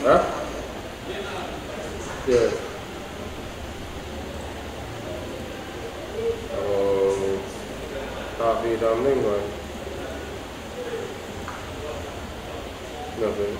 Hah? Yeah. Coffee Domingo. Nothing.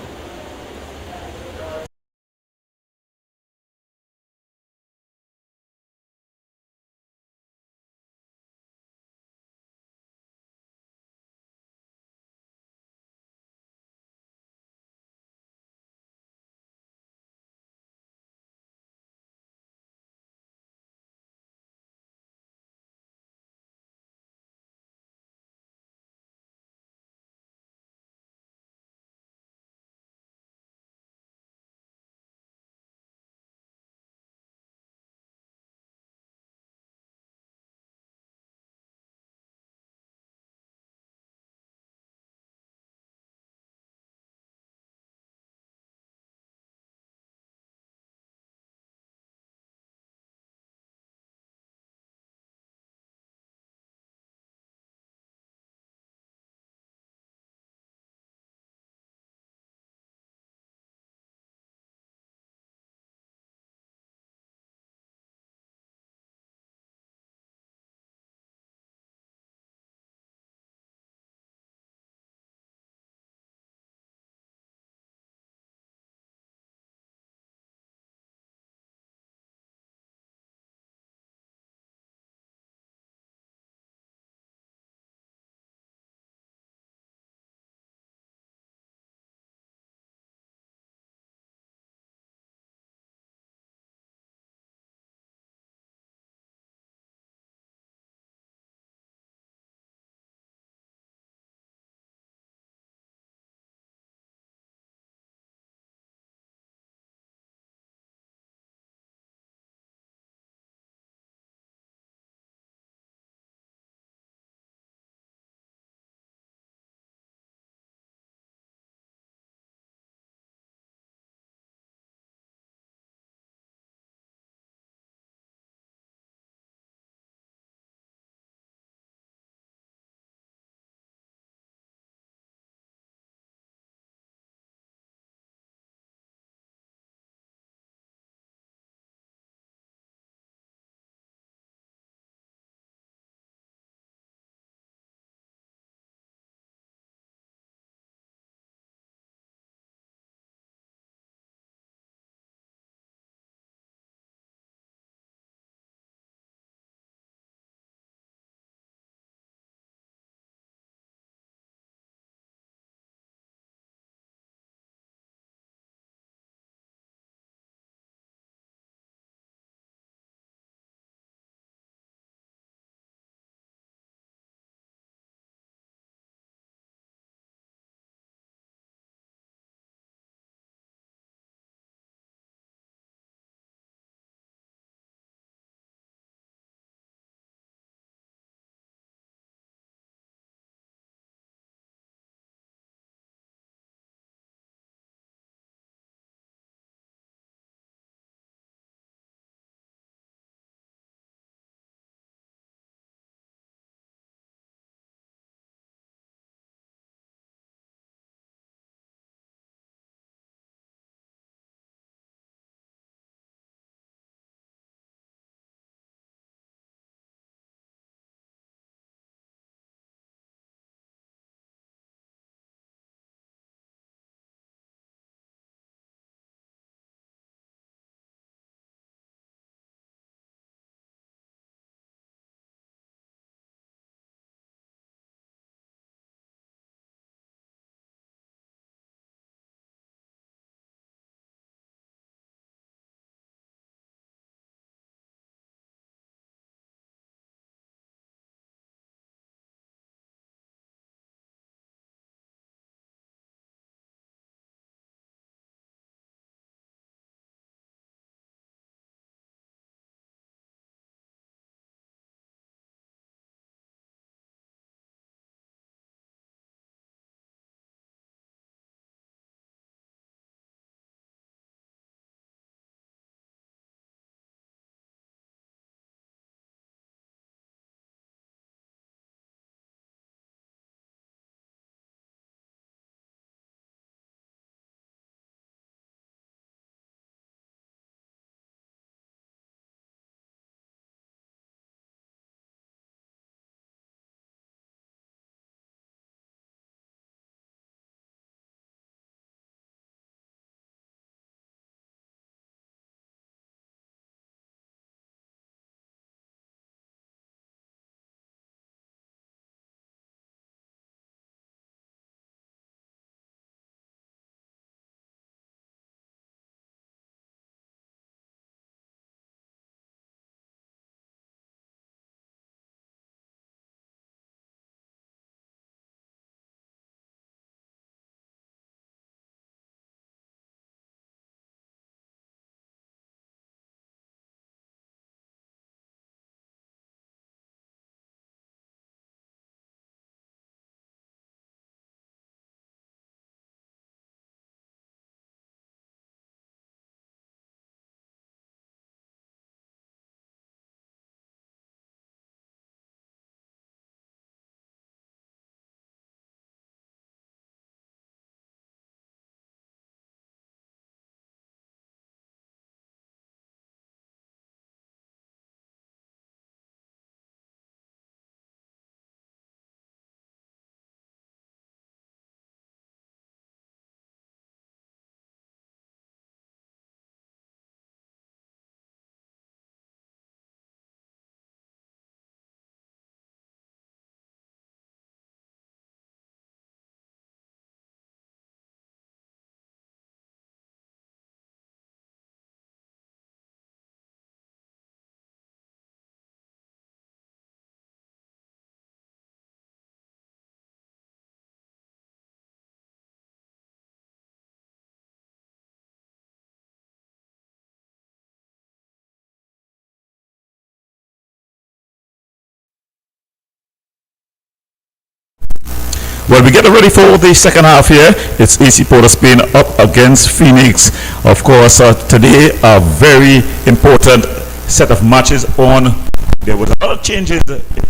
Well, we get ready for the second half here. It's AC Port of Spain up against Phoenix. Of course, today a very important set of matches on. There was a lot of changes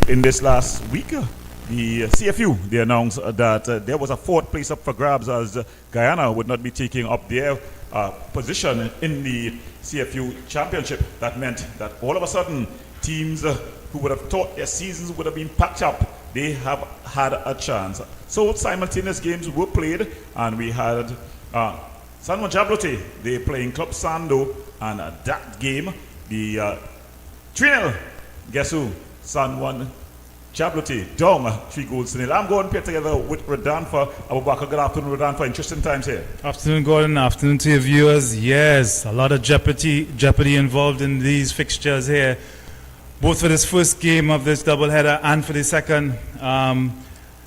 in this last week. The CFU, they announced that there was a fourth place up for grabs as Guyana would not be taking up their position in the CFU championship. That meant that all of a sudden, teams who would have thought their seasons would have been packed up, they have had a chance. So simultaneous games were played, and we had San Juan Jablote, they playing Club Sando, and that game, the 3-0, guess who? San Juan Jablote down 3-0. I'm going to play together with Radanfa. Abubakar, good afternoon, Radanfa. Interesting times here. Afternoon, Gordon. Afternoon to your viewers. Yes, a lot of jeopardy involved in these fixtures here, both for this first game of this doubleheader and for the second.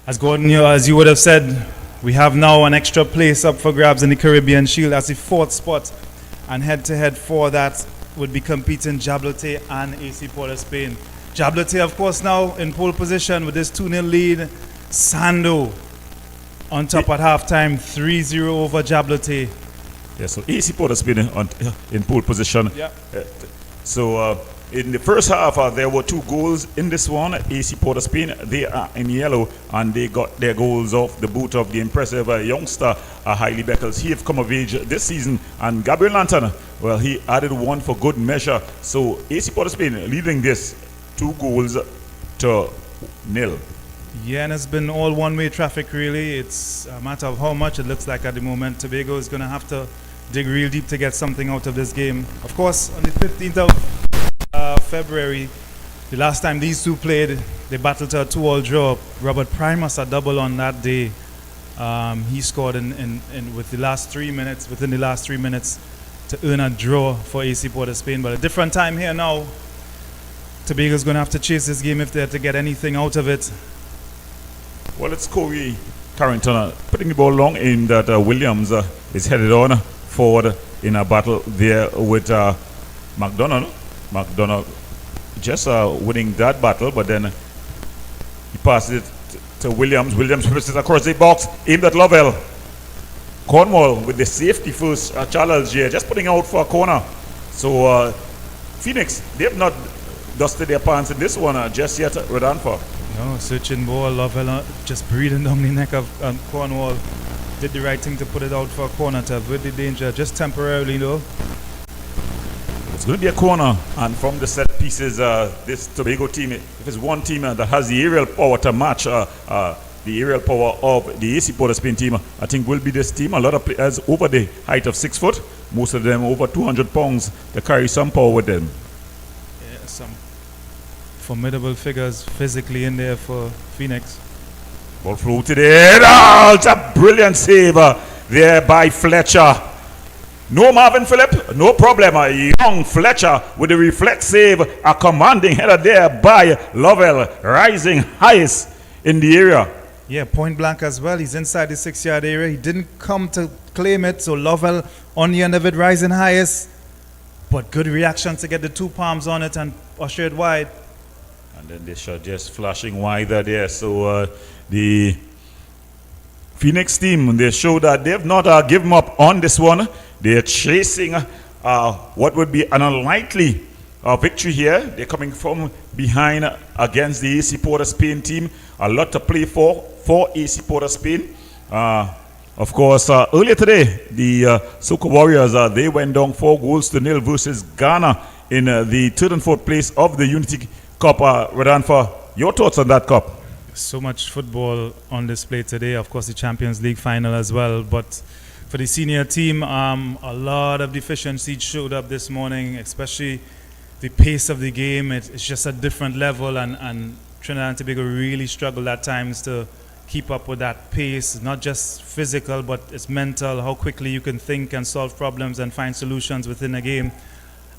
As Gordon, as you would have said, we have now an extra place up for grabs in the Caribbean Shield as the fourth spot, and head-to-head for that would be competing Jablote and AC Port of Spain. Jablote, of course, now in pole position with this 2-0 lead. Sando on top at halftime, 3-0 over Jablote. Yeah, so AC Port of Spain in pole position. Yeah. In the first half, there were 2 goals in this one. AC Port of Spain, they are in yellow, and they got their goals off the boot of the impressive youngster, Hailey Beckles. He have come of age this season, and Gabriel Lanton, well, he added one for good measure. So AC Port of Spain leading this 2-0. Yeah, and it's been all one-way traffic, really. It's a matter of how much it looks like at the moment. Tobago is going to have to dig real deep to get something out of this game. Of course, on the 15th of February, the last time these two played, they battled to a 2-2 draw. Robert Primus a double on that day. He scored within the last 3 minutes to earn a draw for AC Port of Spain. But a different time here now. Tobago's going to have to chase this game if they're to get anything out of it. Well, it's Corey Carrington putting the ball long in that Williams is headed on forward in a battle there with McDonald. McDonald just winning that battle, but then he passes it to Williams. Williams pushes it across the box, aimed at Lovell. Cornwall with the safety first challenge here, just putting out for a corner. So Phoenix, they have not dusted their pants in this one just yet. Radanfa. No, searching ball. Lovell just breathing down the neck of Cornwall. Did the right thing to put it out for a corner to avoid the danger, just temporarily though. It's going to be a corner, and from the set pieces, this Tobago team, if it's one team that has the aerial power to match the aerial power of the AC Port of Spain team, I think will be this team. A lot of players over the height of 6 foot, most of them over 200 pounds. They carry some power with them. Yeah, some formidable figures physically in there for Phoenix. Ball floated in. Oh, it's a brilliant save there by Fletcher. No Marvin Phillip, no problem. Young Fletcher with the reflex save. A commanding header there by Lovell, rising highest in the area. Yeah, point blank as well. He's inside the 6-yard area. He didn't come to claim it, so Lovell on the end of it, rising highest. But good reaction to get the 2 palms on it and usher it wide. And then this shot just flashing wider there. So the Phoenix team, they show that they've not given up on this one. They're chasing what would be an unlikely victory here. They're coming from behind against the AC Port of Spain team. A lot to play for AC Port of Spain. Of course, earlier today, the Soca Warriors, they went down 4-0 versus Ghana in the 3rd and 4th place of the Unity Cup. Radanfa, your thoughts on that cup? So much football on display today. Of course, the Champions League final as well. But for the senior team, a lot of deficiencies showed up this morning, especially the pace of the game. It's just a different level, and Trinidad and Tobago really struggled at times to keep up with that pace. It's not just physical, but it's mental, how quickly you can think and solve problems and find solutions within a game.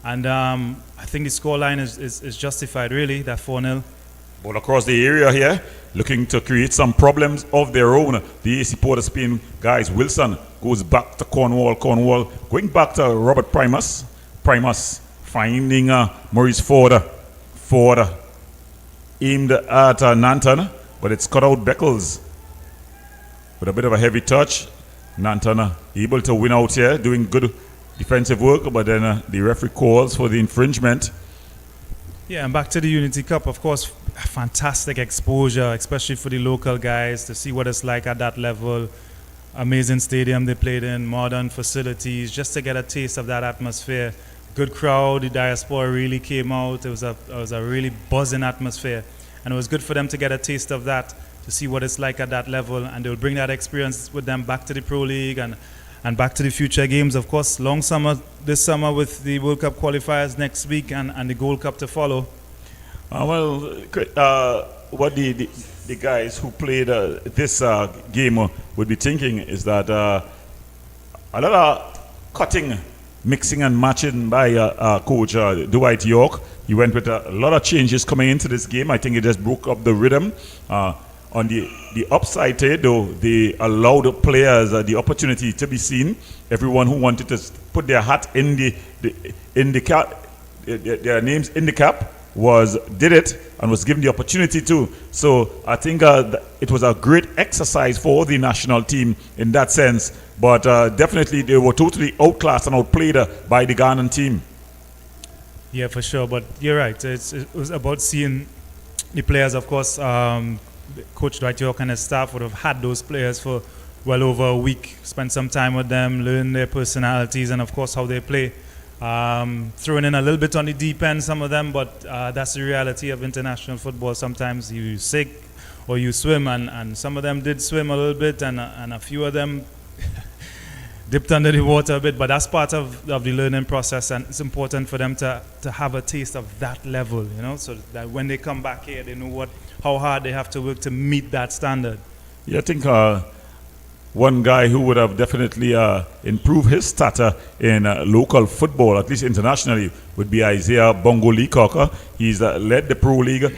And I think the scoreline is justified, really, that 4-0. Ball across the area here, looking to create some problems of their own. The AC Port of Spain guys, Wilson goes back to Cornwall. Cornwall going back to Robert Primus. Primus finding Maurice Ford. Ford aimed at Nanton, but it's cut out Beckles. with a bit of a heavy touch. Nanton able to win out here, doing good defensive work, but then the referee calls for the infringement. Yeah, and back to the Unity Cup, of course, fantastic exposure, especially for the local guys to see what it's like at that level. Amazing stadium they played in, modern facilities, just to get a taste of that atmosphere. Good crowd, the diaspora really came out. It was a really buzzing atmosphere, and it was good for them to get a taste of that, to see what it's like at that level, and they'll bring that experience with them back to the Pro League and back to the future games. Of course, long summer this summer with the World Cup qualifiers next week and the Gold Cup to follow. What the guys who played this game would be thinking is that a lot of cutting, mixing and matching by Coach Dwight York. He went with a lot of changes coming into this game. I think it just broke up the rhythm. On the upside side, though, they allowed the players the opportunity to be seen. Everyone who wanted to put their hat in the cap, their names in the cap, did it and was given the opportunity to. So I think it was a great exercise for the national team in that sense. But definitely they were totally outclassed and outplayed by the Ghanaian team. Yeah, for sure. But you're right. It was about seeing the players. Of course, Coach Dwight York and his staff would have had those players for well over a week, spent some time with them, learn their personalities and of course how they play. Throwing in a little bit on the deep end, some of them, but that's the reality of international football. Sometimes you sink or you swim, and some of them did swim a little bit, and a few of them dipped under the water a bit, but that's part of the learning process, and it's important for them to have a taste of that level, you know, so that when they come back here, they know how hard they have to work to meet that standard. Yeah, I think one guy who would have definitely improved his stature in local football, at least internationally, would be Isaiah Bongo Leacock. He's led the Pro League,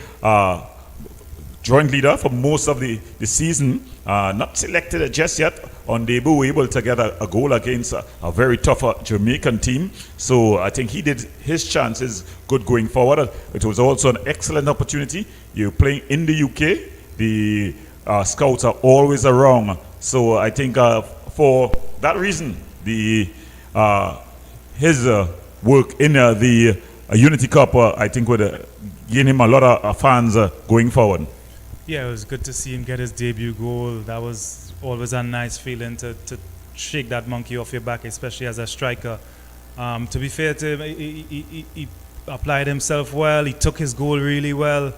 joint leader for most of the season. Not selected just yet on debut, able to get a goal against a very tough Jamaican team. So I think he did his chances good going forward. It was also an excellent opportunity. You're playing in the UK. The scouts are always around. So I think for that reason, his work in the Unity Cup, I think would gain him a lot of fans going forward. Yeah, it was good to see him get his debut goal. That was always a nice feeling to shake that monkey off your back, especially as a striker. To be fair to him, he applied himself well. He took his goal really well.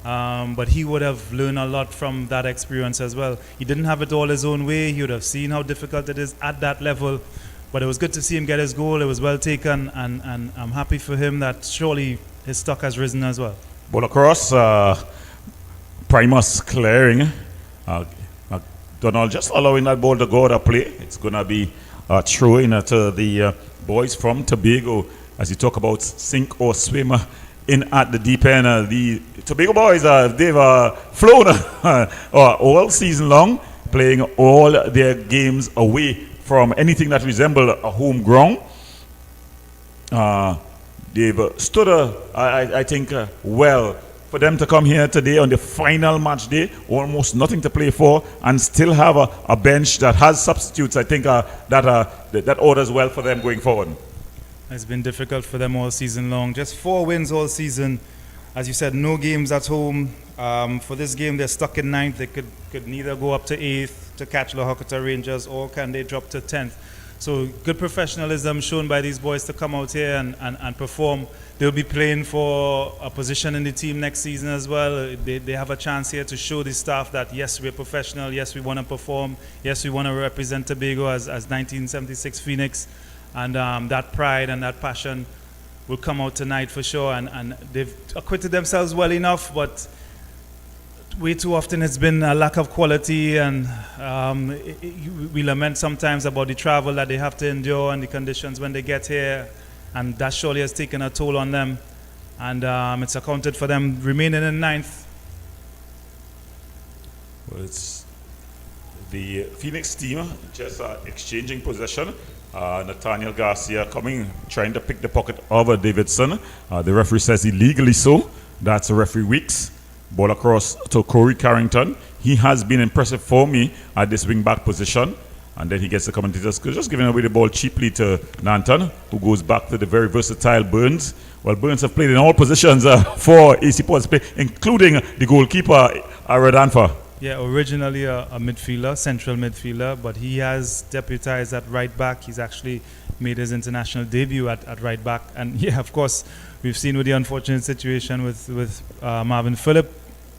But he would have learned a lot from that experience as well. He didn't have it all his own way. He would have seen how difficult it is at that level. But it was good to see him get his goal. It was well taken, and I'm happy for him that surely his stock has risen as well. Ball across, Primus clearing. Donald just allowing that ball to go to play. It's going to be thrown to the boys from Tobago as you talk about sink or swim in at the deep end. The Tobago boys, they've flown all season long, playing all their games away from anything that resembles a home ground. They've stood, I think, well. For them to come here today on the final match day, almost nothing to play for, and still have a bench that has substitutes, I think that orders well for them going forward. It's been difficult for them all season long. Just 4 wins all season. As you said, no games at home. For this game, they're stuck in 9th. They could neither go up to 8th to catch Lahokota Rangers, or can they drop to 10th. So good professionalism shown by these boys to come out here and perform. They'll be playing for a position in the team next season as well. They have a chance here to show the staff that, yes, we're professional, yes, we want to perform, yes, we want to represent Tobago as 1976 Phoenix. And that pride and that passion will come out tonight for sure. And they've acquitted themselves well enough, but way too often it's been a lack of quality, and we lament sometimes about the travel that they have to endure and the conditions when they get here, and that surely has taken a toll on them, and it's accounted for them remaining in 9th. Well, it's the Phoenix team just exchanging possession. Nathaniel Garcia trying to pick the pocket of Davidson. The referee says illegally so. That's referee Weeks. Ball across to Corey Carrington. he has been impressive for me at this wing back position. And then he gets the commentators just giving away the ball cheaply to Nanton, who goes back to the very versatile Burns. Well, Burns have played in all positions for AC Port's play, including the goalkeeper, Redanfa. Yeah, originally a midfielder, central midfielder, but he has deputized at right back. He's actually made his international debut at right back. And yeah, of course, we've seen with the unfortunate situation with Marvin Phillip,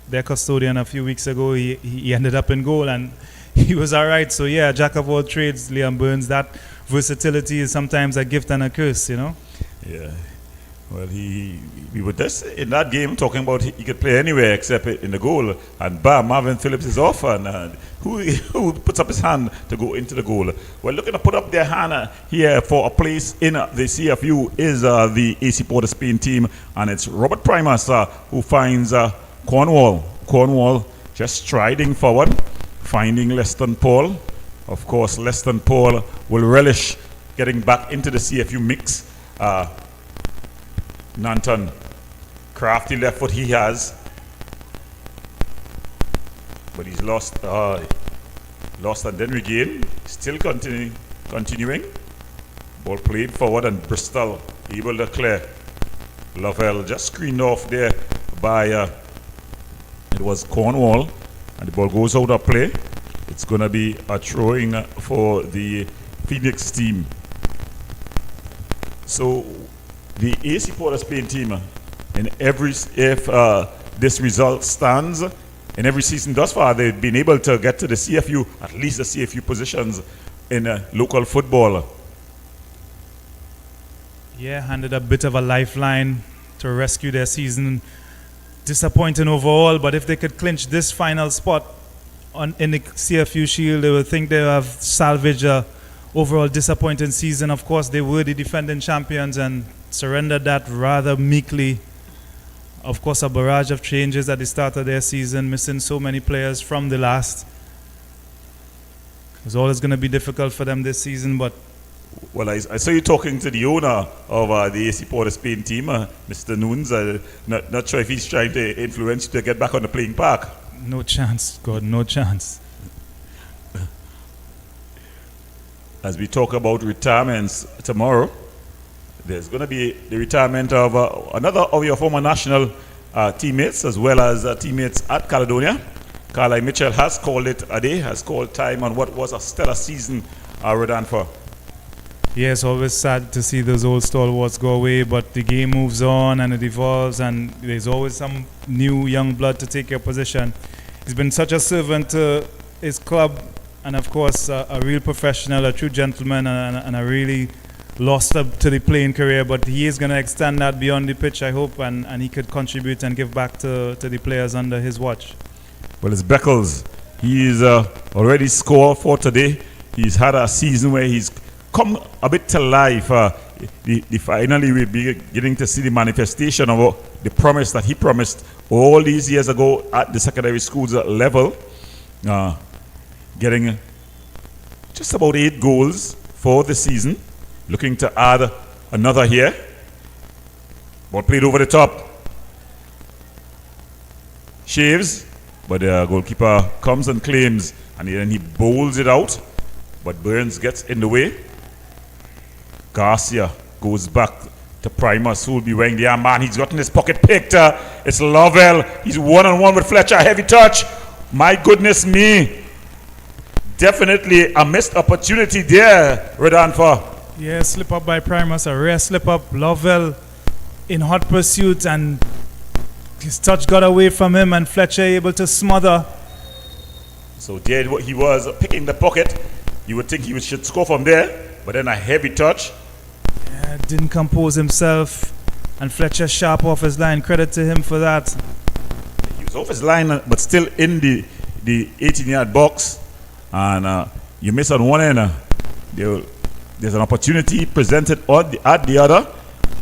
their custodian a few weeks ago. He ended up in goal and he was all right. So yeah, jack of all trades, Liam Burns. That versatility is sometimes a gift and a curse, you know. Yeah. Well, we were just in that game talking about he could play anywhere except in the goal, and bam, Marvin Phillips is off, and who puts up his hand to go into the goal? Well, looking to put up their hand here for a place in the CFU is the AC Port of Spain team, and it's Robert Primus who finds Cornwall. Cornwall just striding forward, finding Leston Paul. Of course, Leston Paul will relish getting back into the CFU mix. Nanton, crafty left foot he has, but he's lost and then regain. Still continuing. Ball played forward and Bristol able to clear. Lovell just screened off there by it was Cornwall, and the ball goes out of play. It's going to be a throwing for the Phoenix team. So the AC Port of Spain team, if this result stands, in every season thus far, they've been able to get to the CFU, at least the CFU positions in local football. Yeah, handed a bit of a lifeline to rescue their season. Disappointing overall, but if they could clinch this final spot in the CFU Shield, they would think they have salvaged a overall disappointing season. Of course, they were the defending champions and surrendered that rather meekly. Of course, a barrage of changes at the start of their season, missing so many players from the last. It's always going to be difficult for them this season, but well, I saw you talking to the owner of the AC Port of Spain team, Mr. Nunes. Not sure if he's trying to influence you to get back on the playing park. No chance, God, no chance. As we talk about retirements tomorrow, there's going to be the retirement of another of your former national teammates, as well as teammates at Caledonia. Carlisle Mitchell has called it a day, has called time on what was a stellar season for. Yeah, it's always sad to see those old stalwarts go away, but the game moves on and it evolves, and there's always some new young blood to take your position. He's been such a servant to his club, and of course a real professional, a true gentleman, and a really lost up to the playing career, but he is going to extend that beyond the pitch, I hope, and he could contribute and give back to the players under his watch. Well, it's Beckles. He's already scored for today. He's had a season where he's come a bit to life. Finally, we're beginning to see the manifestation of the promise that he promised all these years ago at the secondary schools level. Getting just about 8 goals for the season. Looking to add another here. Ball played over the top. Shaves, but the goalkeeper comes and claims, and then he bowls it out. But Burns gets in the way. Garcia goes back to Primus, who will be wearing the armband. He's gotten his pocket picked. It's Lovell. He's one-on-one with Fletcher. Heavy touch. My goodness me. Definitely a missed opportunity there, Redanfa. Yeah, slip up by Primus, a rare slip up. Lovell in hot pursuit, and his touch got away from him, and Fletcher able to smother. So there he was picking the pocket. You would think he should score from there, but then a heavy touch. Yeah, didn't compose himself, and Fletcher sharp off his line. Credit to him for that. He was off his line, but still in the 18-yard box, and you miss on one end. There's an opportunity presented at the other,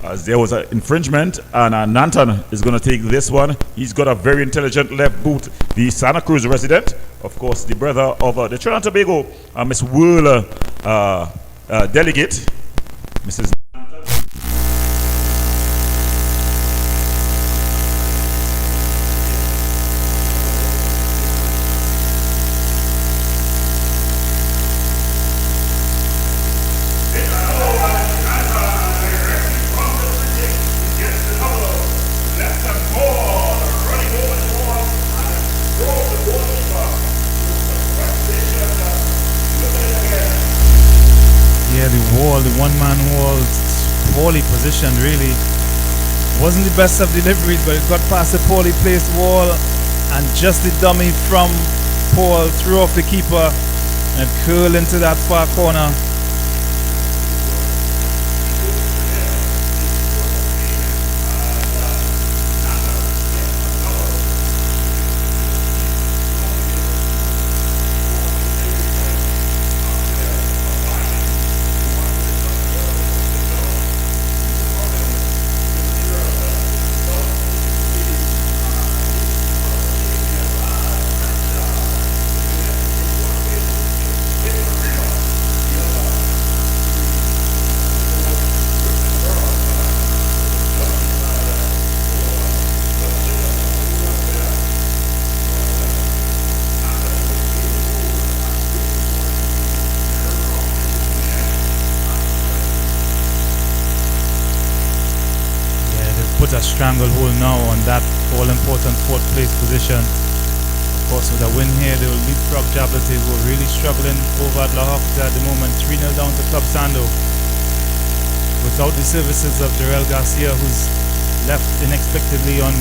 as there was an infringement, and Nanton is going to take this one. He's got a very intelligent left boot. The Santa Cruz resident, of course, the brother of the Trinidad and Tobago, Miss Whirler delegate, Mrs. one-man wall, poorly positioned really. Wasn't the best of deliveries, but it got past the poorly placed wall, and just the dummy from Paul threw off the keeper and curled into that far corner. Put a stranglehold now on that all-important fourth place position. Of course, with a win here, they will leapfrog Ttpfl, who are really struggling over at La Hawkins at the moment. 3-0 down to Club Sando. Without the services of Jarrell Garcia, who's left unexpectedly on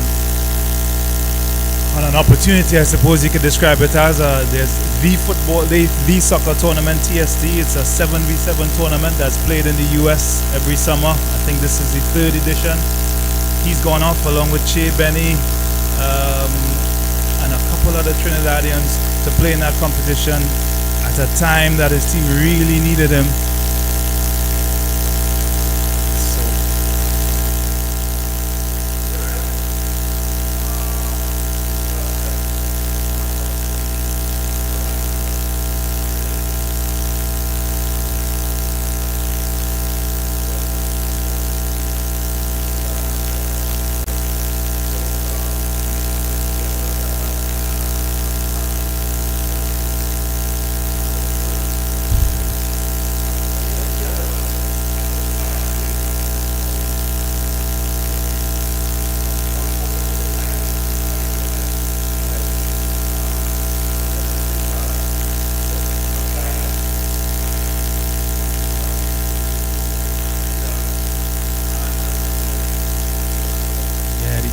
an opportunity, I suppose you could describe it as. There's the soccer tournament, TST. It's a 7v7 tournament that's played in the US every summer. I think this is the third edition. He's gone off along with Che Benny and a couple other Trinidadians to play in that competition at a time that his team really needed him.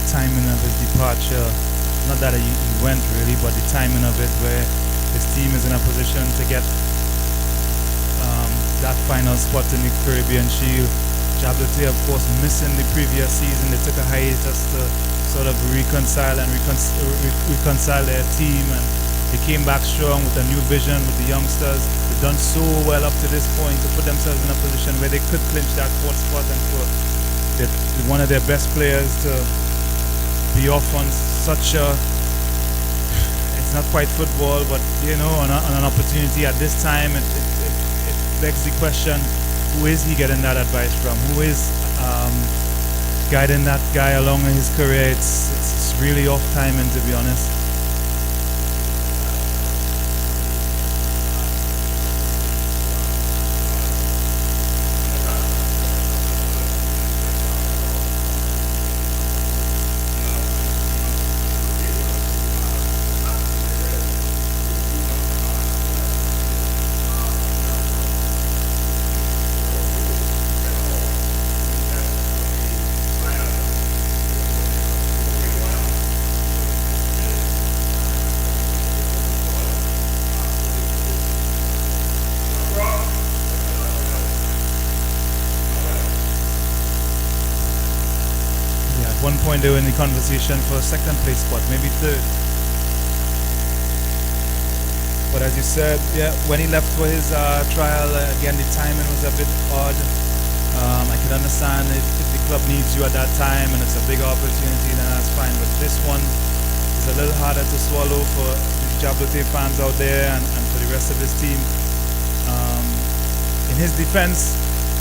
Timing of his departure, not that he went really, but the timing of it, where his team is in a position to get that final spot in the Caribbean Shield. Ttpfl, of course, missing the previous season. They took a hiatus to sort of reconcile their team, and they came back strong with a new vision with the youngsters. They've done so well up to this point to put themselves in a position where they could clinch that fourth spot, and for one of their best players to be off on such a, it's not quite football, but you know, on an opportunity at this time, it begs the question, who is he getting that advice from? Who is guiding that guy along in his career? It's really off timing, to be honest. At one point they were in the conversation for a second place spot, maybe third. But as you said, yeah, when he left for his trial, again the timing was a bit odd. I can understand if the club needs you at that time and it's a big opportunity, then that's fine. But this one is a little harder to swallow for the Ttpfl fans out there and for the rest of his team. In his defense,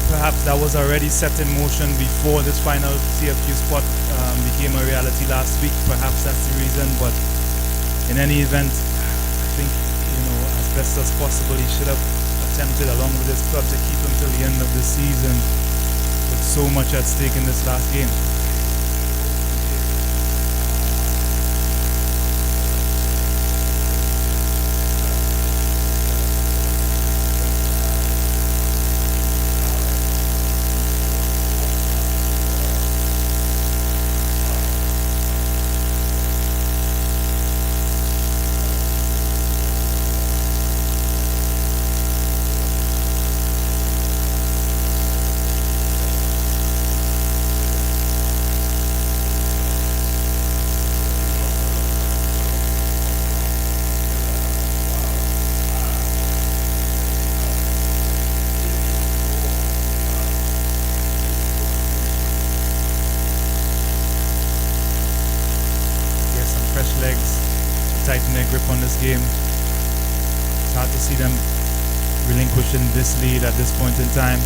perhaps that was already set in motion before this final CFQ spot became a reality last week. Perhaps that's the reason, but in any event, I think, you know, as best as possible, he should have attempted along with his club to keep him till the end of the season with so much at stake in this last game. grip on this game. It's hard to see them relinquishing this lead at this point in time.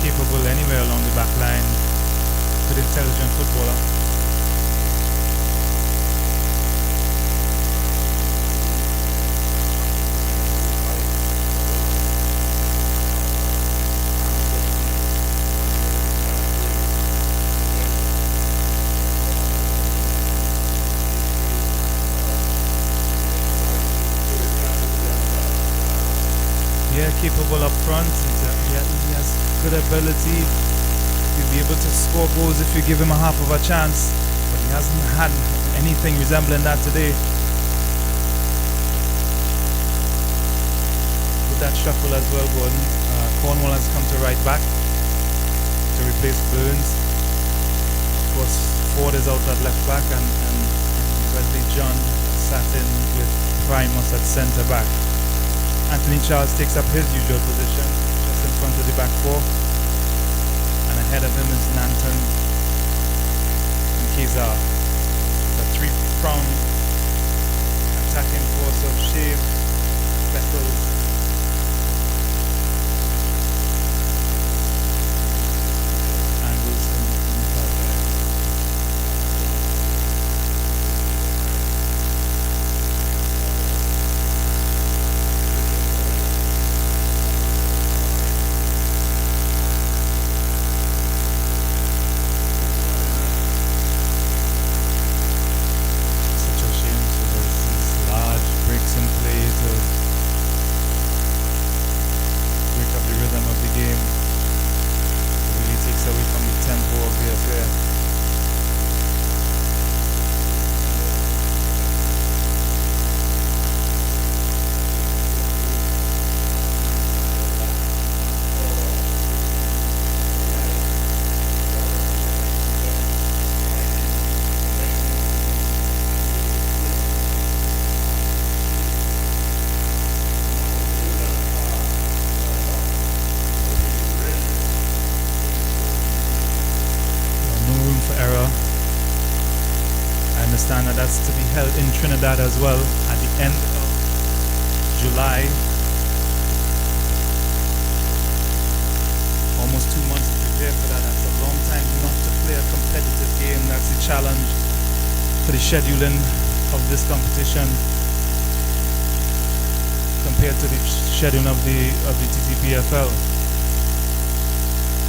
Capable anywhere along the back line. Good intelligent footballer. Yeah, capable up front. He has good ability. He'll be able to score goals if you give him a half of a chance. But he hasn't had anything resembling that today. With that shuffle as well, Gordon. Cornwall has come to right back to replace Burns. Of course, Ford is out at left back and Wesley John sat in with Primus at centre back. Anthony Charles takes up his usual position, just in front of the back four. And ahead of him is Nanton and Kizar. The three-pronged attacking force of Shave, Beckles, and Wilson in the third line. That's to be held in Trinidad as well at the end of July. Almost 2 months to prepare for that. That's a long time not to play a competitive game. That's the challenge for the scheduling of this competition compared to the scheduling of the Ttpfl.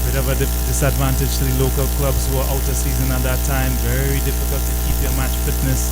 Bit of a disadvantage to the local clubs who are out of season at that time. Very difficult to keep your match fitness.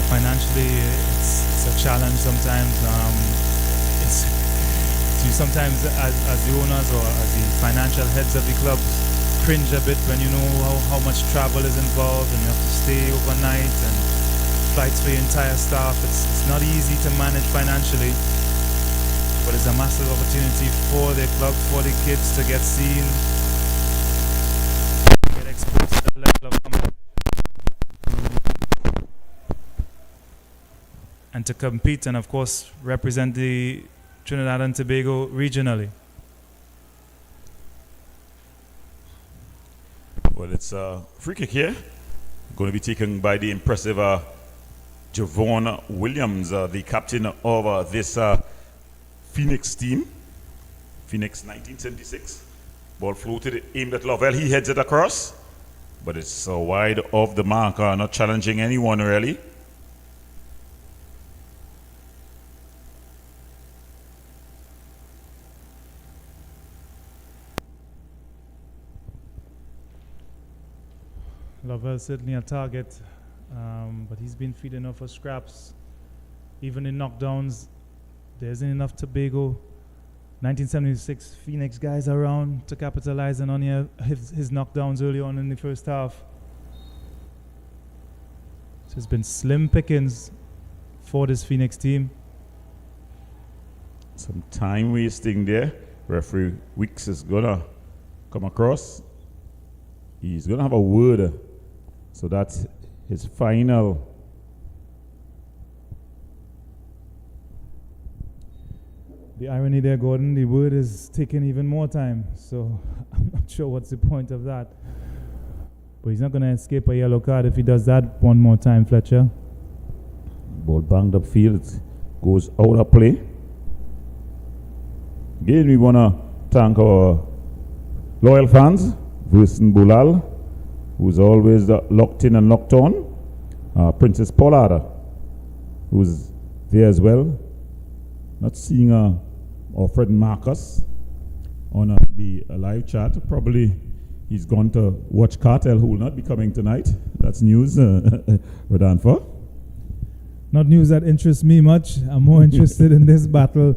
Financially, it's a challenge sometimes. Sometimes as the owners or as the financial heads of the clubs cringe a bit when you know how much travel is involved and you have to stay overnight and flights for your entire staff. It's not easy to manage financially, but it's a massive opportunity for the club, for the kids to get seen, get exposed to the level of competition, and to compete and of course represent the Trinidad and Tobago regionally. Well, it's a free kick here, going to be taken by the impressive Javon Williams, the captain of this Phoenix team. Phoenix 1976. Ball floated, aimed at Lovell. He heads it across, but it's wide off the mark, not challenging anyone really. Lovell certainly a target, but he's been feeding off of scraps. Even in knockdowns, there isn't enough Tobago 1976 Phoenix guys around to capitalize on his knockdowns early on in the first half. So it's been slim pickings for this Phoenix team. Some time wasting there. Referee Weeks is gonna come across. He's gonna have a word. So that's his final. The irony there, Gordon, the word is taking even more time. So I'm not sure what's the point of that. But he's not going to escape a yellow card if he does that one more time, Fletcher. Ball banged up field, goes out of play. Again, we want to thank our loyal fans, Wilson Bulal, who's always locked in and locked on. Princess Pollard, who's there as well. Not seeing our friend Marcus on the live chat. Probably he's gone to watch Cartel, who will not be coming tonight. That's news, Rodolfo. Not news that interests me much. I'm more interested in this battle.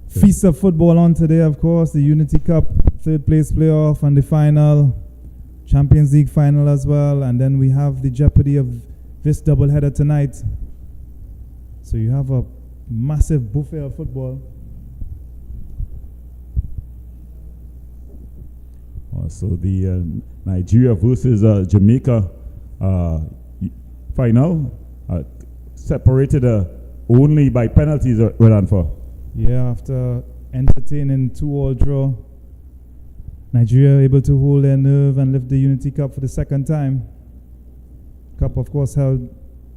Feast of football on today, of course. The Unity Cup, third place playoff, and the final. Champions League final as well. And then we have the jeopardy of this doubleheader tonight. So you have a massive buffet of football. So the Nigeria versus Jamaica final separated only by penalties, Rodolfo. Yeah, after entertaining 2-2 draw, Nigeria able to hold their nerve and lift the Unity Cup for the second time. Cup, of course, held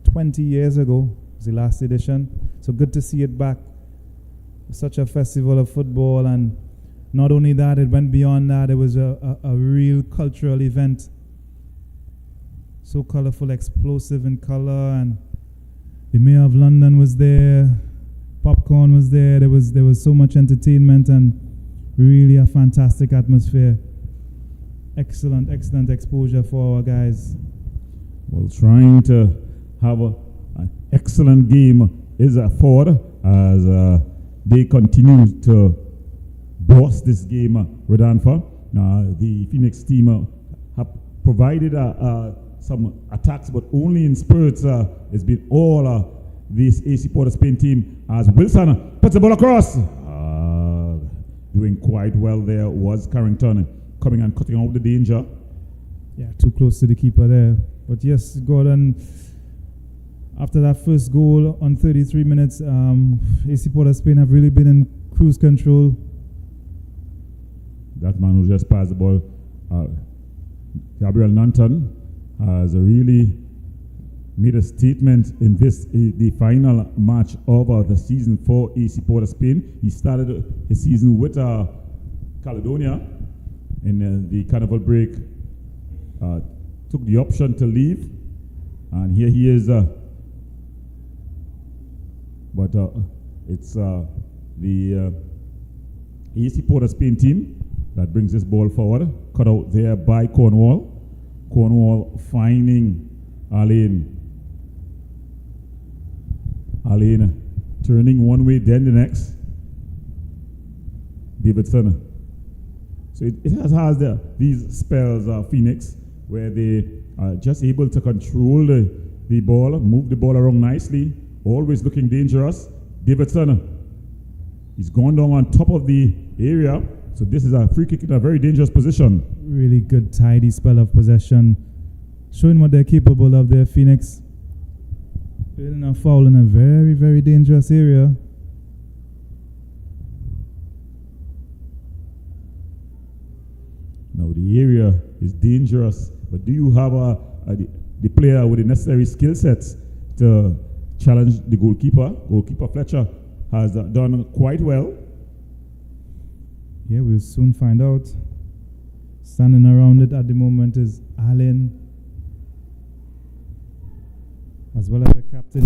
20 years ago. It was the last edition. So good to see it back. Such a festival of football, and not only that, it went beyond that. It was a real cultural event. So colorful, explosive in color, and the Mayor of London was there. Popcorn was there. There was so much entertainment and really a fantastic atmosphere. Excellent exposure for our guys. Well, trying to have an excellent game is forward as they continue to boss this game, Rodolfo. The Phoenix team have provided some attacks, but only in spurts. It's been all this AC Port of Spain team as Wilson puts the ball across. Doing quite well there was Carrington coming and cutting out the danger. Yeah, too close to the keeper there. But yes, Gordon, after that first goal on 33 minutes, AC Port of Spain have really been in cruise control. That man who just passed the ball, Gabriel Nanton, has really made a statement in this, the final match of the season for AC Port of Spain. He started his season with Caledonia in the Carnival break. Took the option to leave, and here he is. But it's the AC Port of Spain team that brings this ball forward. Cut out there by Cornwall. Cornwall finding Alain. Alain turning one way, then the next. Davidson. So it has these spells, Phoenix, where they are just able to control the ball, move the ball around nicely, always looking dangerous. Davidson, he's gone down on top of the area. So this is a free kick in a very dangerous position. Really good, tidy spell of possession, showing what they're capable of there, Phoenix. Building a foul in a very, very dangerous area. Now the area is dangerous, but do you have the player with the necessary skill sets to challenged the goalkeeper. Goalkeeper Fletcher has done quite well. Yeah, we'll soon find out. Standing around it at the moment is Allen, as well as the captain.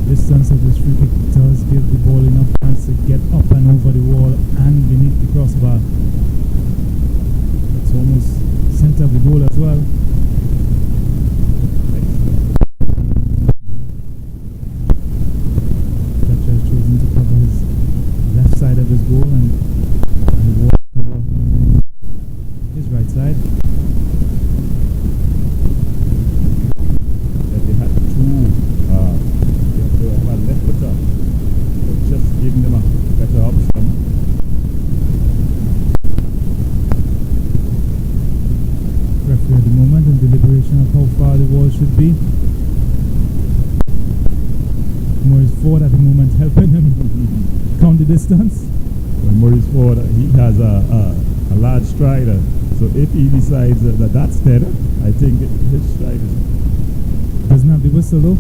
Distance of this free kick does give the ball enough chance to get up and over the wall and beneath the crossbar. It's almost center of the goal as well. Fletcher has chosen to cover his left side of his goal and the wall cover his right side. They had two left footer, just giving them a better option. Referee at the moment in deliberation of how far the wall should be. Maurice Ford at the moment helping him count the distance. Well, Maurice Ford, he has a large strider, so if he decides that that's dead, I think his stride is... Doesn't have the whistle though.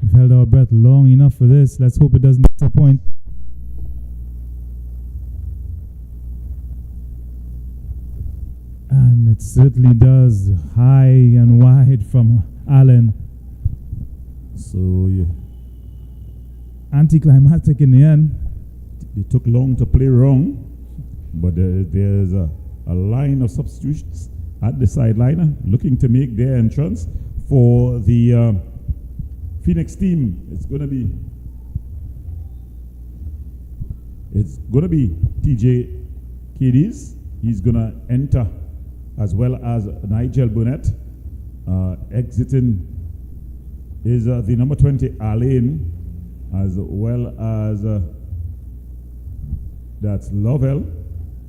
We've held our breath long enough for this. Let's hope it doesn't disappoint. And it certainly does. High and wide from Allen. So, yeah. Anticlimactic in the end. It took long to play wrong, but there's a line of substitutions at the sideline looking to make their entrance for the Phoenix team. It's gonna be TJ Kiddies. He's gonna enter, as well as Nigel Burnett. Exiting is the number 20 Alain, as well as that's Lovell.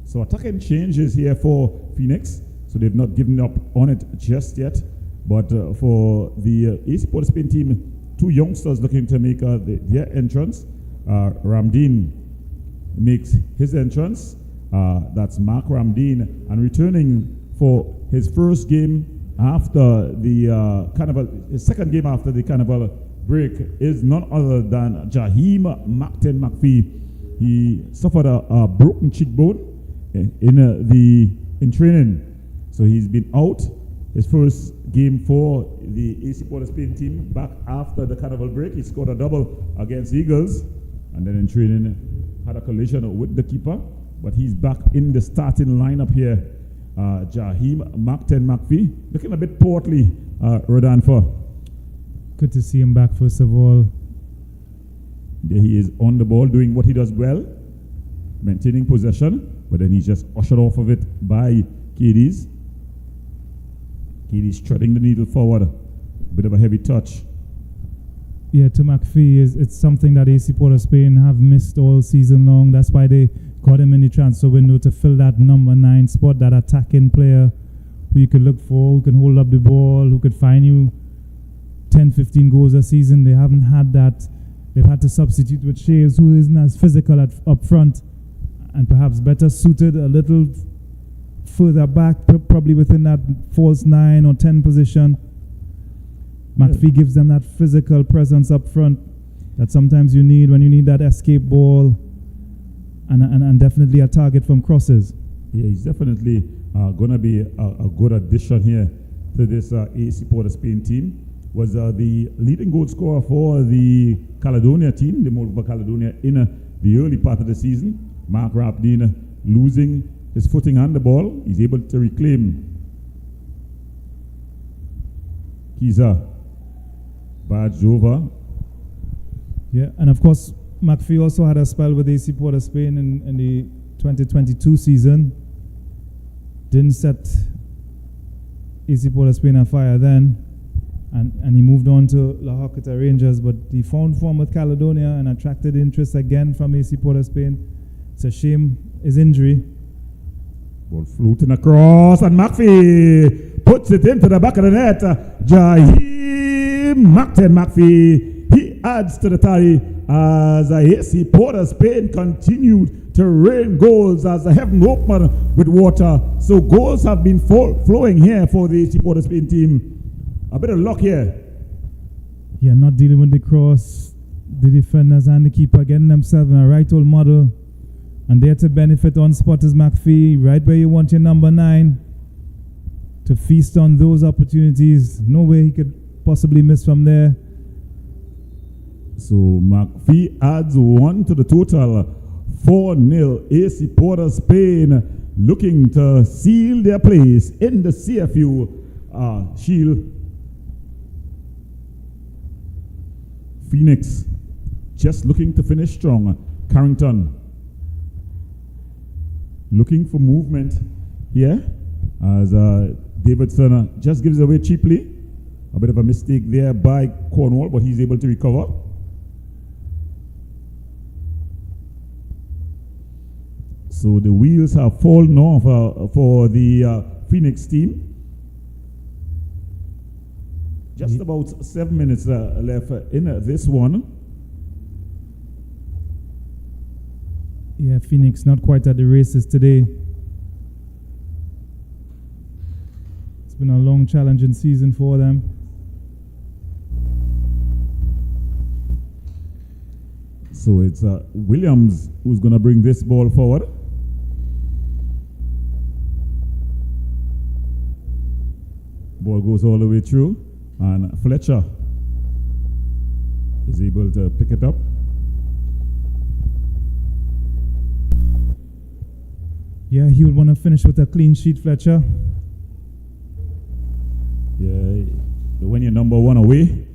So attacking changes here for Phoenix. So they've not given up on it just yet. But for the AC Port of Spain team, two youngsters looking to make their entrance. Ramdeen makes his entrance. That's Mark Ramdeen. And returning for his first game after the carnival, his second game after the carnival break is none other than Jaheim Macton McPhee. He suffered a broken cheekbone in training. So he's been out. His first game for the AC Port of Spain team back after the carnival break. He scored a double against Eagles, and then in training had a collision with the keeper. But he's back in the starting lineup here. Jaheim Macton McPhee, looking a bit portly, Rodolfo. Good to see him back, first of all. There he is on the ball, doing what he does well, maintaining possession, but then he's just ushered off of it by Kiddies. Kiddies treading the needle forward. A bit of a heavy touch. Yeah, to McPhee, it's something that AC Port of Spain have missed all season long. That's why they got him in the transfer window to fill that number 9 spot, that attacking player who you could look for, who can hold up the ball, who could find you 10, 15 goals a season. They haven't had that. They've had to substitute with Shaves, who isn't as physical up front and perhaps better suited a little further back, probably within that false 9 or 10 position. McPhee gives them that physical presence up front that sometimes you need when you need that escape ball and definitely a target from crosses. Yeah, he's definitely going to be a good addition here to this AC Port of Spain team. Was the leading goal scorer for the Caledonia team, the Moldova Caledonia, in the early part of the season. Mark Rapdeen losing his footing on the ball. He's able to reclaim. Kiza badge over. Yeah, and of course, McPhee also had a spell with AC Port of Spain in the 2022 season. Didn't set AC Port of Spain on fire then. And he moved on to La Hoqueta Rangers, but he found form with Caledonia and attracted interest again from AC Port of Spain. It's a shame his injury. Ball floating across, and McPhee puts it into the back of the net. Jaheim Macton McPhee, he adds to the tally as AC Port of Spain continued to rain goals as the heaven opened with water. So goals have been flowing here for the AC Port of Spain team. A bit of luck here. Yeah, not dealing with the cross. The defenders and the keeper getting themselves in a right old model. And there to benefit on spot is McPhee, right where you want your number 9 to feast on those opportunities. No way he could possibly miss from there. So McPhee adds 1 to the total. 4-0 AC Port of Spain looking to seal their place in the CFU Shield. Phoenix just looking to finish strong. Carrington looking for movement here as Davidson just gives away cheaply. A bit of a mistake there by Cornwall, but he's able to recover. So the wheels have fallen off for the Phoenix team. Just about 7 minutes left in this one. Yeah, Phoenix not quite at the races today. It's been a long, challenging season for them. So it's Williams who's going to bring this ball forward. Ball goes all the way through, and Fletcher is able to pick it up. Yeah, he would want to finish with a clean sheet, Fletcher. Yeah, when you're number 1 away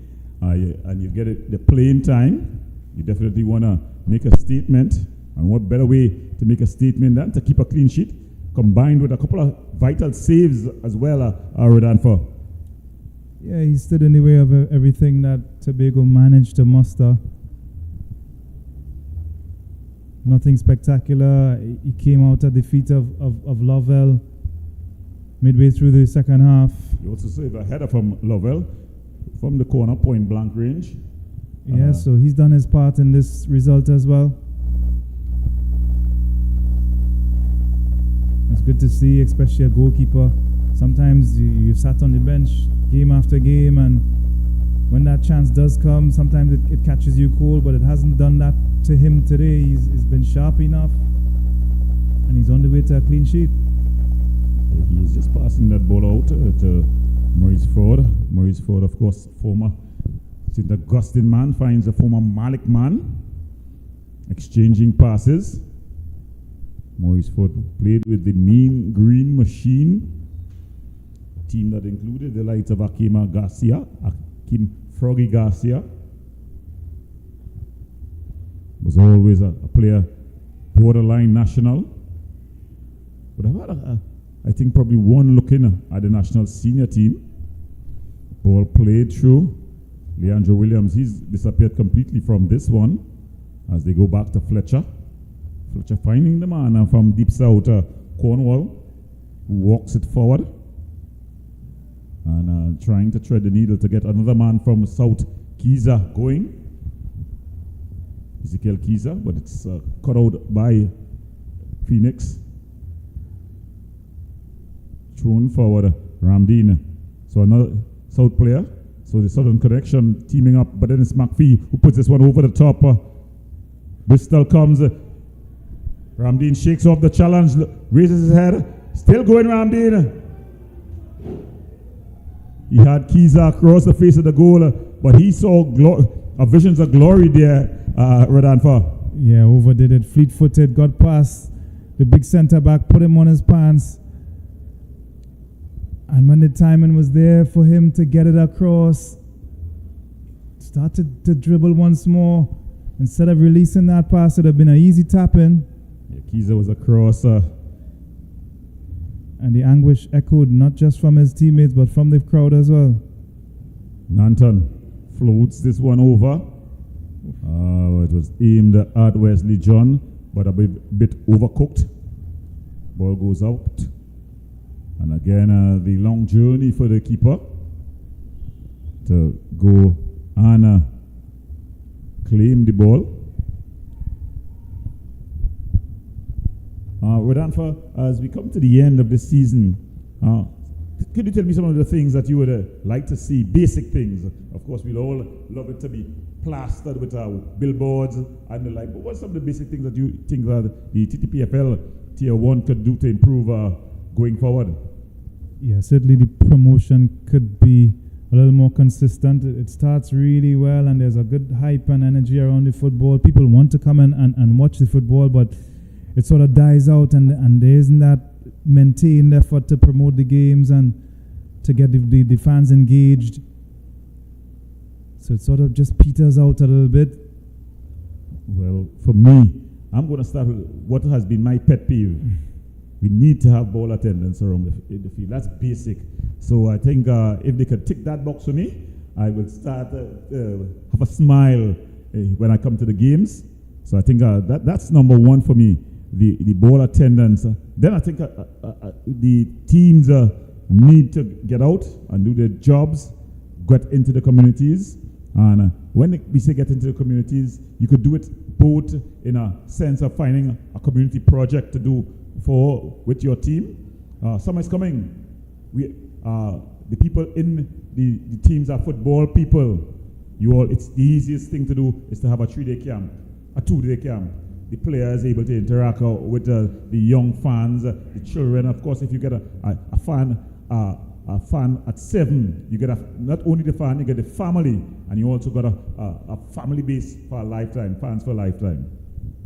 and you get it, the playing time, you definitely want to make a statement. And what better way to make a statement than to keep a clean sheet, combined with a couple of vital saves as well, Rodolfo. Yeah, he stood in the way of everything that Tobago managed to muster. Nothing spectacular. He came out at the feet of Lovell midway through the second half. You also saved a header from Lovell from the corner, point blank range. Yeah, so he's done his part in this result as well. It's good to see, especially a goalkeeper. Sometimes you sat on the bench game after game, and when that chance does come, sometimes it catches you cold, but it hasn't done that to him today. He's been sharp enough, and he's on the way to a clean sheet. He's just passing that ball out to Maurice Ford. Maurice Ford, of course, former St. Augustine man, finds a former Malik man, exchanging passes. Maurice Ford played with the Mean Green Machine, team that included the likes of Akim Froggy Garcia. Was always a player, borderline national. But I've had, I think, probably one look in at the national senior team. Ball played through. Leandro Williams, he's disappeared completely from this one as they go back to Fletcher. Fletcher finding the man from deep south, Cornwall, who walks it forward and trying to thread the needle to get another man from South Kiza going. Ezekiel Kiza, but it's cut out by Phoenix. Thrown forward, Ramdeen. So another South player. So the Southern connection teaming up, but then it's McPhee who puts this one over the top. Bristol comes. Ramdeen shakes off the challenge, raises his head. Still going, Ramdeen. He had Kiza across the face of the goal, but he saw visions of glory there, Rodolfo. Yeah, overdid it, fleet-footed, got past the big centre-back, put him on his pants. And when the timing was there for him to get it across, started to dribble once more. Instead of releasing that pass, it would have been an easy tap-in. Yeah, Kiza was across. And the anguish echoed not just from his teammates, but from the crowd as well. Nanton floats this one over. It was aimed at Wesley John, but a bit overcooked. Ball goes out. And again, the long journey for the keeper to go and claim the ball. Rodolfo, as we come to the end of the season, could you tell me some of the things that you would like to see, basic things? Of course, we'll all love it to be plastered with billboards and the like, but what's some of the basic things that you think that the Ttpfl Tier 1 could do to improve going forward? Yeah, certainly the promotion could be a little more consistent. It starts really well and there's a good hype and energy around the football. People want to come and watch the football, but it sort of dies out and there isn't that maintained effort to promote the games and to get the fans engaged. So it sort of just peters out a little bit. Well, for me, I'm going to start with what has been my pet peeve. We need to have ball attendance around the field. That's basic. So I think if they could tick that box for me, I will start have a smile when I come to the games. So I think that's number one for me, the ball attendance. Then I think the teams need to get out and do their jobs, get into the communities. And when we say get into the communities, you could do it both in a sense of finding a community project to do with your team. Summer is coming. The people in the teams are football people. It's the easiest thing to do is to have a 3-day camp, a 2-day camp. The players able to interact with the young fans, the children. Of course, if you get a fan at 7, you get not only the fan, you get the family, and you also got a family base for a lifetime, fans for a lifetime.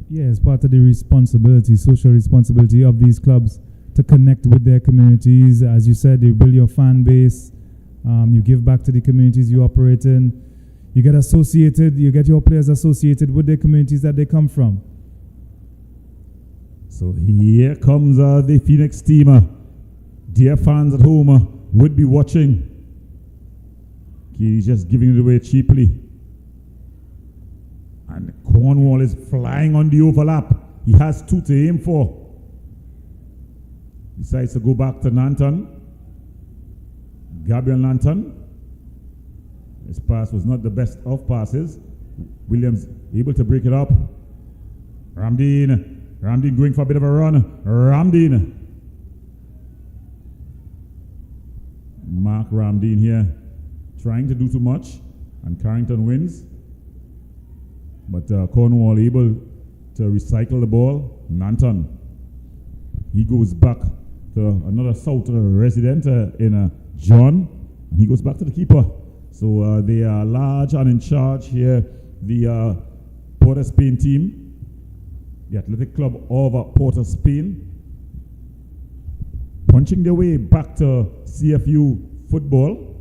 Yeah, it's part of the responsibility, social responsibility of these clubs to connect with their communities. As you said, you build your fan base, you give back to the communities you operate in. You get your players associated with the communities that they come from. So here comes the Phoenix team. Dear fans at home would be watching. He's just giving it away cheaply. And Cornwall is flying on the overlap. He has 2 to aim for. Decides to go back to Nanton. Gabriel Nanton. His pass was not the best of passes. Williams able to break it up. Ramdeen going for a bit of a run. Ramdeen. Mark Ramdeen here trying to do too much, and Carrington wins. But Cornwall able to recycle the ball. Nanton, he goes back to another South resident in John, and he goes back to the keeper. So they are large and in charge here. The Port of Spain team, the Athletic Club of Port of Spain, punching their way back to CFU football.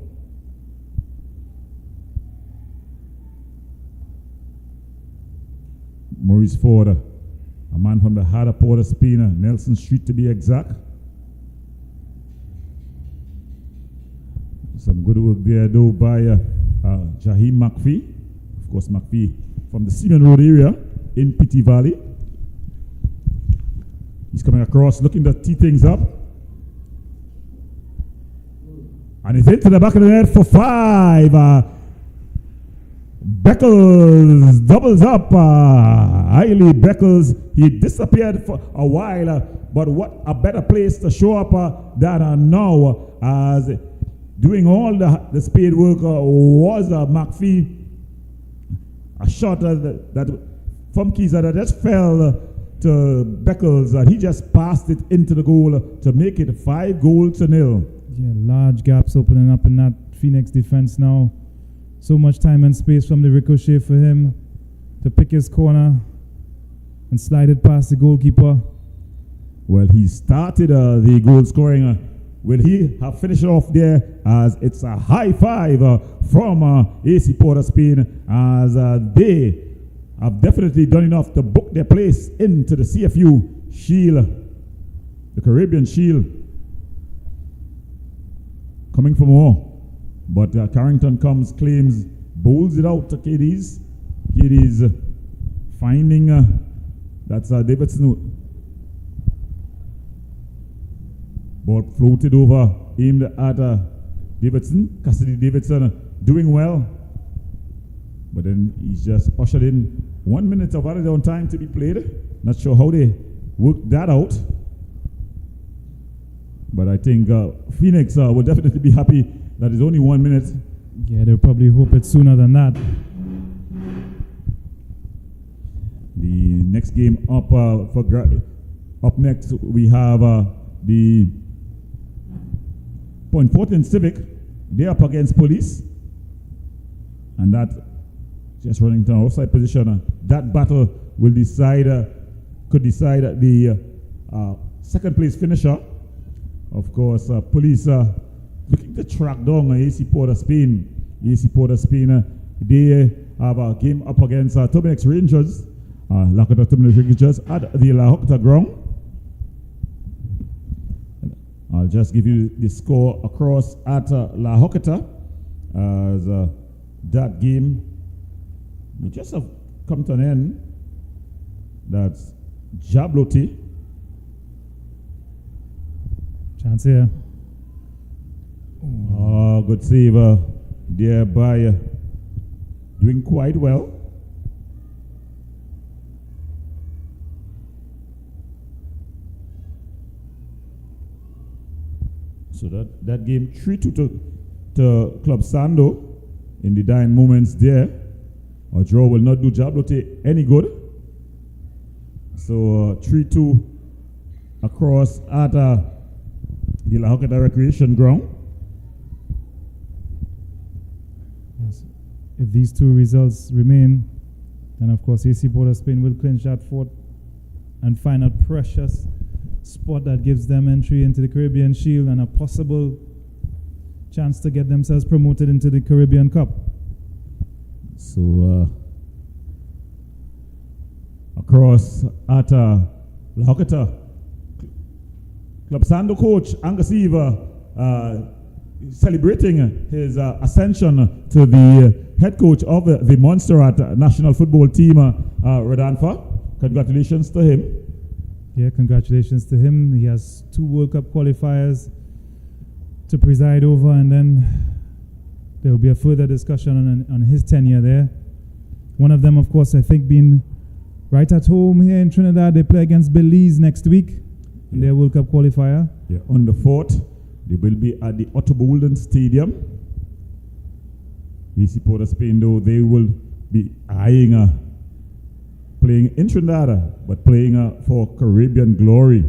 Maurice Ford, a man from the heart of Port of Spain, Nelson Street to be exact. Some good work there though by Jaheem McPhee. Of course, McPhee from the Seaman Road area in Pity Valley. He's coming across looking to tee things up. And it's into the back of the net for 5. Beckles doubles up. Hailey Beckles, he disappeared for a while, but what a better place to show up than now, as doing all the spade work was McPhee. A shot that from Keyser that just fell to Beckles, and he just passed it into the goal to make it 5-0. Yeah, large gaps opening up in that Phoenix defense now. So much time and space from the ricochet for him to pick his corner and slide it past the goalkeeper. Well, he started the goal scoring. Will he have finished off there, as it's a high 5 from AC Port of Spain, as they have definitely done enough to book their place into the CFU Shield, the Caribbean Shield. Coming for more. But Carrington comes, claims, bowls it out to KDs. KDs finding that's Davidson. Ball floated over, aimed at Davidson. Cassidy Davidson doing well. But then he's just ushered in 1 minute of added on time to be played. Not sure how they worked that out. But I think Phoenix will definitely be happy that it's only 1 minute. Yeah, they'll probably hope it's sooner than that. The next game up up next we have the Fortin Civic. They're up against Police, and that just running to outside position. That battle will decide could decide the second place finisher. Of course, Police looking to track down AC Port of Spain. AC Port of Spain, they have a game up against Terminex Rangers. Lakota Terminex Rangers at the La Hocta ground. I'll just give you the score across at La Hocta as that game we just have come to an end. That's Jabloti. Chance here. Oh, good save there by doing quite well. So that game 3-2 to Club Sando in the dying moments there. A draw will not do Jablote any good. So 3-2 across at the La Hocata Recreation Ground. If these two results remain, then of course AC Port of Spain will clinch that fourth and find a precious spot that gives them entry into the Caribbean Shield and a possible chance to get themselves promoted into the Caribbean Cup. So across at La Hocata, Club Sando coach Angus Eva celebrating his ascension to the head coach of the Montserrat national football team, Rodanfa. Congratulations to him. Yeah, congratulations to him. He has 2 World Cup qualifiers to preside over, and then there will be a further discussion on his tenure there. One of them, of course, I think being right at home here in Trinidad. They play against Belize next week in their World Cup qualifier. Yeah, on the 4th, they will be at the Otto Bolden Stadium. AC Port of Spain, though, they will be eyeing playing in Trinidad, but playing for Caribbean glory.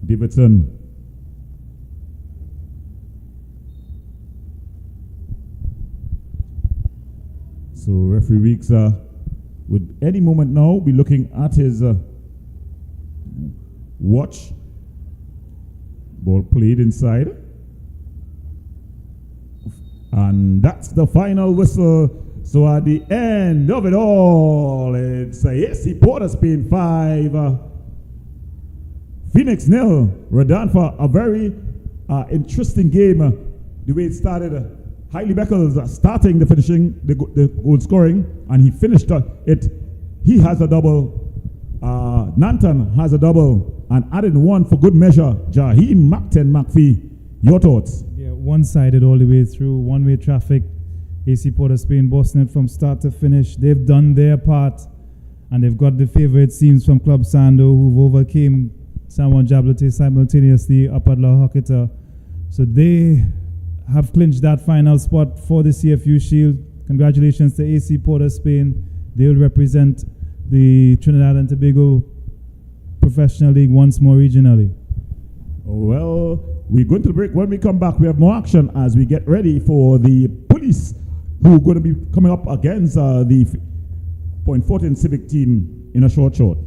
Davidson. So referee Weeks would any moment now be looking at his watch. Ball played inside. And that's the final whistle. So at the end of it all, it's AC Port of Spain 5, Phoenix 0. Rodanfa, a very interesting game. The way it started, Hailey Beckles starting the finishing, the goal scoring, and he finished it. He has a double. Nanton has a double, and added one for good measure, Jaheem Macton McPhee. Your thoughts? Yeah, one-sided all the way through, one-way traffic. AC Port of Spain bossing it from start to finish. They've done their part, and they've got the favorite teams from Club Sando, who've overcame San Juan Jablote simultaneously up at La Hocata. So they have clinched that final spot for the CFU Shield. Congratulations to AC Port of Spain. They will represent the Trinidad and Tobago Professional League once more regionally. Well, we're going to the break. When we come back, we have more action as we get ready for the Police, who are going to be coming up against the Fortin Civic team in a short.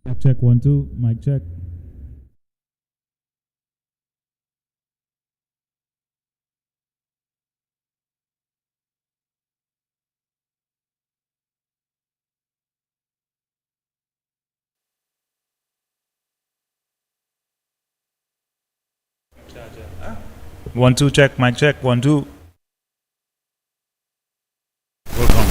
Check 1 2. Mic check. One two check. Mic check 1 2. Welcome.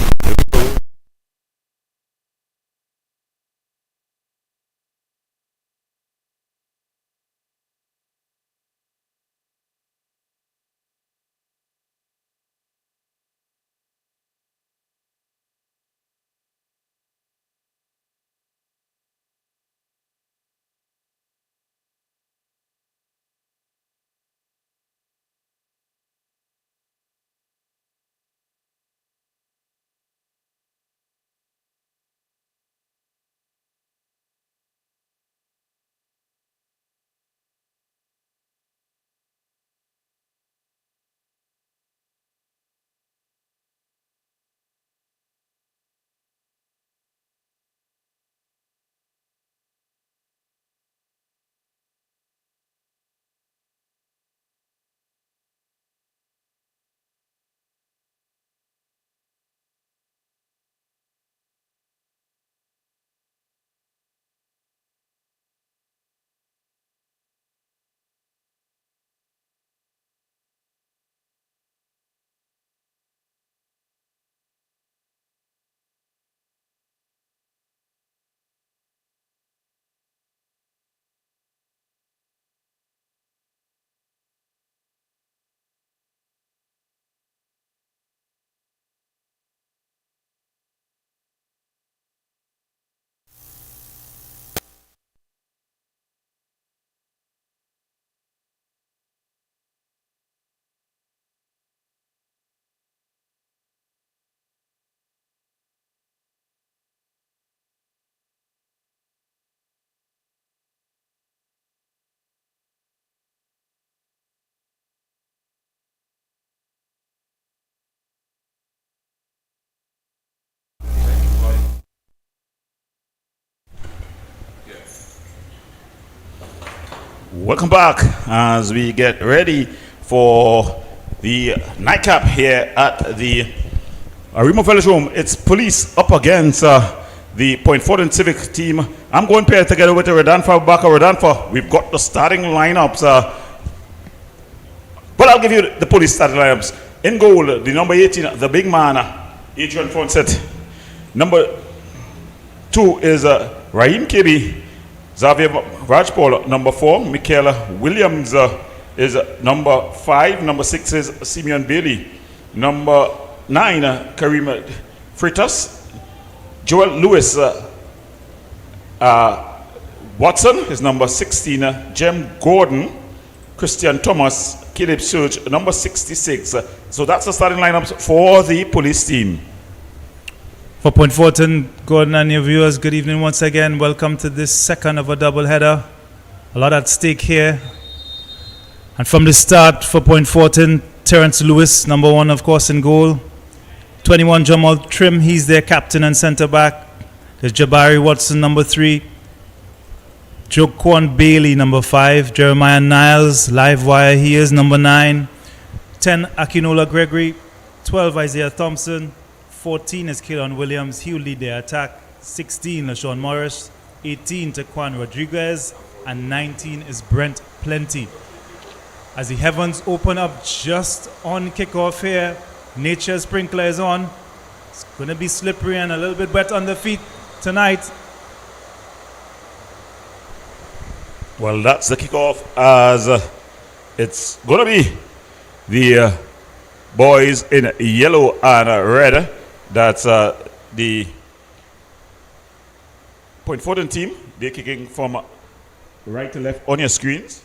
Welcome back as we get ready for the nightcap here at the Arima Velodrome. It's police up against the Point Fortin Civic team. I'm going pair together with the Redanfa back. Redanfa, we've got the starting lineups. But I'll give you the police starting lineups. In goal, the number 18, the big man, Adrian Fonset. Number 2 is Raheem Kibi. Xavier Rajpal, number 4. Michaela Williams is number 5. Number 6 is Simeon Bailey. Number 9, Karima Fritas. Joel Lewis Watson is number 16. Jem Gordon. Christian Thomas. Caleb Surge, number 66. So that's the starting lineups for the police team. For Point Fortin, Gordon and your viewers, good evening once again. Welcome to this second of a double header. A lot at stake here. And from the start for Point Fortin, Terence Lewis, number 1 of course in goal. 21 Jamal Trim, he's their captain and centre back. There's Jabari Watson, number 3. Joquan Bailey, number 5. Jeremiah Niles, live wire, he is number 9. 10 Akinola Gregory. 12 Isaiah Thompson. 14 is Keelan Williams, he will lead their attack. 16 LaShawn Morris. 18 Taquan Rodriguez. And 19 is Brent Plenty. As the heavens open up just on kickoff here, nature sprinkler is on. It's going to be slippery and a little bit wet on the feet tonight. Well, that's the kickoff as it's going to be the boys in yellow and red. That's the Point Fortin team. They're kicking from right to left on your screens.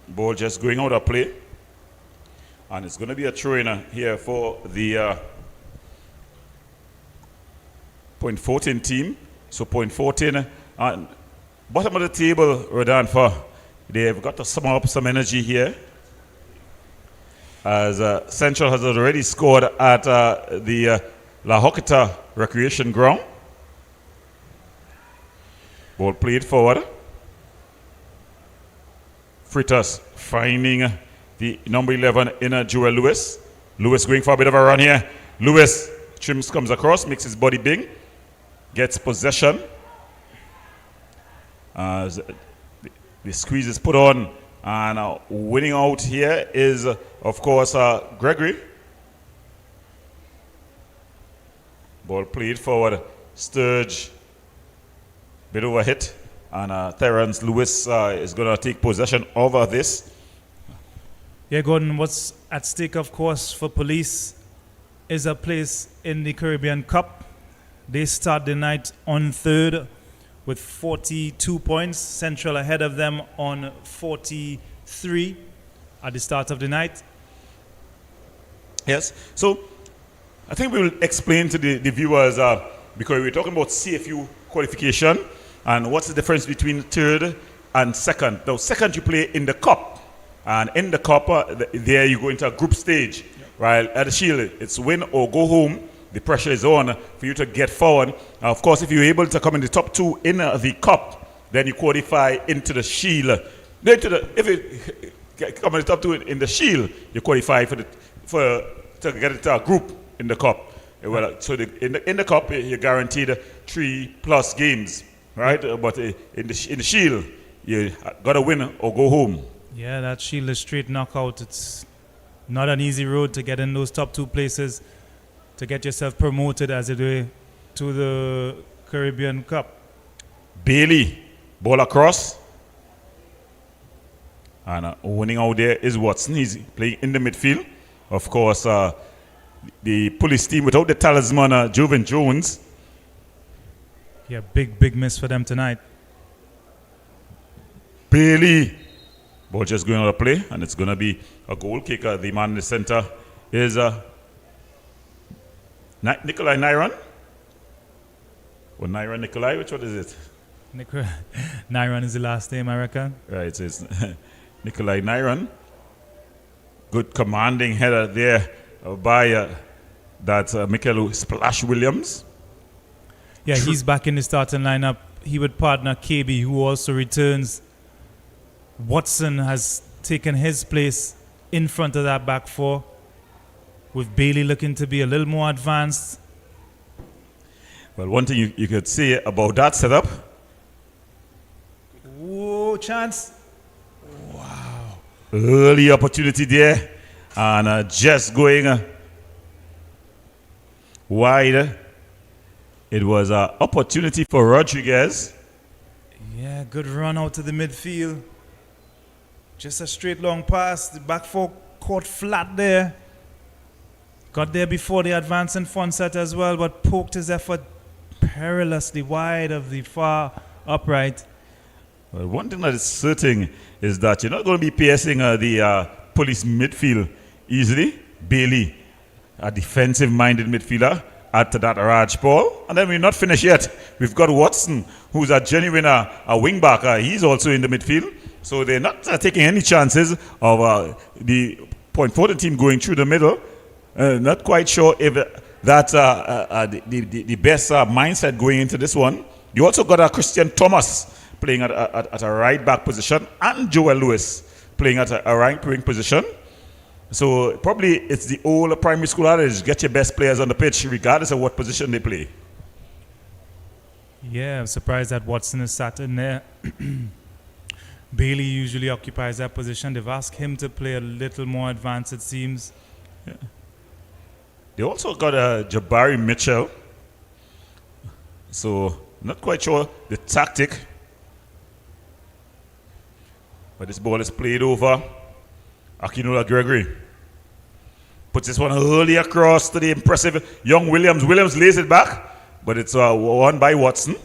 Ball just going out of play. And it's going to be a throw-in here for the Point Fortin team. So Point Fortin, bottom of the table, Rodanfa, they've got to sum up some energy here. As Central has already scored at the La Hoqueta Recreation Ground. Ball played forward. Freitas finding the number 11 in Joel Lewis. Lewis going for a bit of a run here. Lewis trims, comes across, makes his body big, gets possession. The squeeze is put on, and winning out here is, of course, Gregory. Ball played forward. Sturge, bit over hit, and Terrence Lewis is going to take possession over this. Yeah, Gordon, what's at stake, of course, for Police is a place in the Caribbean Cup. They start the night on third with 42 points. Central ahead of them on 43 at the start of the night. Yes, so I think we will explain to the viewers, because we're talking about CFU qualification and what's the difference between third and second. Now, second you play in the cup. And in the cup, there you go into a group stage. While at the Shield, it's win or go home. The pressure is on for you to get forward. Of course, if you're able to come in the top two in the cup, then you qualify into the Shield. If you come in the top two in the Shield, you qualify to get into a group in the cup. Well, so in the cup, you're guaranteed 3+ games, right? But in the Shield, you got to win or go home. Yeah, that Shield is straight knockout. It's not an easy road to get in those top two places to get yourself promoted as it were to the Caribbean Cup. Bailey, ball across. And winning out there is Watson. He's playing in the midfield. Of course, the Police team without the talisman, Joven Jones. Yeah, big miss for them tonight. Bailey. Ball just going out of play, and it's going to be a goal kicker. The man in the center is Nikolai Nyron. Or Nyron Nikolai, which one is it? Nyron is the last name, I reckon. Right, it's Nikolai Nyron. Good commanding header there by that Michael Splash Williams. Yeah, he's back in the starting lineup. He would partner KB, who also returns. Watson has taken his place in front of that back four, with Bailey looking to be a little more advanced. Well, one thing you could say about that setup. Whoa, chance. Wow. Early opportunity there. And just going wide. It was an opportunity for Rodriguez. Yeah, good run out to the midfield. Just a straight long pass. The back four caught flat there. Got there before the advancing front set as well, but poked his effort perilously wide of the far upright. Well, one thing that is certain is that you're not going to be piercing the Police midfield easily. Bailey, a defensive-minded midfielder, add to that Raj Paul. And then we're not finished yet. We've got Watson, who's a genuine a wing-back. He's also in the midfield. So they're not taking any chances of the Fortin team going through the middle. Not quite sure if that's the best mindset going into this one. You also got Christian Thomas playing at a right-back position, and Joel Lewis playing at a right-wing position. So probably it's the old primary school adage, get your best players on the pitch regardless of what position they play. Yeah, I'm surprised that Watson is sat in there. Bailey usually occupies that position. They've asked him to play a little more advanced, it seems. Yeah. They also got Jabari Mitchell. So not quite sure the tactic. But this ball is played over. Akinola Gregory puts this one early across to the impressive young Williams. Williams lays it back, but it's won by Watson.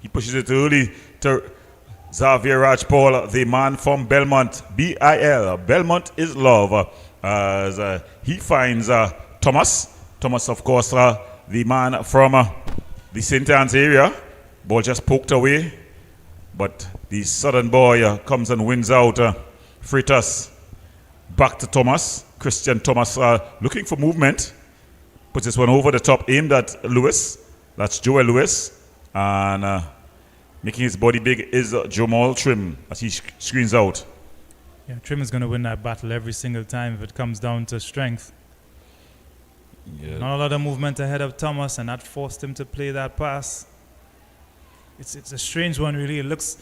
He pushes it early to Xavier Rajpaul, the man from Belmont. B-I-L. Belmont is love. As he finds Thomas. Thomas, of course, the man from the St. Anne's area. Ball just poked away. But the southern boy comes and wins out. Freitas back to Thomas. Christian Thomas looking for movement. Puts this one over the top, aimed at Lewis. That's Joel Lewis. And making his body big is Jamal Trim as he screens out. Yeah, Trim is going to win that battle every single time if it comes down to strength. Yeah. Not a lot of movement ahead of Thomas, and that forced him to play that pass. It's a strange one, really. It looks,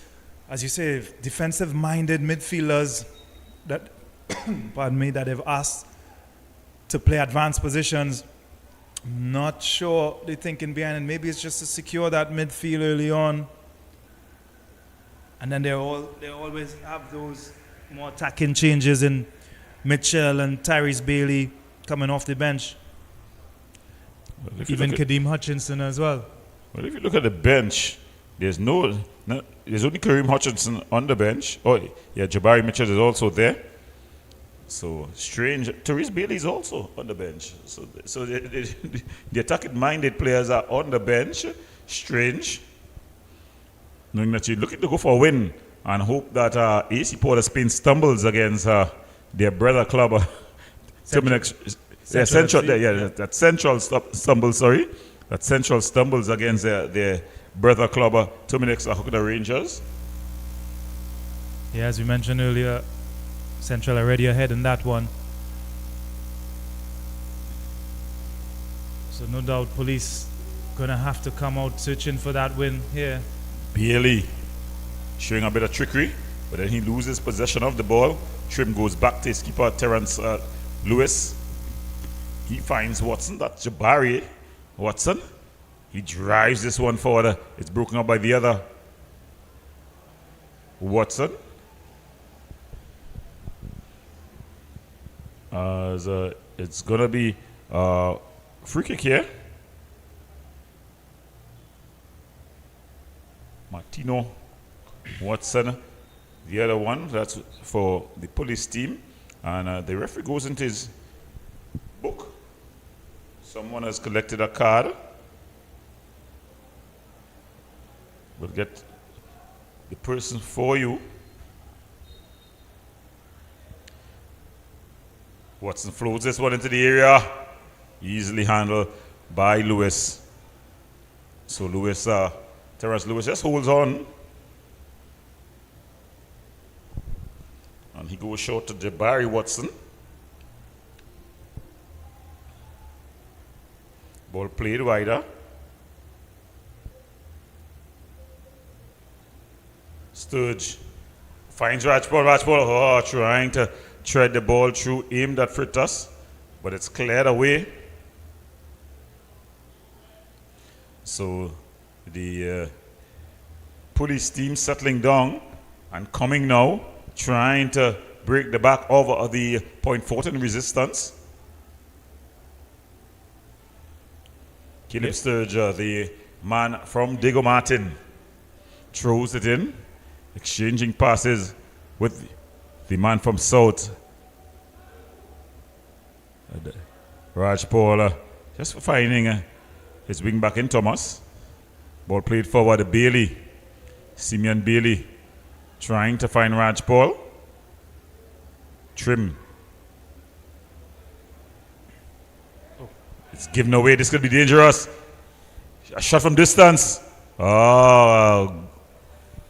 as you say, defensive-minded midfielders that, pardon me, that have asked to play advanced positions. Not sure they're thinking behind, and maybe it's just to secure that midfield early on. And then they always have those more attacking changes in Mitchell and Tyrese Bailey coming off the bench. Well, Even Kadeem Hutchinson as well. Well, if you look at the bench, there's only Kareem Hutchinson on the bench. Oh, yeah, Jabari Mitchell is also there. So strange. Tyrese Bailey is also on the bench. So the attacking-minded players are on the bench. Strange. Knowing that you're looking to go for a win and hope that AC Port of Spain stumbles against their brother club. That Central stumbles against their brother club, Terminex Ahokuna Rangers. Yeah, as we mentioned earlier, Central already ahead in that one. So no doubt police gonna have to come out searching for that win here. Bailey showing a bit of trickery, but then he loses possession of the ball. Trim goes back to his keeper, Terrence Lewis. He finds Watson. That's Jabari Watson. He drives this one forward. It's broken up by the other Watson. It's going to be free kick here. Martino Watson, the other one. That's for the police team. And the referee goes into his book. Someone has collected a card. We'll get the person for you. Watson floats this one into the area. Easily handled by Lewis. So Lewis, Terrence Lewis just holds on. And he goes short to Jabari Watson. Ball played wider. Sturge finds Rajpal. Trying to tread the ball through, aimed at Frittas, but it's cleared away. So the police team settling down and coming now, trying to break the back of the Point Fortin resistance. Caleb Sturge, the man from Diego Martin, throws it in, exchanging passes with the man from South. Raj Paul just finding his wing back in Thomas. Ball played forward to Bailey. Simeon Bailey trying to find Raj Paul. Trim. It's given away. This could be dangerous. A shot from distance.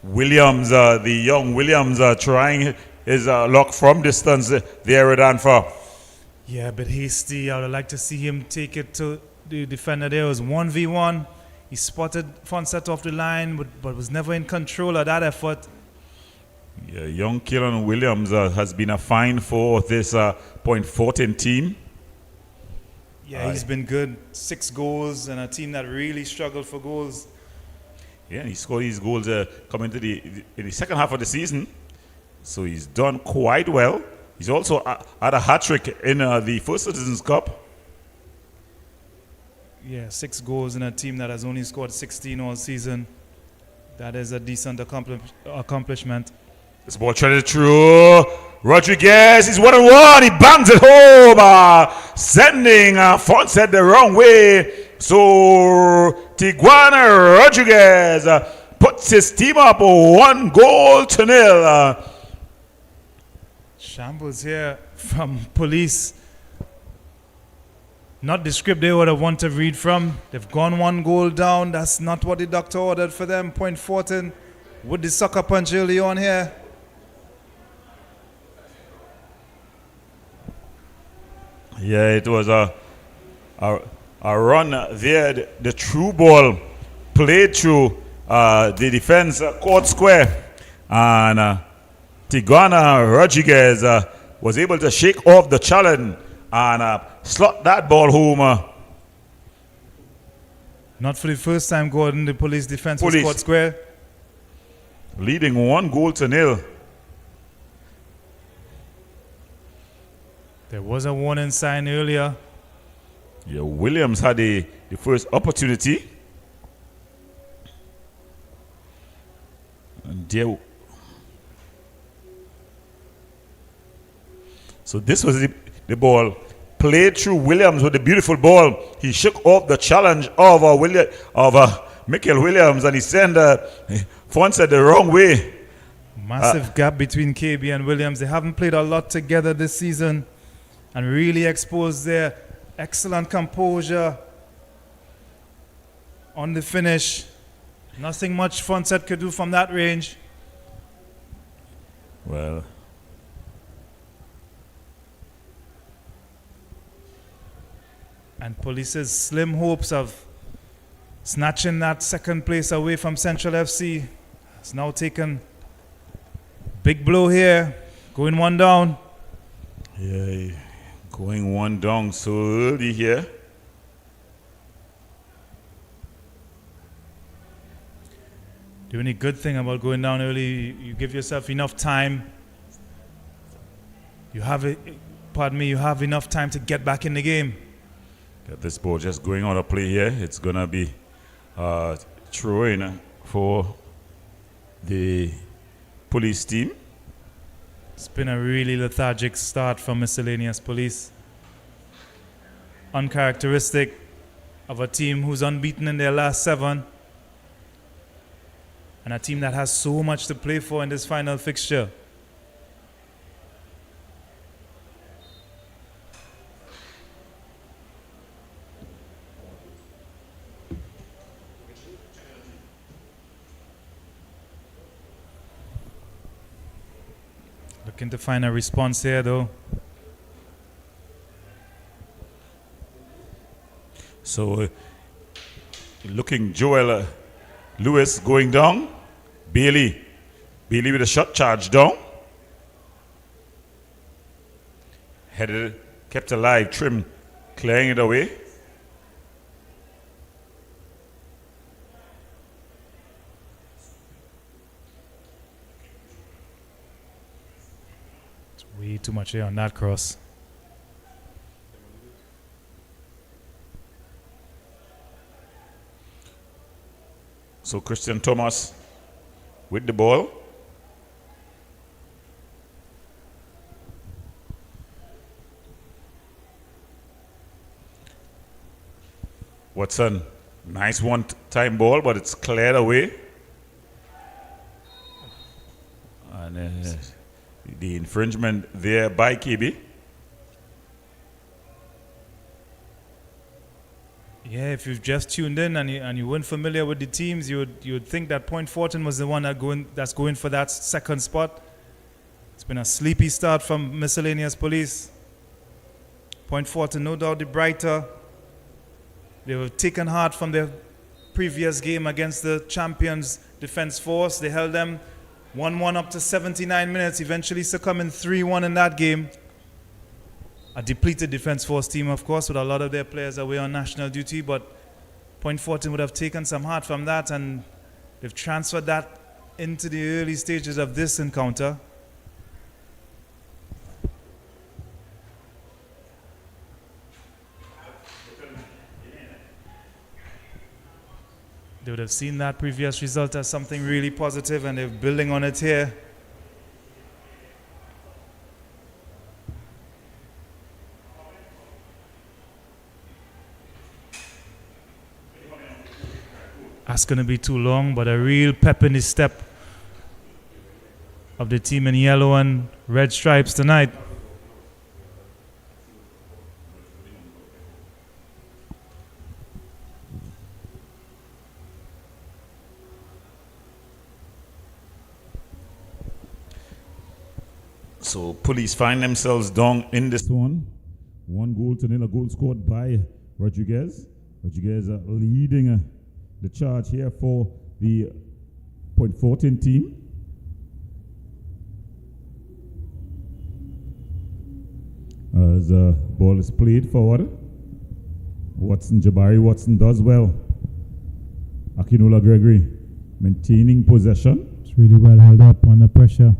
Williams, the young Williams, trying his luck from distance there at Danfor. Yeah, but hasty. I would like to see him take it to the defender there. It was 1v1. He spotted Fonset off the line, but was never in control of that effort. Yeah, young Keelan Williams has been a find for this Point Fortin team. Yeah, he's been good. 6 goals and a team that really struggled for goals. Yeah, and he scored his goals coming to in the second half of the season. So he's done quite well. He's also had a hat-trick in the First Citizens Cup. Yeah, 6 goals in a team that has only scored 16 all season. That is a decent accomplishment. This ball threaded through. Rodriguez is 1-on-1. He bangs it home, sending Fonset the wrong way. So Tiguana Rodriguez puts his team up 1-0. Shambles here from police. Not the script they would have wanted to read from. They've gone 1 goal down. That's not what the doctor ordered for them. Point Fortin with the sucker punch early on here. Yeah, it was a run there. The through ball played through the defense court square, and Tigana Rodriguez was able to shake off the challenge and slot that ball home. Not for the first time, Gordon. The police defense was court square. Leading 1-0. There was a warning sign earlier. Yeah, Williams had the first opportunity. And there. So this was the ball played through Williams with a beautiful ball. He shook off the challenge of Michael Williams, and he sent Fonset the wrong way. Massive gap between KB and Williams. They haven't played a lot together this season and really exposed their excellent composure on the finish. Nothing much Fonset could do from that range. Well, and Police's slim hopes of snatching that second place away from Central FC. It's now taken big blow here, going 1 down. yeah, going 1 down so early here. The only good thing about going down early, you give yourself enough time. You have enough time to get back in the game. Got this ball just going out of play here. It's gonna be throw-in for the police team. It's been a really lethargic start for Miscellaneous Police. Uncharacteristic of a team who's unbeaten in their last 7. And a team that has so much to play for in this final fixture. Looking to find a response here, though. So, looking Joel Lewis going down. Bailey with a shot charge down. Headed, kept alive, Trim clearing it away. It's way too much here on that cross. So Christian Thomas with the ball. Watson, nice one-time ball, but it's cleared away. And the infringement there by KB. Yeah, if you've just tuned in and you weren't familiar with the teams, you would think that Point Fortin was the one that's going for that second spot. It's been a sleepy start from Miscellaneous Police. Point Fortin, no doubt the brighter. They were taken hard from their previous game against the champions Defence Force. They held them 1-1 up to 79 minutes, eventually succumbing 3-1 in that game. A depleted Defence Force team, of course, with a lot of their players away on national duty, but Point Fortin would have taken some heart from that, and they've transferred that into the early stages of this encounter. They would have seen that previous result as something really positive, and they're building on it here. That's going to be too long, but a real pep in the step of the team in yellow and red stripes tonight. So police find themselves down in this one. 1-0, a goal scored by Rodriguez. Rodriguez leading the charge here for the Point Fortin team. As the ball is played forward, Jabari Watson does well. Akinola Gregory maintaining possession. It's really well held up under pressure.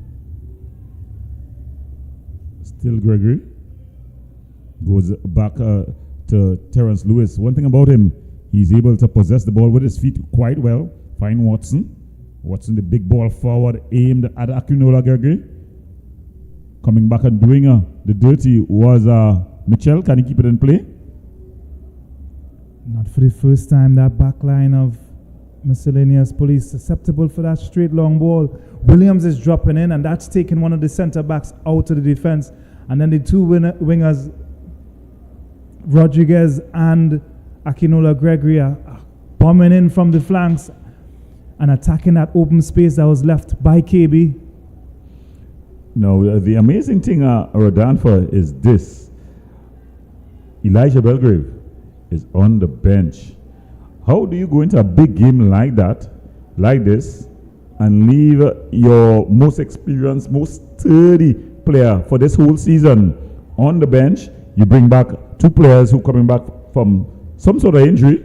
Still Gregory. Goes back to Terrence Lewis. One thing about him, he's able to possess the ball with his feet quite well. Find Watson. Watson, the big ball forward, aimed at Akinola Gregory. Coming back and doing the dirty was Mitchell. Can he keep it in play? Not for the first time that back line of Miscellaneous Police susceptible for that straight long ball. Williams is dropping in, and that's taking one of the centre backs out of the defence. And then the two wingers, Rodriguez and Akinola Gregory, are bombing in from the flanks and attacking that open space that was left by KB. Now, the amazing thing, Rodanfa, is this. Elijah Belgrave is on the bench. How do you go into a big game like that, like this, and leave your most experienced, most sturdy player for this whole season on the bench? You bring back two players who are coming back from some sort of injury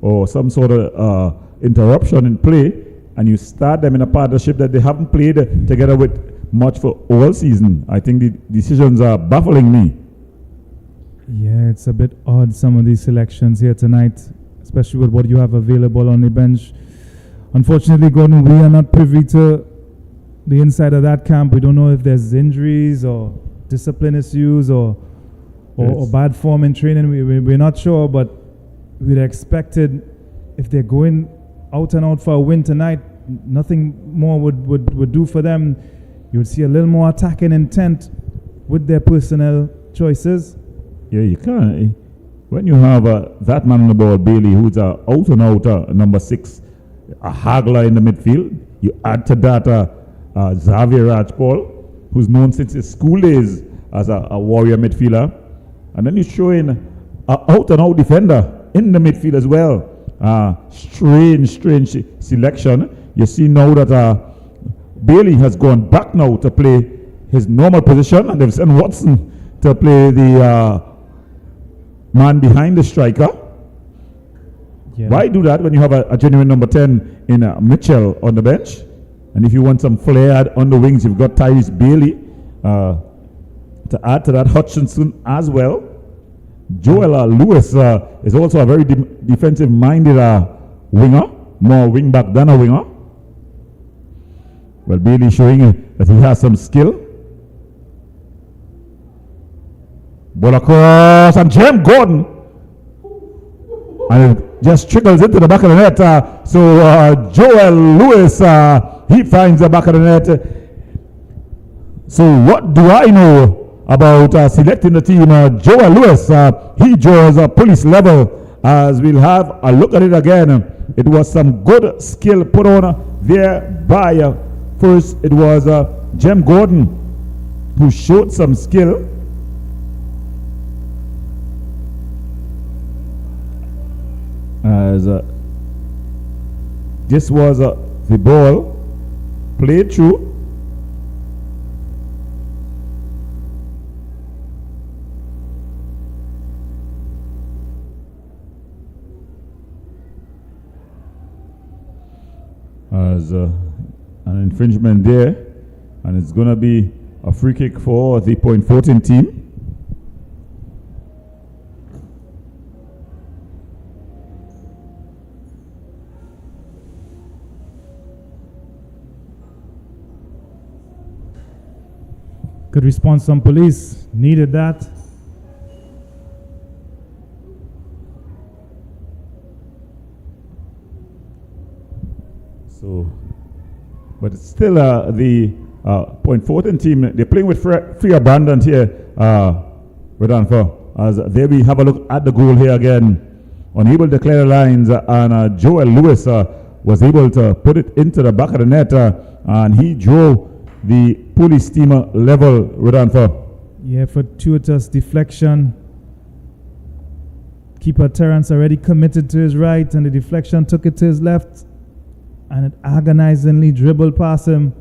or some sort of interruption in play, and you start them in a partnership that they haven't played together with much for all season. I think the decisions are baffling me. Yeah, it's a bit odd, some of these selections here tonight, especially with what you have available on the bench. Unfortunately, Gordon, we are not privy to the inside of that camp. We don't know if there's injuries or discipline issues or bad form in training. We're not sure, but we'd expected if they're going out and out for a win tonight, nothing more would do for them. You would see a little more attacking intent with their personnel choices. Yeah, you can't. When you have that man on the ball, Bailey, who's out and out number 6, a haggler in the midfield, you add to that Xavier Rajpal, who's known since his school days as a warrior midfielder, and then you show in an out and out defender in the midfield as well. Strange selection. You see now that Bailey has gone back now to play his normal position, and they've sent Watson to play the man behind the striker. Yeah. Why do that when you have a genuine number 10 in Mitchell on the bench? And if you want some flair on the wings, you've got Tyrese Bailey to add to that, Hutchinson as well. Joel Lewis is also a very defensive-minded winger, more wing-back than a winger. Well, Bailey showing that he has some skill. Ball across, and Jem Gordon. And it just trickles into the back of the net. So Joel Lewis, he finds the back of the net. So what do I know about selecting the team? Joel Lewis, he draws a police level, as we'll have a look at it again. It was some good skill put on there by first it was Jem Gordon, who showed some skill. As this was the ball played through. As an infringement there, and it's going to be a free kick for the Point Fortin team. Good response from police. Needed that. So, but it's still the Point Fortin team. They're playing with free abandon here, Rodanfa. As there we have a look at the goal here again. Unable to clear the lines, and Joel Lewis was able to put it into the back of the net, and he drove the police steamer level with Anfa. Yeah, fortuitous deflection. Keeper Terrence already committed to his right, and the deflection took it to his left, and it agonizingly dribbled past him.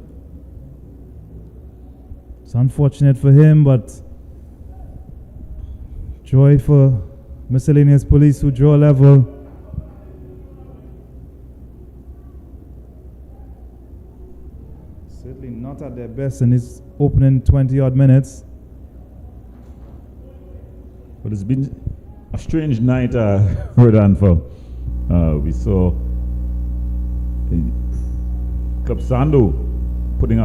It's unfortunate for him, but joy for Miscellaneous Police, who draw level. Certainly not at their best in this opening 20-odd minutes. But it's been a strange night, Rodan, for we saw Club Sando pulling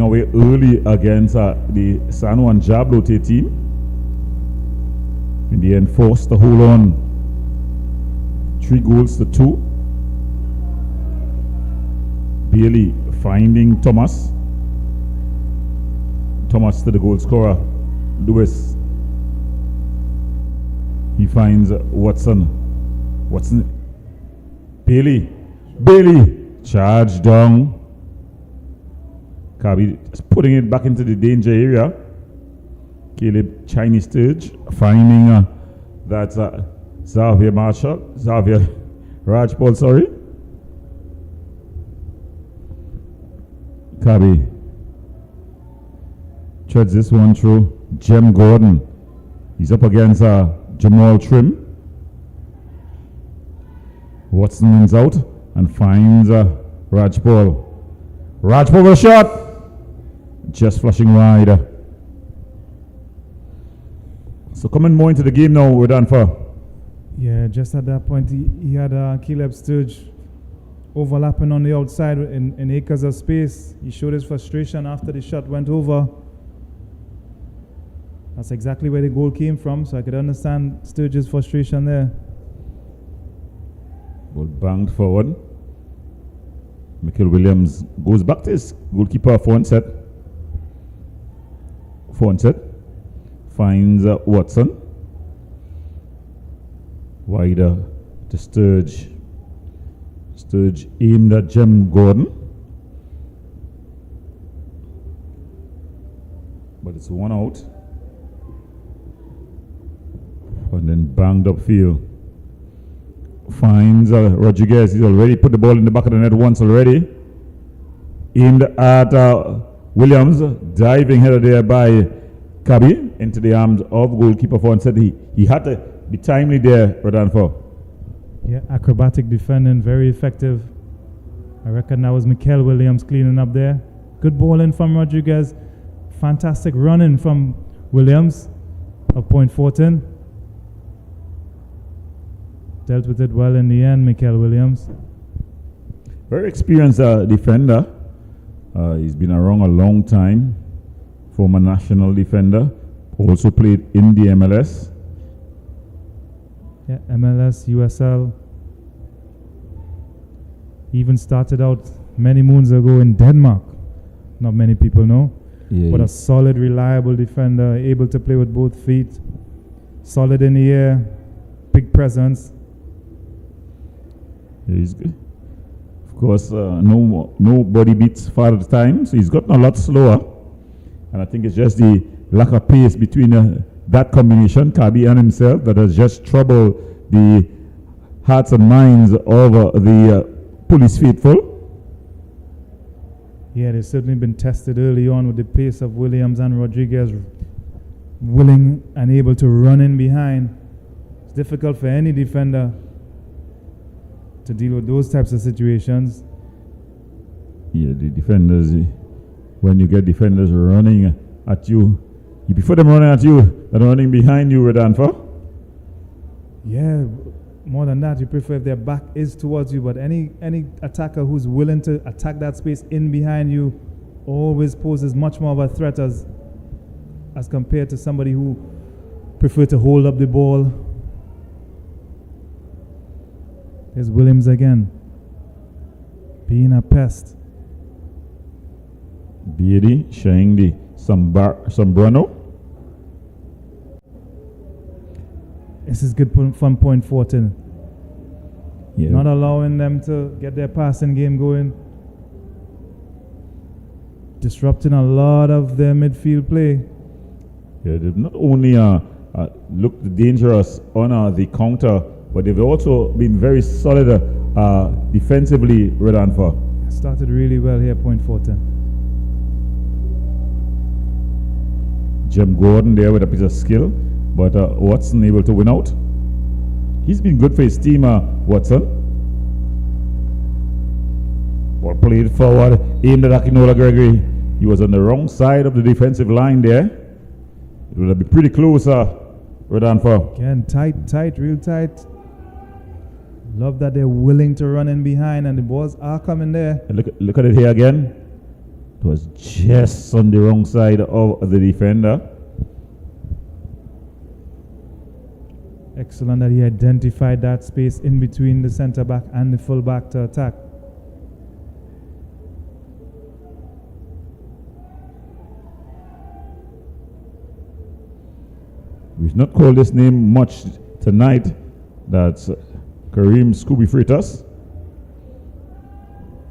away early against the San Juan Jablote team. In the end, forced to hold on 3-2. Bailey finding Thomas. Thomas to the goal scorer, Lewis. He finds Watson. Bailey charged down. Kabi is putting it back into the danger area. Caleb Chinese Sturge finding that Xavier Rajpal, sorry. Kabi treads this one through. Jem Gordon. He's up against Jamal Trim. Watson wins out and finds Rajpal. Rajpal with a shot. Just flashing wide. So coming more into the game now, we're done for. Yeah, just at that point, he had Caleb Sturge overlapping on the outside in acres of space. He showed his frustration after the shot went over. That's exactly where the goal came from, so I could understand Sturge's frustration there. Ball banged forward. Michael Williams goes back to his goalkeeper, Fortin. Finds Watson. Wider to Sturge. Sturge aimed at Jem Gordon. But it's one out. And then banged upfield. Finds Rodriguez. He's already put the ball in the back of the net once already. Aimed at Williams. Diving header there by Kabi into the arms of goalkeeper Fortin. He had to be timely there, Rodanfo. Yeah, acrobatic defending, very effective. I reckon that was Mikel Williams cleaning up there. Good ball in from Rodriguez. Fantastic running from Williams of Point Fortin. Dealt with it well in the end, Mikel Williams. Very experienced defender. He's been around a long time. Former national defender. Also played in the MLS. Yeah, MLS, USL. He even started out many moons ago in Denmark. Not many people know. Yeah, but a solid, reliable defender, able to play with both feet. Solid in the air. Big presence. Yeah, he's good. Of course, nobody beats Father Time, so he's gotten a lot slower. And I think it's just the lack of pace between that combination, Kabi and himself, that has just troubled the hearts and minds of the police faithful. Yeah, they've certainly been tested early on with the pace of Williams and Rodriguez, willing and able to run in behind. It's difficult for any defender to deal with those types of situations. Yeah, the defenders, when you get defenders running at you, you prefer them running at you than running behind you, Redanfa? Yeah, more than that, you prefer if their back is towards you, but any attacker who's willing to attack that space in behind you always poses much more of a threat as compared to somebody who prefer to hold up the ball. There's Williams again, being a pest. Beatty showing the sombrano. This is good from Point Fortin. Yeah. Not allowing them to get their passing game going. disrupting a lot of their midfield play. Yeah, they've not only looked dangerous on the counter, but they've also been very solid defensively, Redanfa. Started really well here, Point Fortin. Jim Gordon there with a piece of skill, but Watson able to win out. He's been good for his team, Watson. Ball played forward, aimed at Akinola Gregory. He was on the wrong side of the defensive line there. It will be pretty close, Redanfa. Again, tight, real tight. Love that they're willing to run in behind and the balls are coming there. And look at it here again. It was just on the wrong side of the defender. Excellent that he identified that space in between the centre back and the full back to attack. We've not called this name much tonight. That's Kareem Scooby Fritas.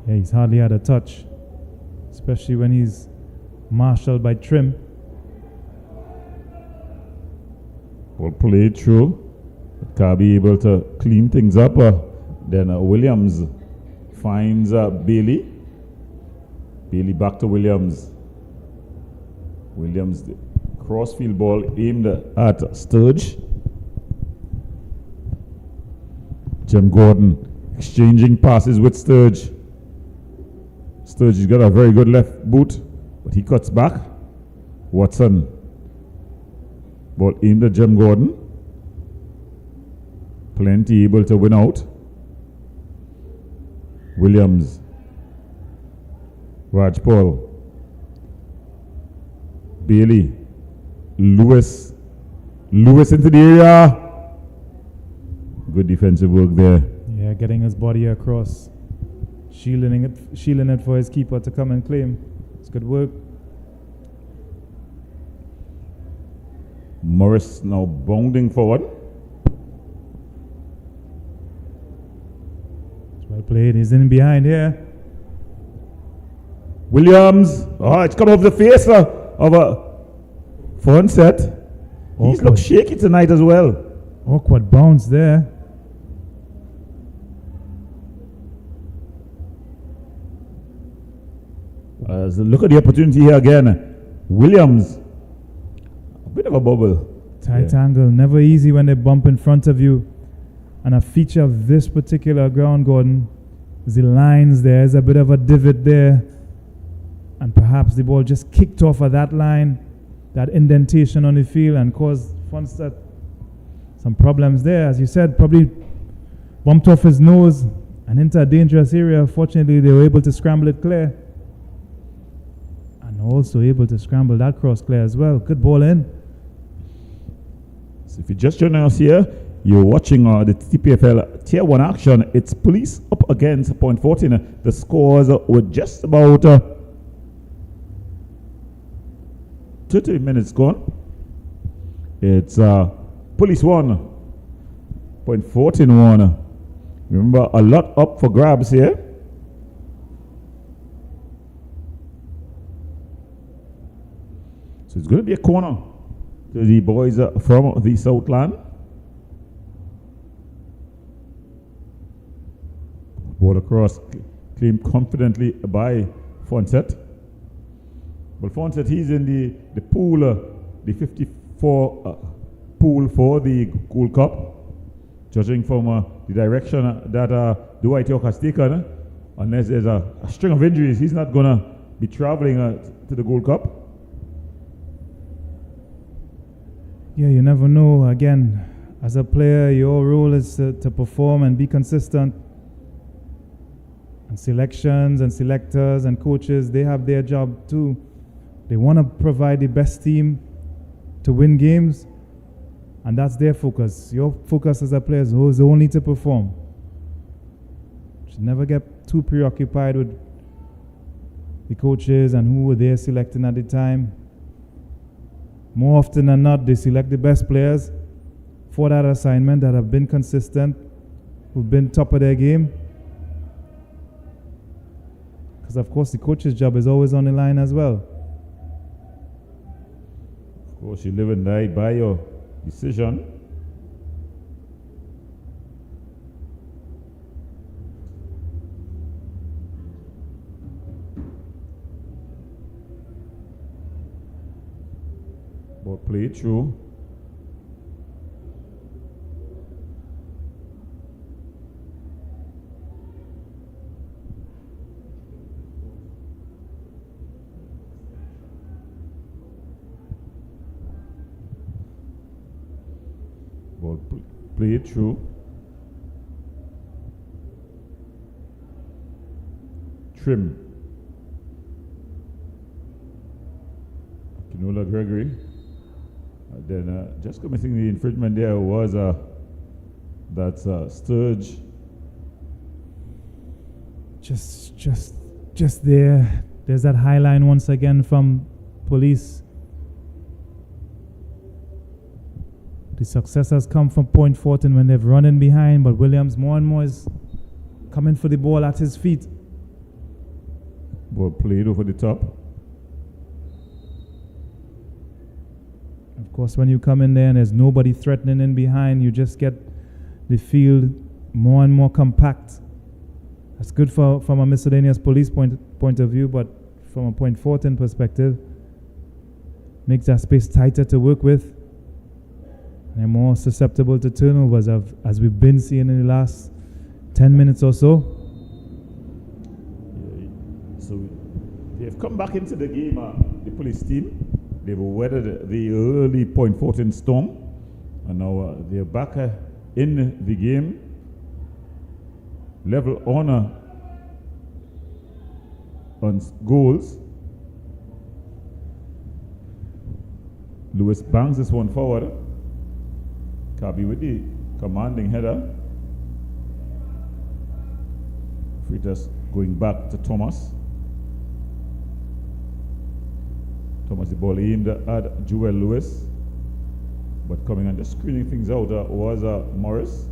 Yeah, he's hardly had a touch, especially when he's marshaled by Trim. Ball played through. Kabi able to clean things up. Then Williams finds Bailey. Bailey back to Williams. Williams, the crossfield ball aimed at Sturge. Jim Gordon exchanging passes with Sturge. Sturge has got a very good left boot, but he cuts back. Watson. Ball aimed at Jim Gordon. Plenty able to win out. Williams. Raj Paul. Bailey. Lewis into the area. Good defensive work there. Yeah, getting his body across. Shielding it for his keeper to come and claim. It's good work. Morris now bounding forward. Well played. He's in behind here. Williams. Oh, it's come off the face of a front set. He's looked shaky tonight as well. Awkward bounce there. So look at the opportunity here again. Williams. A bit of a bubble. Tight angle. Never easy when they bump in front of you. And a feature of this particular ground, Gordon, is the lines there. There's a bit of a divot there. And perhaps the ball just kicked off of that line, that indentation on the field, and caused Funstead some problems there. As you said, probably bumped off his nose and into a dangerous area. Fortunately, they were able to scramble it clear. And also able to scramble that cross clear as well. Good ball in. So if you're just joining us here, you're watching the Ttpfl Tier 1 action. It's Police up against Point Fortin. The scores were just about 30 minutes gone. It's Police 1, Point Fortin 1. Remember, a lot up for grabs here. So it's going to be a corner to the boys from the Southland. Ball across, claimed confidently by Fonset. But Fonset, he's in the pool, the 54 pool for the Gold Cup. Judging from the direction that Dwight York has taken, unless there's a string of injuries, he's not going to be traveling to the Gold Cup. Yeah, you never know. Again, as a player, your role is to perform and be consistent. And selections and selectors and coaches, they have their job too. They want to provide the best team to win games, and that's their focus. Your focus as a player is only to perform. You should never get too preoccupied with the coaches and who they're selecting at the time. More often than not, they select the best players for that assignment that have been consistent, who've been top of their game. Because, of course, the coach's job is always on the line as well. Of course, you live and die by your decision. Ball played through. Ball played through. Trim. Akinola Gregory. Then just committing the infringement there was that Sturge. Just there. There's that high line once again from police. The success has come from Point Fortin when they've run in behind, but Williams more and more is coming for the ball at his feet. Ball played over the top. Of course, when you come in there and there's nobody threatening in behind, you just get the field more and more compact. That's good from a miscellaneous police point of view, but from a Point Fortin perspective, makes that space tighter to work with. And they're more susceptible to turnovers, as we've been seeing in the last 10 minutes or so. Yeah, so they've come back into the game, the police team. They've weathered the early Point Fortin storm, and now they're back in the game. Level on goals. Lewis bangs this one forward. Kabi with the commanding header. Fritas going back to Thomas. Thomas, the ball aimed at Joel Lewis, but coming and just screening things out was Morris.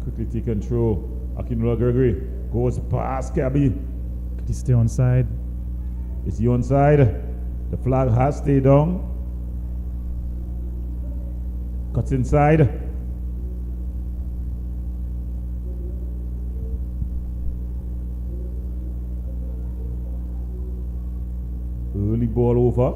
Quickly taken through. Akinola Gregory goes past Kabi. Could he stay onside? Is he onside? The flag has stayed down. Cuts inside. Early ball over.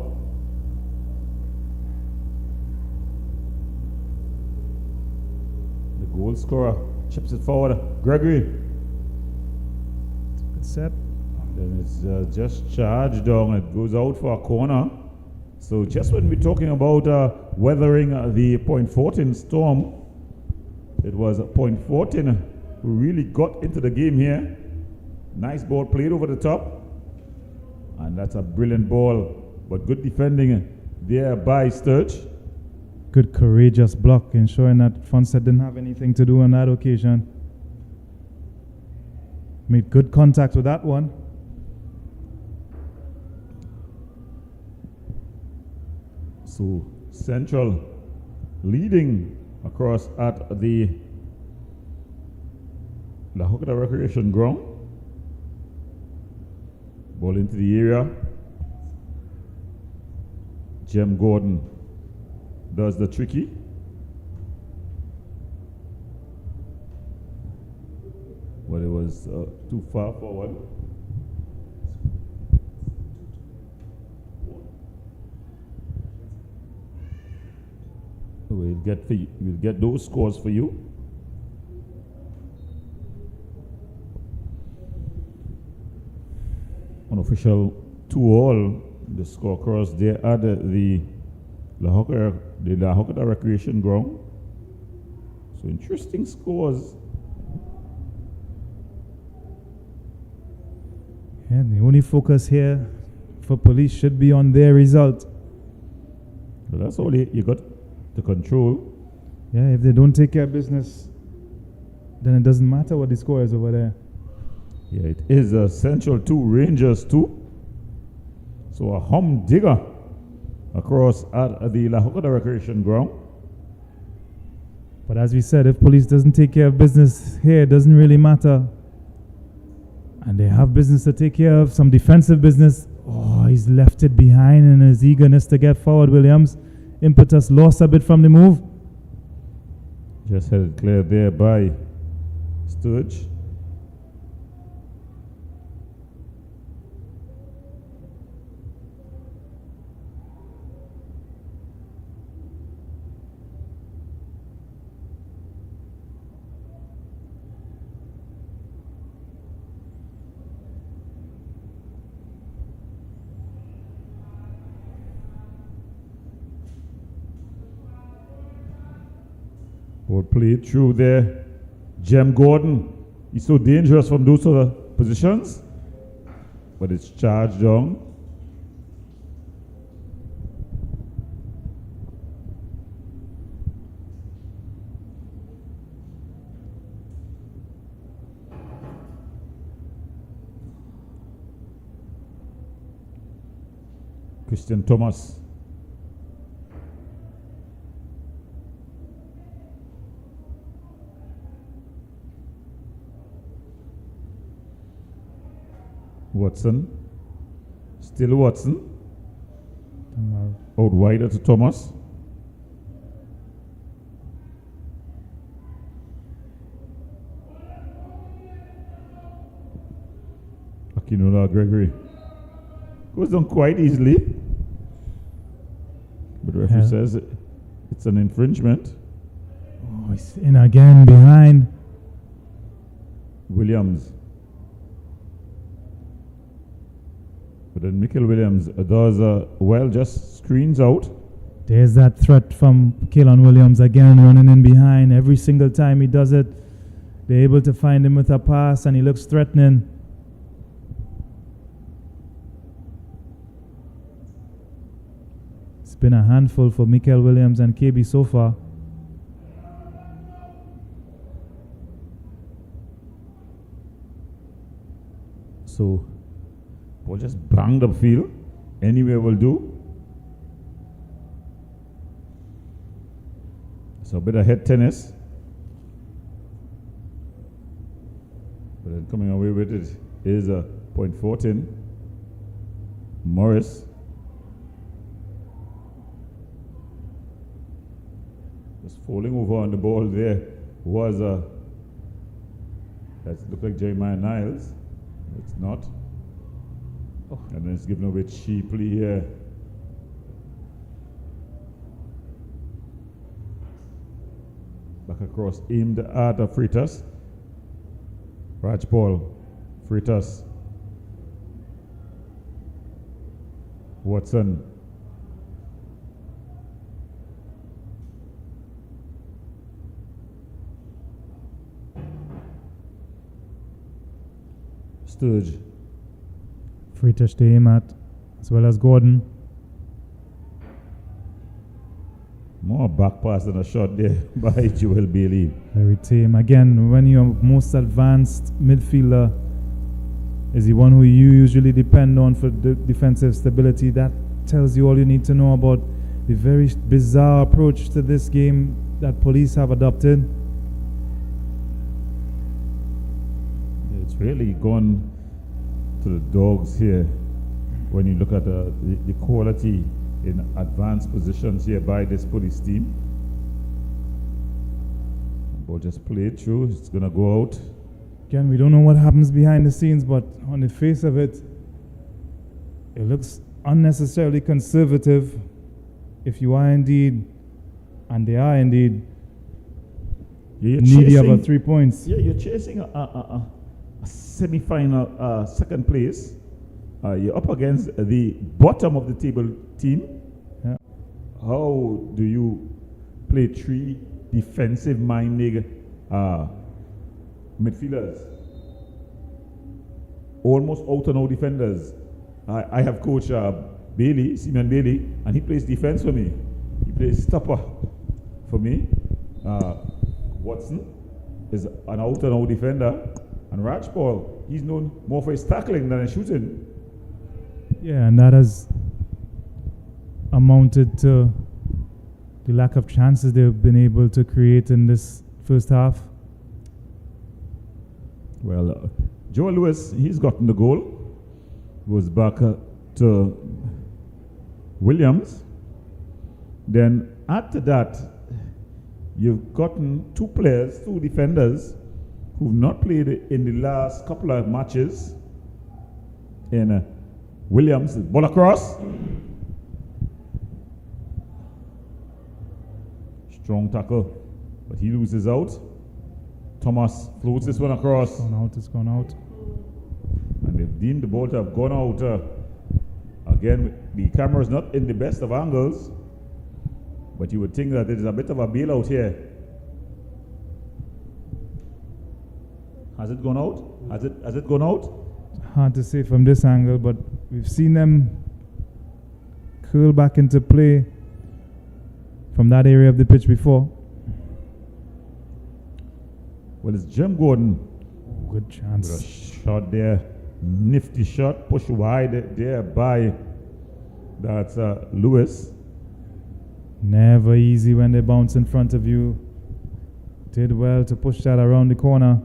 The goal scorer chips it forward. Gregory. Good set. Then it's just charged down. It goes out for a corner. So just when we're talking about weathering the Point Fortin storm, it was Point Fortin who really got into the game here. Nice ball played over the top. And that's a brilliant ball, but good defending there by Sturge. Good courageous block, ensuring that Fonset didn't have anything to do on that occasion. Made good contact with that one. So Central leading across at the La Hokata Recreation Ground. Ball into the area. Jem Gordon does the tricky. But it was too far forward. We'll get those scores for you. Unofficial 2-all, the score across there at the La Hokata Recreation Ground. So interesting scores. And the only focus here for police should be on their result. But that's all you got to control. Yeah, if they don't take care of business, then it doesn't matter what the score is over there. Yeah, it is Central 2, Rangers 2. So a humdinger across at the La Hokata Recreation Ground. But as we said, if police doesn't take care of business here, it doesn't really matter And they have business to take care of, some defensive business. Oh, he's left it behind in his eagerness to get forward, Williams. Impetus lost a bit from the move. Just had it cleared there by Sturge. Ball played through there. Jem Gordon. He's so dangerous from those sort of positions. But it's charged down. Christian Thomas. Watson. Still Watson. Out wider to Thomas. Akinola Gregory. Goes down quite easily. But the referee says it's an infringement. Oh, he's in again behind. Williams. But then Michael Williams does just screens out. There's that threat from Kalen Williams again, running in behind. Every single time he does it, they're able to find him with a pass, and he looks threatening. It's been a handful for Michael Williams and KB so far. So, ball just banged upfield. Anywhere will do. So a bit of head tennis. But then coming away with it is a point Fortin. Morris. Just falling over on the ball there was that looked like Jeremiah Niles. It's not. Oh. And then it's given away cheaply here. Back across, aimed at Freitas. Raj Paul, Freitas. Watson. Sturge. Freitas to aim at, as well as Gordon. More back pass than a shot there by Joel Bailey. Very tame. Again, when your most advanced midfielder is the one who you usually depend on for the defensive stability, that tells you all you need to know about the very bizarre approach to this game that police have adopted. It's really gone to the dogs here when you look at the quality in advanced positions here by this police team. Ball just played through. It's going to go out. Again, we don't know what happens behind the scenes, but on the face of it, it looks unnecessarily conservative. If you are indeed, and they are indeed, needy about 3 points. Yeah, you're chasing a semi-final second place. You're up against the bottom of the table team. Yeah. How do you play three defensive-minded midfielders? Almost out-and-out defenders. I have coached Bailey, Simeon Bailey, and he plays defense for me. He plays stopper for me. Watson is an out-and-out defender. And Raj Paul, he's known more for his tackling than his shooting. Yeah, and that has amounted to the lack of chances they've been able to create in this first half. Well, Joe Lewis, he's gotten the goal. Goes back to Williams. Then add to that, you've gotten two defenders, who've not played in the last couple of matches. In Williams, ball across. Strong tackle, but he loses out. Thomas floats this one across. It's gone out. And they've deemed the ball to have gone out. Again, the camera is not in the best of angles, but you would think that it is a bit of a bailout here. Has it gone out? Has it gone out? Hard to say from this angle, but we've seen them curl back into play from that area of the pitch before. Well, it's Jim Gordon. Good chance. With a shot there. Nifty shot. Push wide there by that's Lewis. Never easy when they bounce in front of you. Did well to push that around the corner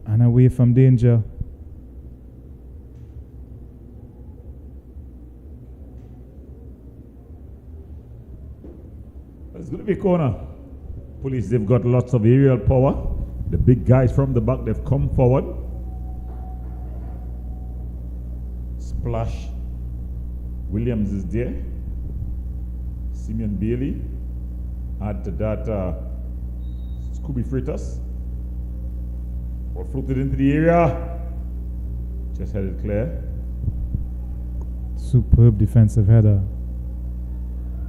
and away from danger. It's going to be a corner. Police, they've got lots of aerial power. The big guys from the back, they've come forward. Splash. Williams is there. Simeon Bailey. Add to that Scooby Freitas. Or floated into the area. Just had it clear. Superb defensive header.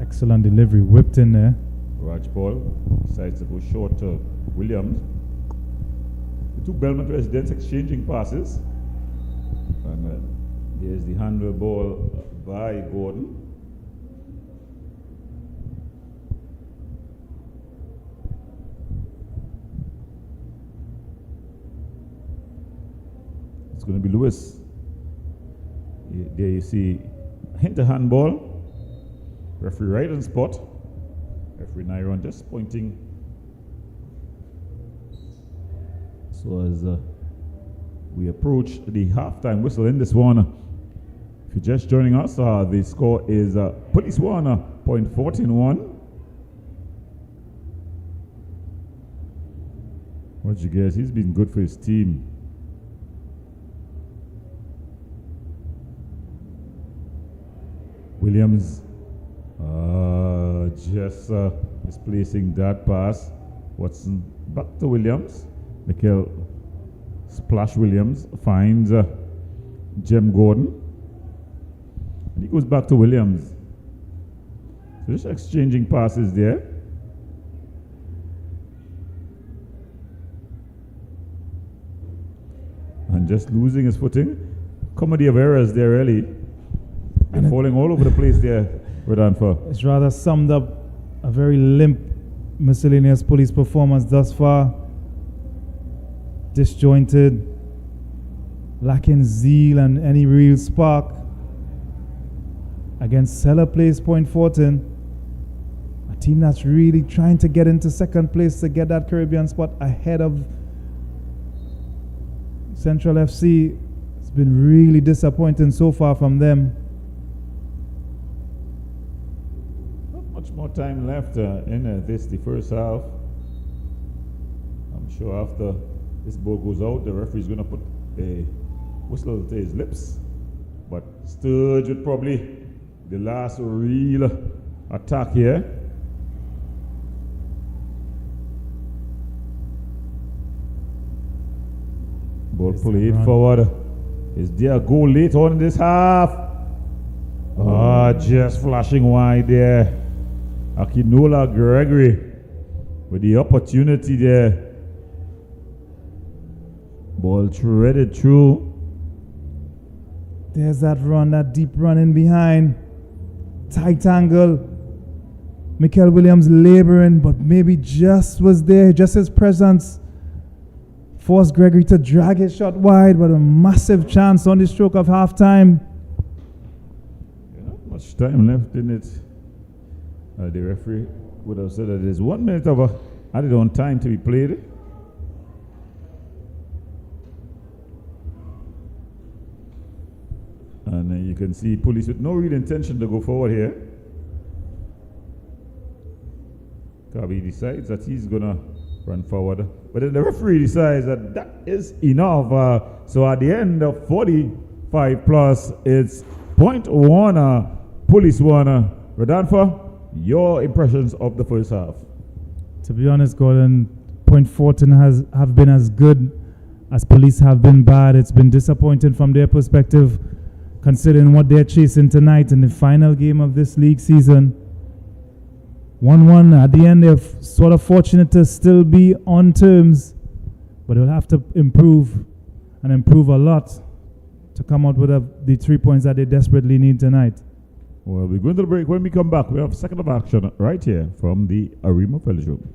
Excellent delivery. Whipped in there. Raj Paul decides to go short to Williams. The two Belmont residents exchanging passes. And there's the handle ball by Gordon. It's going to be Lewis. There you see a hint of handball. Referee right on spot. Referee Nyron just pointing. So as we approach the halftime whistle in this one, if you're just joining us, the score is Police 1, Fortin 1. What you guess? He's been good for his team. Williams just misplacing that pass. Watson back to Williams. Mikel Splash Williams finds Jem Gordon. And he goes back to Williams. So just exchanging passes there. And just losing his footing. Comedy of errors there, really. They're falling all over the place there, Rodolfo. It's rather summed up a very limp miscellaneous Police performance thus far. Disjointed, lacking zeal and any real spark against Cellar Place Fortin, a team that's really trying to get into second place to get that Caribbean spot ahead of Central FC. It's been really disappointing so far from them. Not much more time left in the first half. I'm sure after this ball goes out, the referee's going to put a whistle to his lips. But Sturge with probably the last real attack here. Ball played forward. Is there a goal late on in this half? Just flashing wide there. Akinola Gregory with the opportunity there. Ball threaded through. There's that run, that deep run in behind. Tight angle. Mikel Williams laboring, but maybe just was there. Just his presence forced Gregory to drag his shot wide, but a massive chance on the stroke of halftime. Not much time left in it. The referee would have said that there's 1 minute of added on time to be played. can see police with no real intention to go forward here. Kabi decides that he's gonna run forward, but then the referee decides that that is enough. So at the end of 45 plus, it's point one, police one. Rodolfo, your impressions of the first half? To be honest, Gordon, Point Fortin have been as good as police have been bad. It's been disappointing from their perspective, considering what they're chasing tonight in the final game of this league season. 1-1 at the end. They're sort of fortunate to still be on terms, but they'll have to improve and improve a lot to come out with the 3 points that they desperately need tonight. Well, we're going to the break. When we come back, we have a second of action right here from the Arima Village Room.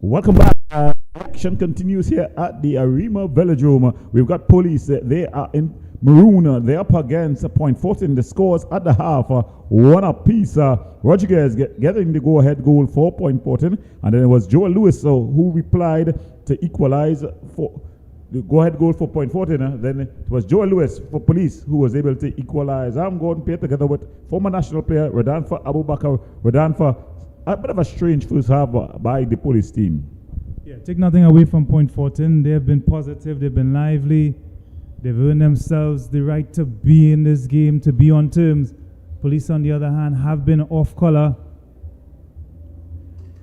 Welcome back. Action continues here at the Arima Velodrome. We've got police. They are in maroon. They're up against Point Fortin. The scores at the half, one apiece. Rodriguez getting the go-ahead goal for Point Fortin. And then it was Joel Lewis who replied to equalize for the go-ahead goal for Point Fortin. Then it was Joel Lewis for police who was able to equalize. I'm going to play together with former national player Radanfa Abubakar. Radanfa, a bit of a strange first half by the police team. Yeah, take nothing away from Point Fortin. They have been positive, they've been lively, they've earned themselves the right to be in this game, to be on terms. Police, on the other hand, have been off color.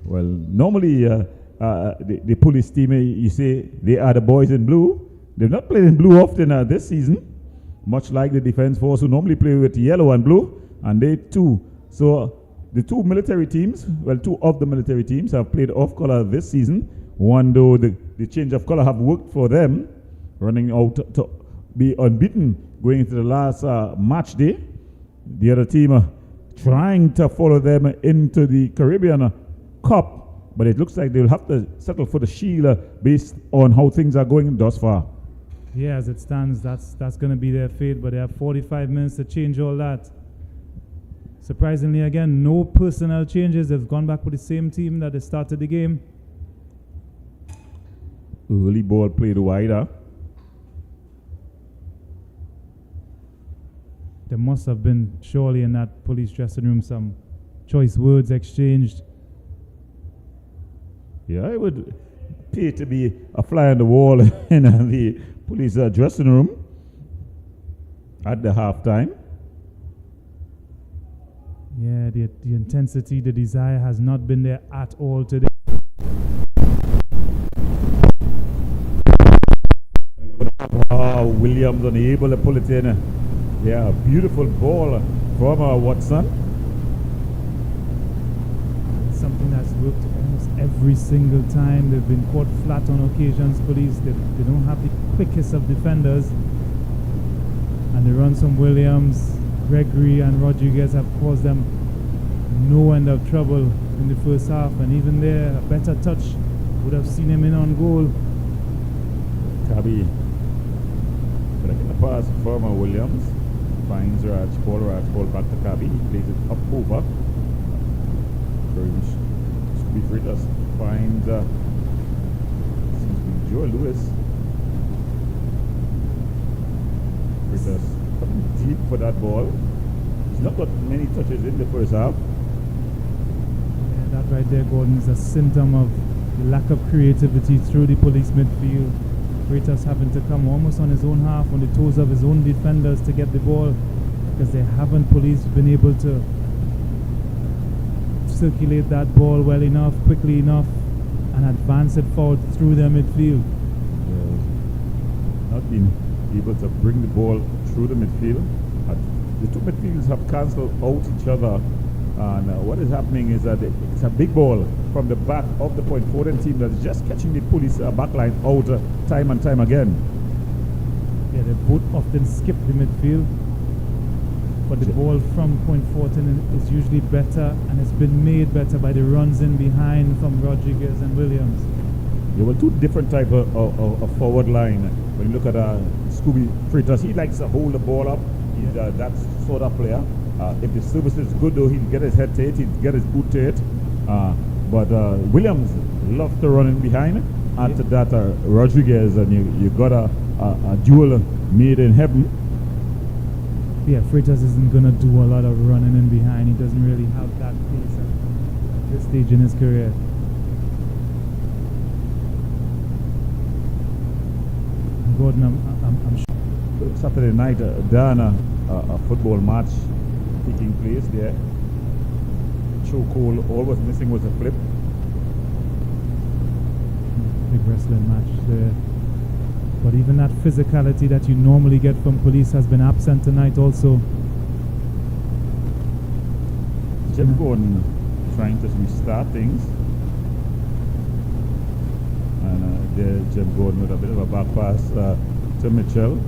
Well, normally the police team, you say they are the boys in blue. They've not played in blue often this season, much like the defense force who normally play with yellow and blue, and they too. So the two military teams, well, two of the military teams have played off color this season. One, though, the change of color have worked for them, running out to be unbeaten going into the last match day. The other team trying to follow them into the Caribbean Cup, but it looks like they'll have to settle for the Shield based on how things are going thus far. Yeah, as it stands, that's going to be their fate, but they have 45 minutes to change all that. Surprisingly, again, no personnel changes. They've gone back with the same team that they started the game. Early ball played wider. There must have been, surely, in that police dressing room, some choice words exchanged. Yeah, I would pay to be a fly on the wall in the police dressing room at the halftime. Yeah, the intensity, the desire has not been there at all today. Williams unable to pull it in. Yeah, beautiful ball from Watson. It's something that's worked almost every single time. They've been caught flat on occasions. Police, they don't have the quickest of defenders. And the runs from Williams, Gregory and Rodriguez have caused them no end of trouble in the first half. And even there, a better touch would have seen him in on goal. Kabi breaking the pass from Williams. Finds Raj Paul back to Kabi. He plays it up over. Scooby Freitas finds seems to be Joe Lewis. Freitas coming deep for that ball. He's not got many touches in the first half. Yeah, that right there, Gordon, is a symptom of the lack of creativity through the police midfield. Freitas having to come almost on his own half, on the toes of his own defenders to get the ball, because they haven't, police, been able to circulate that ball well enough, quickly enough, and advance it forward through their midfield. Not been able to bring the ball through the midfield. The two midfielders have cancelled out each other, and what is happening is that it's a big ball from the back of the Point Fortin team that's just catching the police backline out time and time again. Yeah, they both often skip the midfield, but the ball from Point Fortin is usually better, and it's been made better by the runs in behind from Rodriguez and Williams. There were two different type of forward line. When you look at Scooby Freitas, he likes to hold the ball up. He's that sort of player. If the service is good, though, he'd get his head to it, he'd get his boot to it. But Williams loves to run in behind. After that, Rodriguez, and you got a duel made in heaven. Yeah, Freitas isn't going to do a lot of running in behind. He doesn't really have that pace at this stage in his career. Gordon, I'm sure. Saturday night, Dana, a football match taking place there. Chokehold, all was missing was a flip. Big wrestling match there. But even that physicality that you normally get from police has been absent tonight also. Jim Gordon trying to restart things. And there Jim Gordon with a bit of a back pass to Mitchell.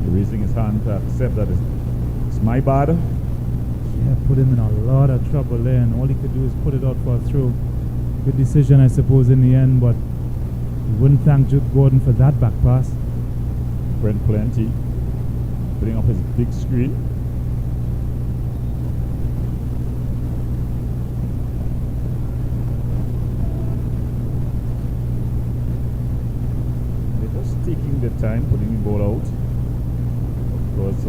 Raising his hand to accept that it's my bad. Yeah, put him in a lot of trouble there, and all he could do is put it out for a throw. Good decision, I suppose, in the end, but you wouldn't thank Jude Gordon for that back pass. Brent Plenty putting up his big screen. They're just taking their time putting the ball out. Of course,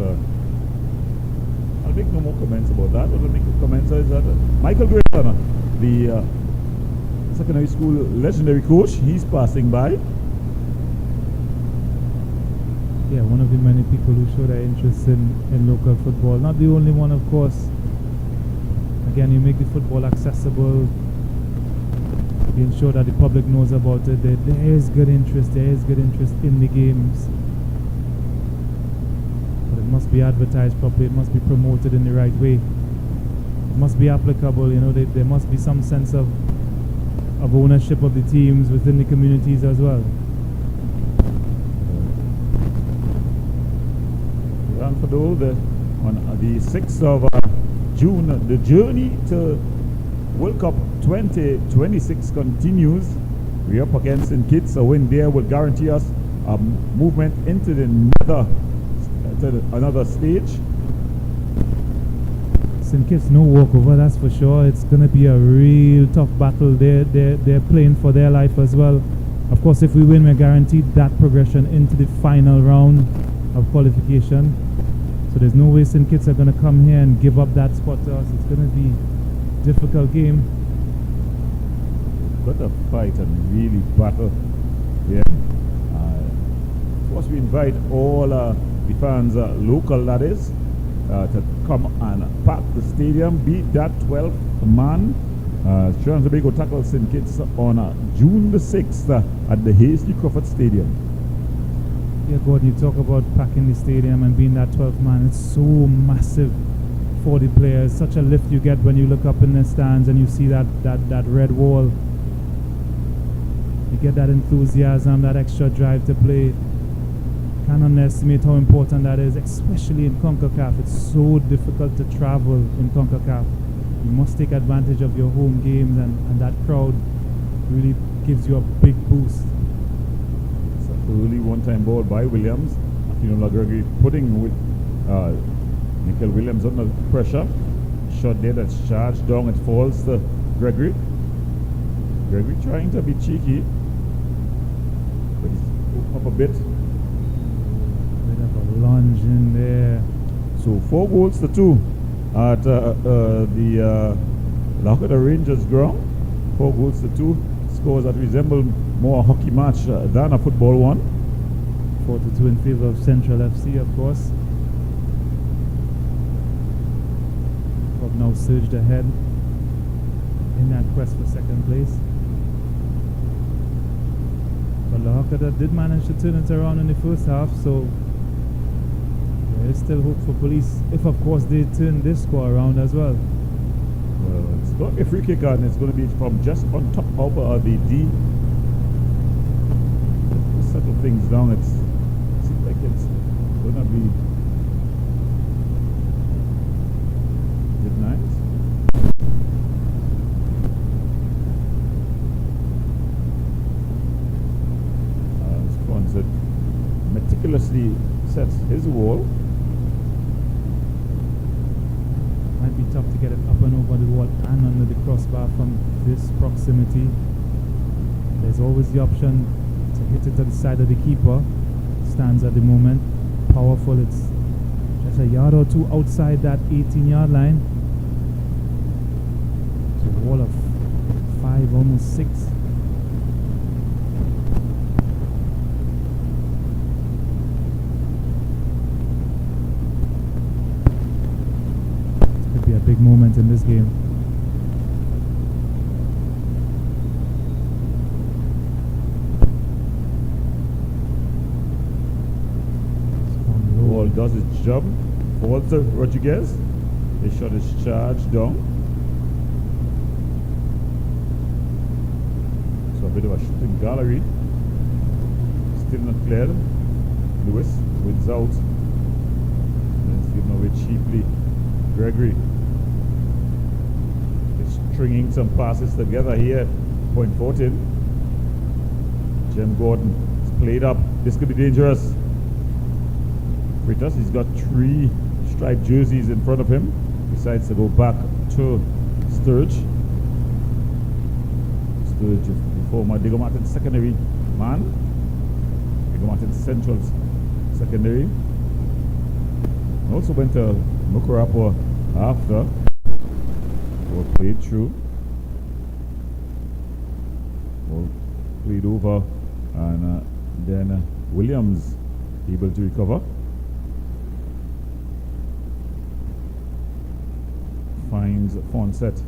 I'll make no more comments about that. What I'll make comments is that Michael Grayson, the secondary school legendary coach, he's passing by. Yeah, one of the many people who show their interest in local football. Not the only one, of course. Again, you make the football accessible. You ensure that the public knows about it. There is good interest in the games. But it must be advertised properly. It must be promoted in the right way. It must be applicable. You know, there must be some sense of ownership of the teams within the communities as well. For those on the 6th of June, the journey to World Cup 2026 continues. We're up against St. Kitts. A win there will guarantee us a movement into another stage. St. Kitts no walkover, that's for sure. It's going to be a real tough battle. They're playing for their life as well. Of course, if we win, we're guaranteed that progression into the final round of qualification. So there's no way St. Kitts are going to come here and give up that spot to us. It's going to be a difficult game. Got to fight and really battle. Yeah. Of course, we invite all the fans, local that is, to come and pack the stadium. Beat that 12th man. Trinidad and Tobago tackle St. Kitts on June the 6th at the Hasty Crawford Stadium. Yeah, Gordon, you talk about packing the stadium and being that 12th man. It's so massive for the players. Such a lift you get when you look up in the stands and you see that red wall. You get that enthusiasm, that extra drive to play. Can't underestimate how important that is, especially in CONCACAF. It's so difficult to travel in CONCACAF. You must take advantage of your home games, and that crowd really gives you a big boost. Early one-time ball by Williams. Gregory putting with Nickel Williams under pressure. Shot there that's charged down. It falls to Gregory. Gregory trying to be cheeky, but he's up a bit. Bit of a lunge in there. So 4-2 at the Lockwood Rangers ground. 4-2. Scores that resemble more a hockey match than a football one. 4-2 in favor of Central FC, of course. Have now surged ahead in that quest for second place. But Lahokada did manage to turn it around in the first half, so there is still hope for Police, if of course they turn this score around as well. Well, it's going to be a free kick, and it's going to be from just on top of the D. To settle things down, it seems like it's going to be nice. Sponsored meticulously sets his wall. Might be tough to get it up and over the wall and under the crossbar from this proximity. There's always the option to hit it to the side of the keeper. Stands at the moment. Powerful. It's just a yard or two outside that 18-yard line. It's a wall of 5, almost 6. Be a big moment in this game. Ball does its job. Falls to Rodriguez. His shot is charged down. So a bit of a shooting gallery. Still not cleared. Lewis wins out. And it's given away cheaply. Gregory is stringing some passes together here Point Fortin. Jem Gordon is played up. This could be dangerous. Freitas, he's got 3 striped jerseys in front of him. Decides to go back to Sturge. Sturge is the former Diego Martin secondary man. Diego Martin Central's secondary. Also went to Mukurapo after. Ball played through. Ball played over. And then Williams able to recover. Finds Fonset.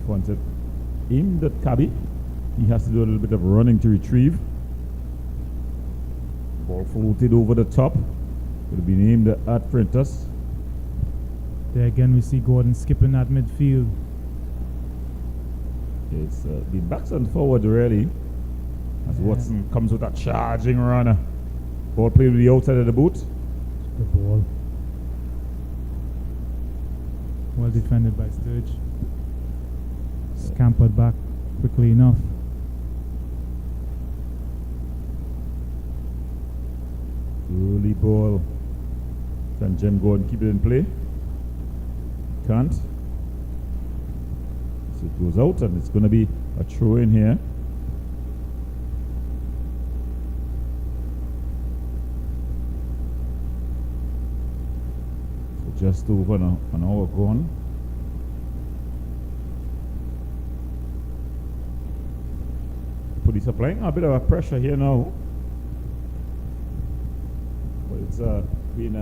Fonset aimed at Cabby. He has to do a little bit of running to retrieve. Ball floated over the top. Would have been aimed at Freitas. There again, we see Gordon skipping that midfield. It's been backs and forward really. As Watson comes with that charging runner. Ball played with the outside of the boot. Good ball. Well defended by Sturge. Scampered back quickly enough. Early ball. Can Jem Gordon keep it in play? Can't. So it goes out and it's going to be a throw in here. So just over an hour gone. Police applying a bit of a pressure here now. But it's been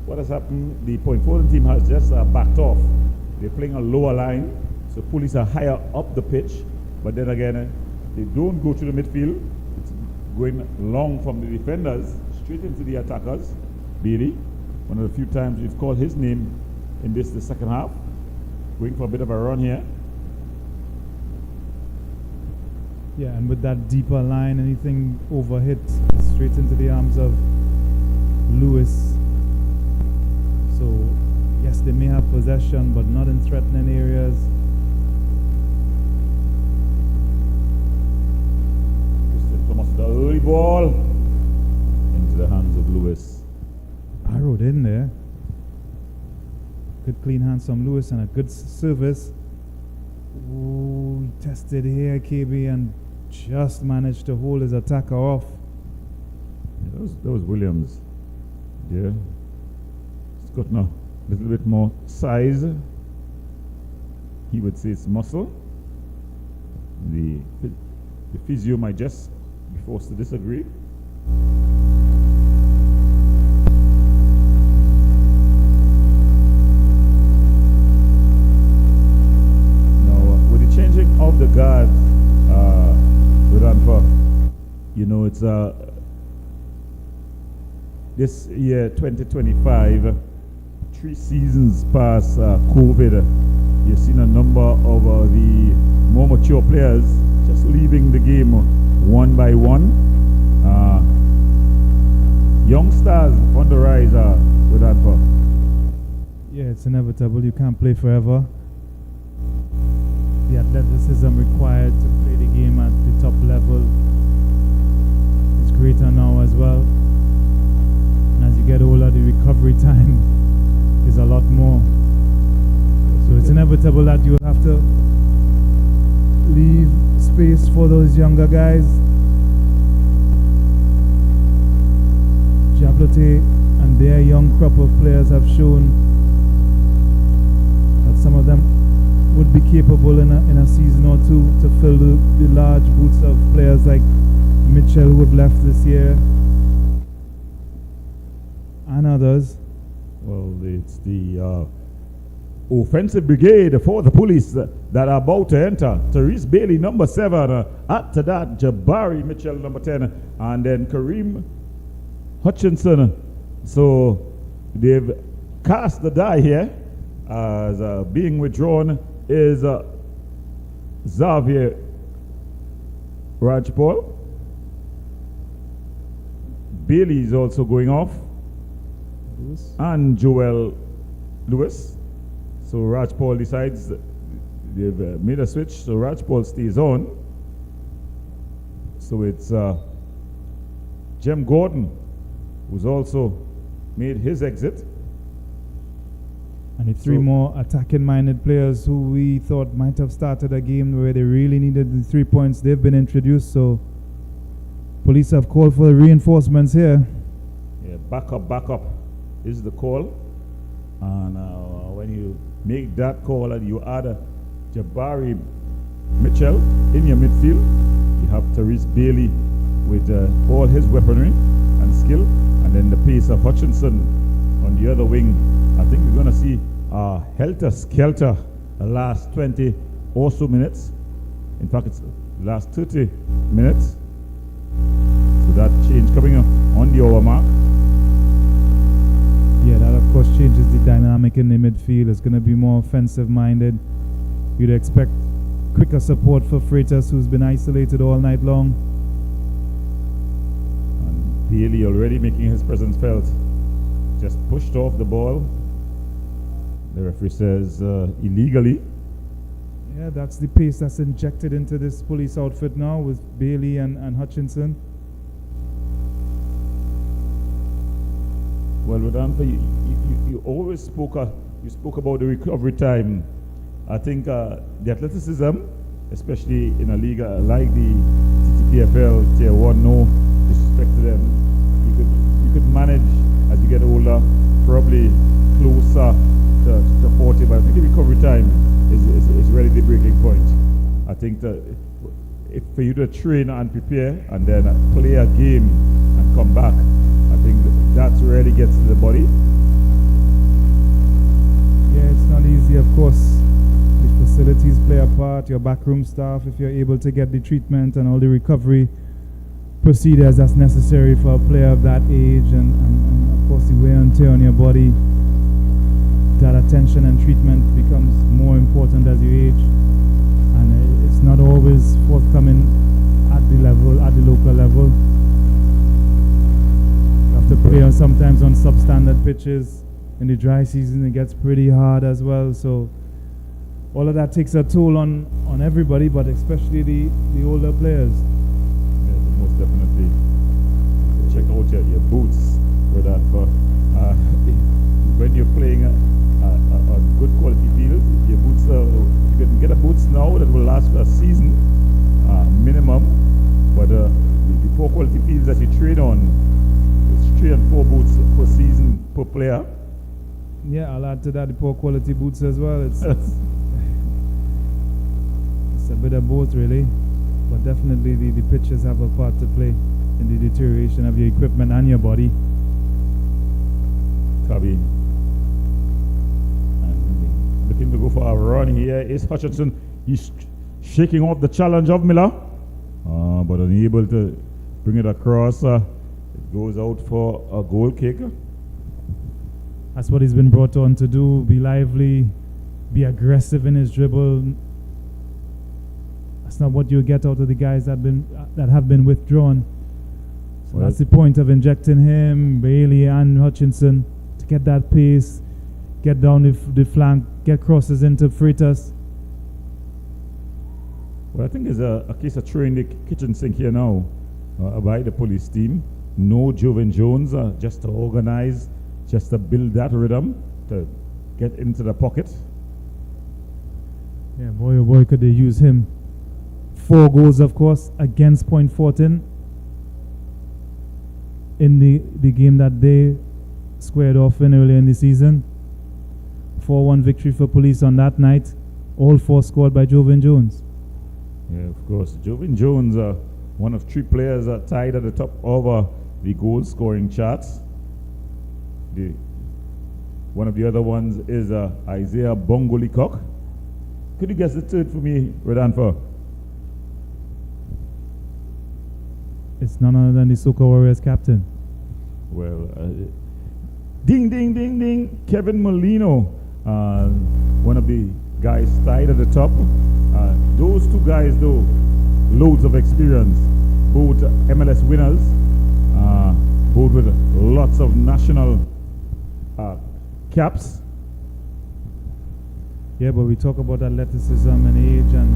what has happened? The Point Fortin team has just backed off. They're playing a lower line, so police are higher up the pitch. But then again, they don't go to the midfield. It's going long from the defenders straight into the attackers. Bailey, one of the few times we've called his name in the second half. Going for a bit of a run here. Yeah, and with that deeper line, anything overhit straight into the arms of Lewis. So, yes, they may have possession, but not in threatening areas. Christian Thomas, the early ball into the hands of Lewis. Arrowed in there. Good clean hands from Lewis and a good service. Oh, he tested here, KB, and just managed to hold his attacker off. Yeah, that was Williams. Yeah. It's got a little bit more size. He would say it's muscle. The physio might just be forced to disagree. Now, with the changing of the guard, you know, it's this year 2025, 3 seasons past COVID, you've seen a number of the more mature players just leaving the game one by one. Young stars on the rise with that. Yeah, it's inevitable. You can't play forever. The athleticism required to play the game at the top level is greater now as well. And as you get older, the recovery time is a lot more. So it's inevitable that you have to leave space for those younger guys. Japlote and their young crop of players have shown that some of them would be capable in a season or two to fill the large boots of players like Mitchell, who have left this year, and others. Well, it's the offensive brigade for the police that are about to enter. Therese Bailey, number 7. After that, Jabari Mitchell, number 10. And then Kareem Hutchinson. So they've cast the die here. As being withdrawn is Xavier Rajpal. Bailey is also going off. Lewis. And Joel Lewis. So Rajpal decides they've made a switch, so Rajpal stays on. So it's Jem Gordon, who's also made his exit. And the three more attacking-minded players who we thought might have started a game where they really needed the 3 points, they've been introduced. So police have called for reinforcements here. Yeah, back up is the call. And when you make that call and you add Jabari Mitchell in your midfield, you have Therese Bailey with all his weaponry and skill, and then the pace of Hutchinson on the other wing. I think we're going to see helter-skelter the last 20 or so minutes. In fact, it's the last 30 minutes. So that change coming on the hour mark. Yeah, that of course changes the dynamic in the midfield. It's going to be more offensive-minded. You'd expect quicker support for Freitas, who's been isolated all night long. And Bailey already making his presence felt. Just pushed off the ball. The referee says illegally. Yeah, that's the pace that's injected into this police outfit now with Bailey and Hutchinson. Well, Rodolfo, you always spoke about the recovery time. I think the athleticism, especially in a league like the Ttpfl Tier 1, no disrespect to them, you could manage as you get older, probably closer to 40, but I think the recovery time is really the breaking point. I think that if for you to train and prepare and then play a game and come back, I think that really gets to the body. Yeah, it's not easy, of course. The facilities play a part, your backroom staff, if you're able to get the treatment and all the recovery procedures that's necessary for a player of that age, and of course the wear and tear on your body. That attention and treatment becomes more important as you age, and it's not always forthcoming at the local level. You have to play sometimes on substandard pitches. In the dry season it gets pretty hard as well, so all of that takes a toll on everybody, but especially the older players. Yeah, most definitely. Check out your boots for that. When you're playing a good quality field, your boots you can get a boots now that will last for a season minimum, but the poor quality fields that you train on, it's 3 and 4 boots per season per player. Yeah, I'll add to that the poor quality boots as well. It's a bit of both really, but definitely the pitches have a part to play in the deterioration of your equipment and your body. Kabi. And looking to go for a run here is Hutchinson. He's shaking off the challenge of Miller, but unable to bring it across. It goes out for a goal kick. That's what he's been brought on to do. Be lively, be aggressive in his dribble. That's not what you get out of the guys that have been withdrawn. So that's the point of injecting him, Bailey and Hutchinson, to get that pace, get down the flank, get crosses into Freitas. Well, I think it's a case of throwing the kitchen sink here now by the police team. No Joven Jones, just to organize, just to build that rhythm, to get into the pocket. Yeah, boy oh boy, could they use him. 4 goals, of course, against Point Fortin in the game that they squared off in earlier in the season. 4-1 victory for police on that night. All 4 scored by Joven Jones. Yeah, of course. Joven Jones, one of 3 players tied at the top of the goal scoring charts. One of the other ones is Isaiah Bongolikok. Could you guess the third for me, Rodolfo? It's none other than the Soca Warriors captain. Well, ding, ding, ding, ding. Kevin Molino, one of the guys tied at the top. Those 2 guys, though, loads of experience. Both MLS winners, both with lots of national caps. Yeah, but we talk about athleticism and age and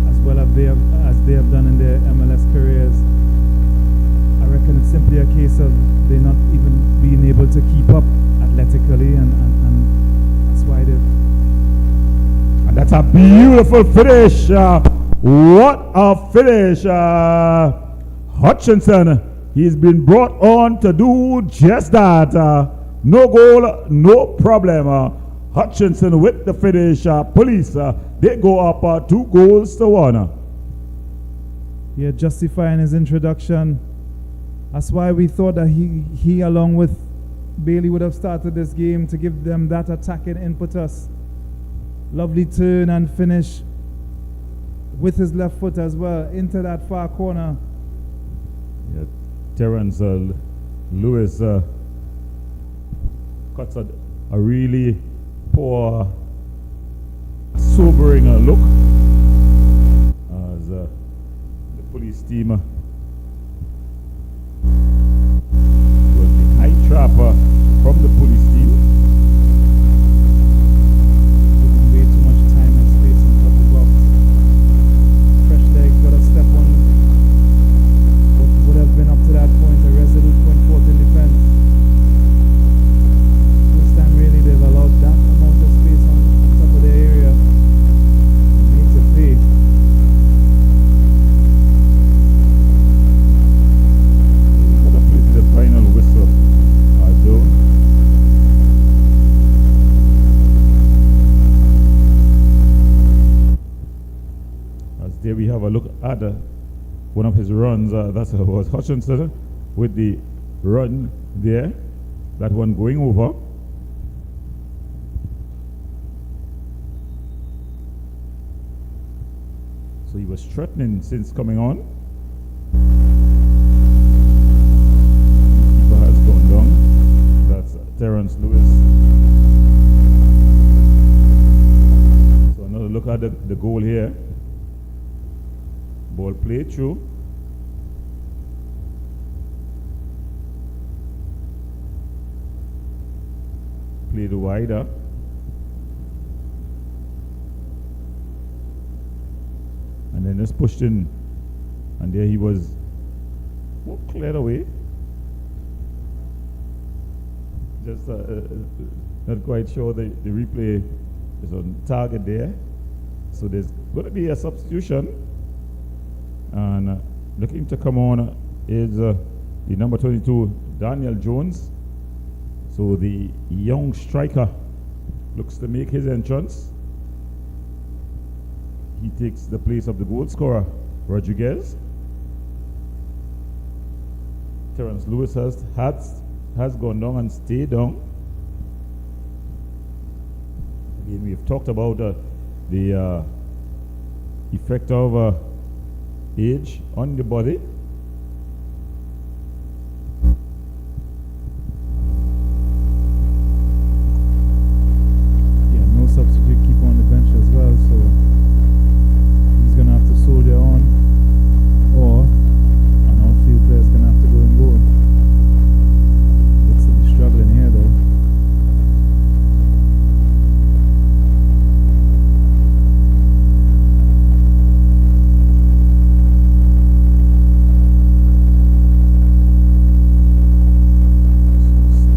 as well as they have done in their MLS careers. I reckon it's simply a case of they not even being able to keep up athletically, and that's why they've. And that's a beautiful finish. What a finish. Hutchinson, he's been brought on to do just that. No goal, no problem. Hutchinson with the finish. Police, they go up 2-1. Yeah, justifying his introduction. That's why we thought that he along with Bailey would have started this game to give them that attacking impetus. Lovely turn and finish with his left foot as well into that far corner. Yeah, Terrence Lewis cuts a really poor, sobering look as the police team was the high trap from the police team. Way too much time and space on top of the box. Fresh legs, got to step on what would have been up to that point a resolute point forth in defense. This time really they've allowed that amount of space on top of the area. It needs a pay. Got to play to the final whistle. Although as there we have a look at one of his runs. That was Hutchinson with the run there. That one going over. So he was threatening since coming on. Keeper has gone down. That's Terrence Lewis. So another look at the goal here. Ball played through. Played wider. And then just pushed in. And there he was cleared away. Just not quite sure the replay is on target there. So there's going to be a substitution. And looking to come on is the number 22, Daniel Jones. So the young striker looks to make his entrance. He takes the place of the goal scorer, Rodriguez. Terrence Lewis has gone down and stayed down. Again, we've talked about the effect of age on the body. Yeah, no substitute keeper on the bench as well, so he's gonna have to soldier on, or an outfield player's gonna have to go and goal. Looks to be struggling here though.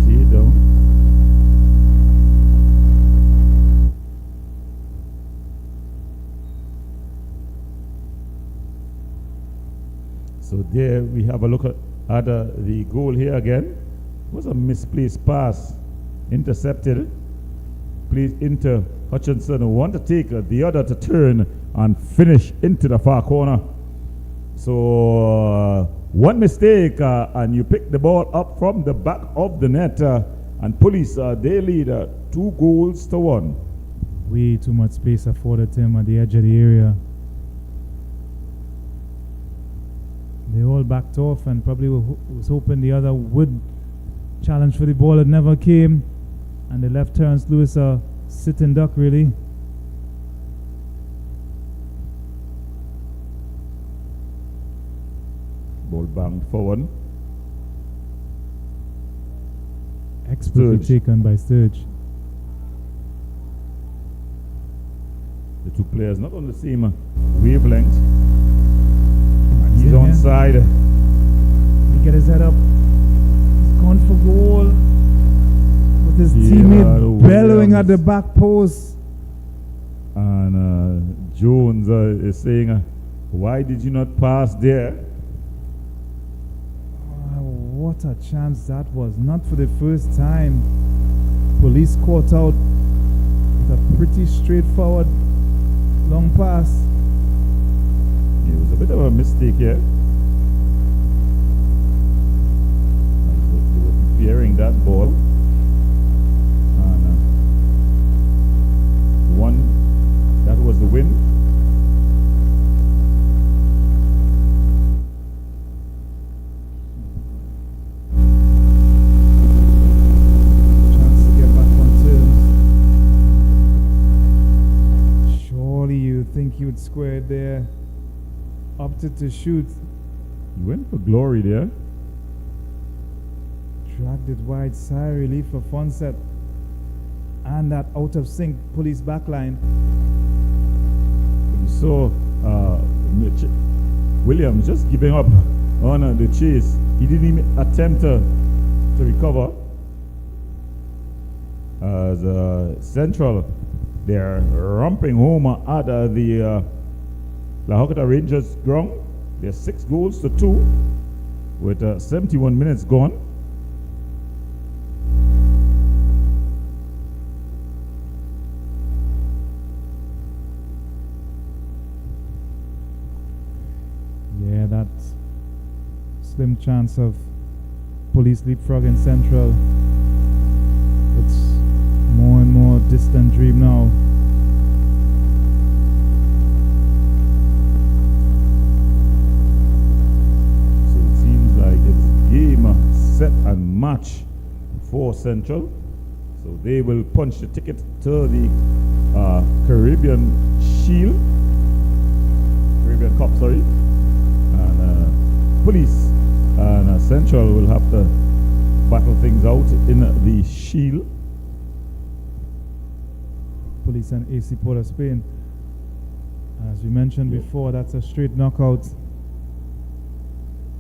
Stay down. So there we have a look at the goal here again. It was a misplaced pass, intercepted, played into Hutchinson, one to take, the other to turn and finish into the far corner. So one mistake and you pick the ball up from the back of the net, and Police they lead 2-1. Way too much space afforded to him at the edge of the area. They all backed off and probably was hoping the other would challenge for the ball. It never came, and they left Terrence Lewis a sitting duck really. Ball banged forward. Expertly Sturge. taken by Sturge. The two players not on the same wavelength. And he's in here. onside. He get his head up. He's gone for goal. With his Yeah, teammate bellowing Williams. at the back post. And Jones is saying, why did you not pass there? What a chance that was. Not for the first time. Police caught out with a pretty straightforward long pass. It was a bit of a mistake here. They were preparing that ball. And that was the win. Chance to get back on terms. Surely you think he would square it there. Opted to shoot. He went for glory there. Dragged it wide. Sigh of relief for Fonset. And that out of sync police backline. We saw Williams just giving up on the chase. He didn't even attempt to recover. As Central, they're romping home at the La Hocata Rangers ground. They're 6 goals to 2 with 71 minutes gone. Yeah, that slim chance of police leapfrogging Central. It's more and more distant dream now. So it seems like it's game, set and match for Central. So they will punch the ticket to the Caribbean Cup, sorry. And Police and Central will have to battle things out in the Shield. Police and AC Port of Spain. As we mentioned before, that's a straight knockout.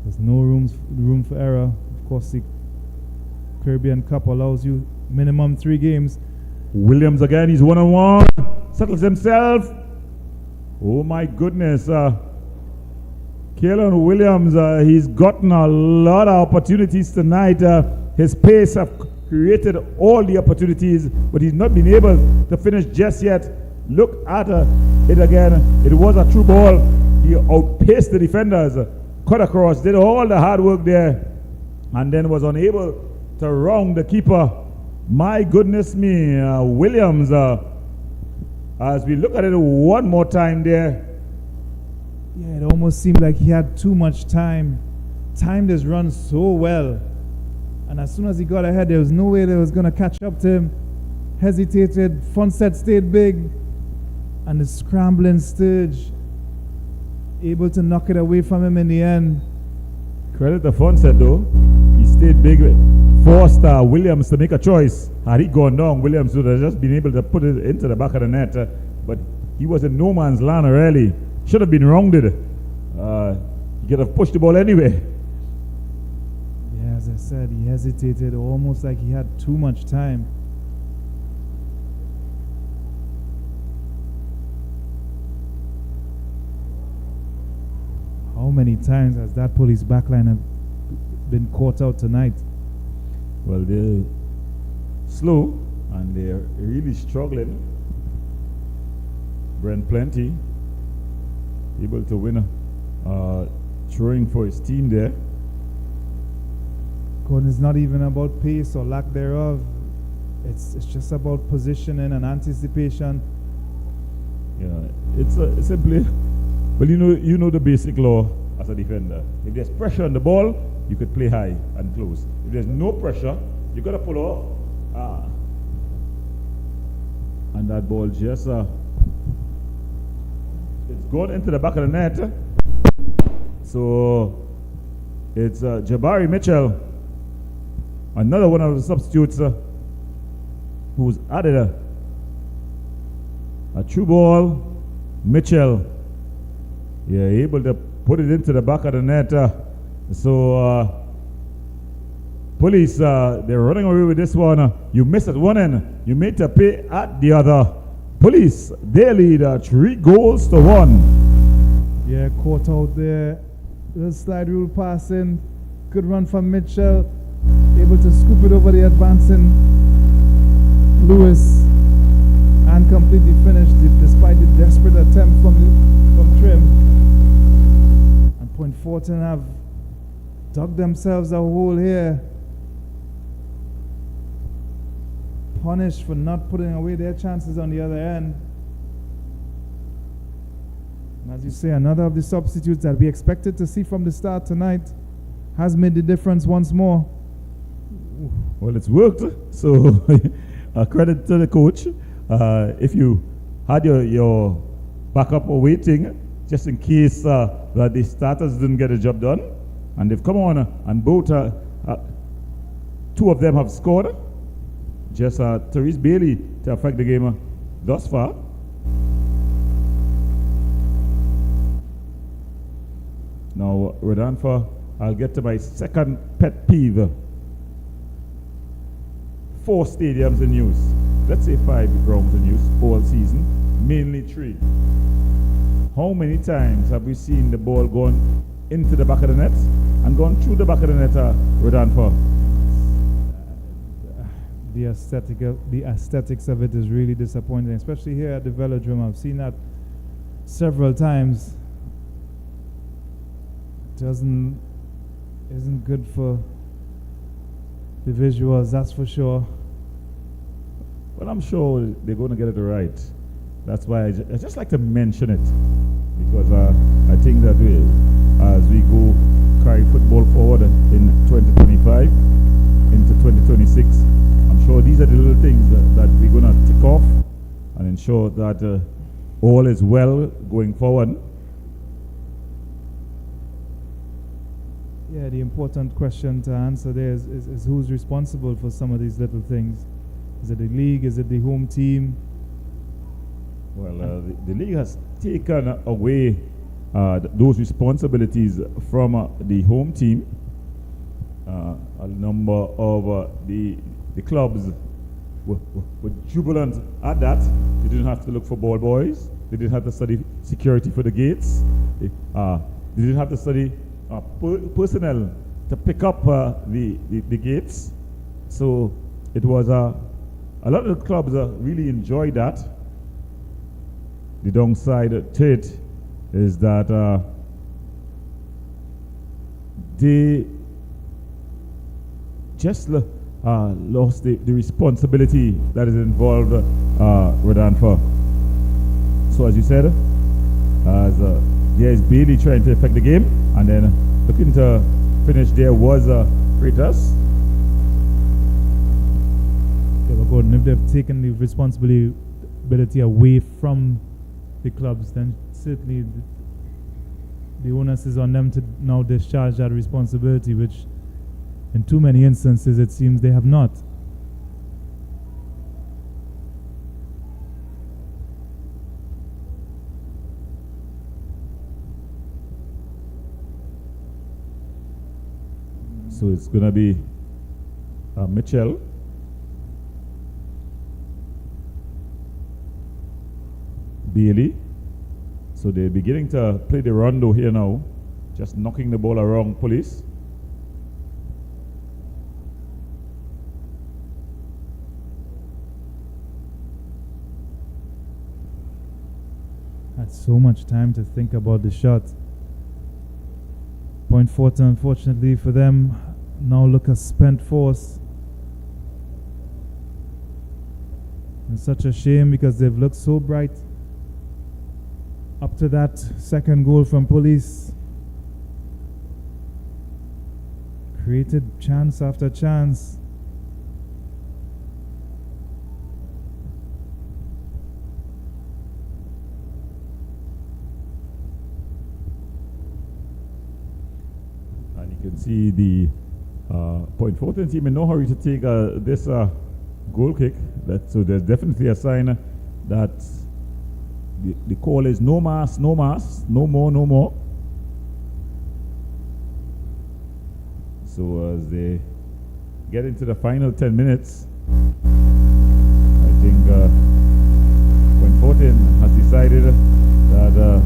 There's no room for error. Of course, the Caribbean Cup allows you minimum 3 games. Williams again, he's 1-on-1. Settles himself. Oh my goodness. Kalen Williams, he's gotten a lot of opportunities tonight. His pace have created all the opportunities, but he's not been able to finish just yet. Look at it again. It was a true ball. He outpaced the defenders, cut across, did all the hard work there, and then was unable to round the keeper. My goodness me, Williams, as we look at it one more time there. Yeah, it almost seemed like he had too much time. Timed his run so well. And as soon as he got ahead, there was no way they was going to catch up to him. Hesitated, Fonset stayed big. And the scrambling Sturge, able to knock it away from him in the end. Credit to Fonset though. He stayed big, forced Williams to make a choice. Had he gone down, Williams would have just been able to put it into the back of the net. But he was in no man's land really. Should have been rounded. He could have pushed the ball anyway. Yeah, as I said, he hesitated almost like he had too much time. How many times has that police backline have been caught out tonight? Well, they're slow and they're really struggling. Brent Plenty able to win throwing for his team there. Gordon, it's not even about pace or lack thereof. It's just about positioning and anticipation. Yeah, it's simply, well, you know the basic law as a defender. If there's pressure on the ball, you could play high and close. If there's no pressure, you got to pull off. And that ball just it's gone into the back of the net. So it's Jabari Mitchell Another one of the substitutes who's added a true ball. Mitchell, yeah, able to put it into the back of the net. Police, they're running away with this one. You missed at one end, you made to pay at the other. Police, they lead 3-1. Yeah, caught out there. Little slide rule passing. Good run from Mitchell. Able to scoop it over the advancing Lewis. And completely finished it despite the desperate attempt from Trim. And Point Fortin have dug themselves a hole here. Punished for not putting away their chances on the other end. And as you say, another of the substitutes that we expected to see from the start tonight has made the difference once more. Well, it's worked. So, credit to the coach. If you had your backup waiting, just in case that the starters didn't get the job done, and they've come on and both, two of them have scored. Just Therese Bailey to affect the game thus far. Now, Rodolfo, I'll get to my second pet peeve. 4 stadiums in use. Let's say 5 grounds in use all season, mainly 3. How many times have we seen the ball going into the back of the net and gone through the back of the net, Rodolfo? The aesthetics of it is really disappointing, especially here at the Velodrome. I've seen that several times. Isn't good for the visuals, that's for sure. Well, I'm sure they're going to get it right. That's why I just like to mention it, because I think that as we go carry football forward in 2025 into 2026, I'm sure these are the little things that we're going to tick off and ensure that all is well going forward. Yeah, the important question to answer there is who's responsible for some of these little things. Is it the league? Is it the home team? Well, the league has taken away those responsibilities from the home team. A number of the clubs were jubilant at that. They didn't have to look for ball boys. They didn't have to study security for the gates. They didn't have to study personnel to pick up the gates. So it was a lot of the clubs really enjoyed that. The downside to it is that they just lost the responsibility that is involved Rodolfo. So as you said, there is Bailey trying to affect the game, and then looking to finish there was Freitas. Okay, but Gordon, if they've taken the responsibility away from the clubs, then certainly the onus is on them to now discharge that responsibility, which in too many instances it seems they have not. So it's going to be Mitchell. Bailey. So they're beginning to play the rondo here now, just knocking the ball around police. Had so much time to think about the shot. Point Fortin, unfortunately for them, now look a spent force. And such a shame because they've looked so bright up to that second goal from police. Created chance after chance. And you can see the Point Fortin team in no hurry to take this goal kick. So there's definitely a sign that the call is no mass, no more, no more. So as they get into the final 10 minutes, I think Point Fortin has decided that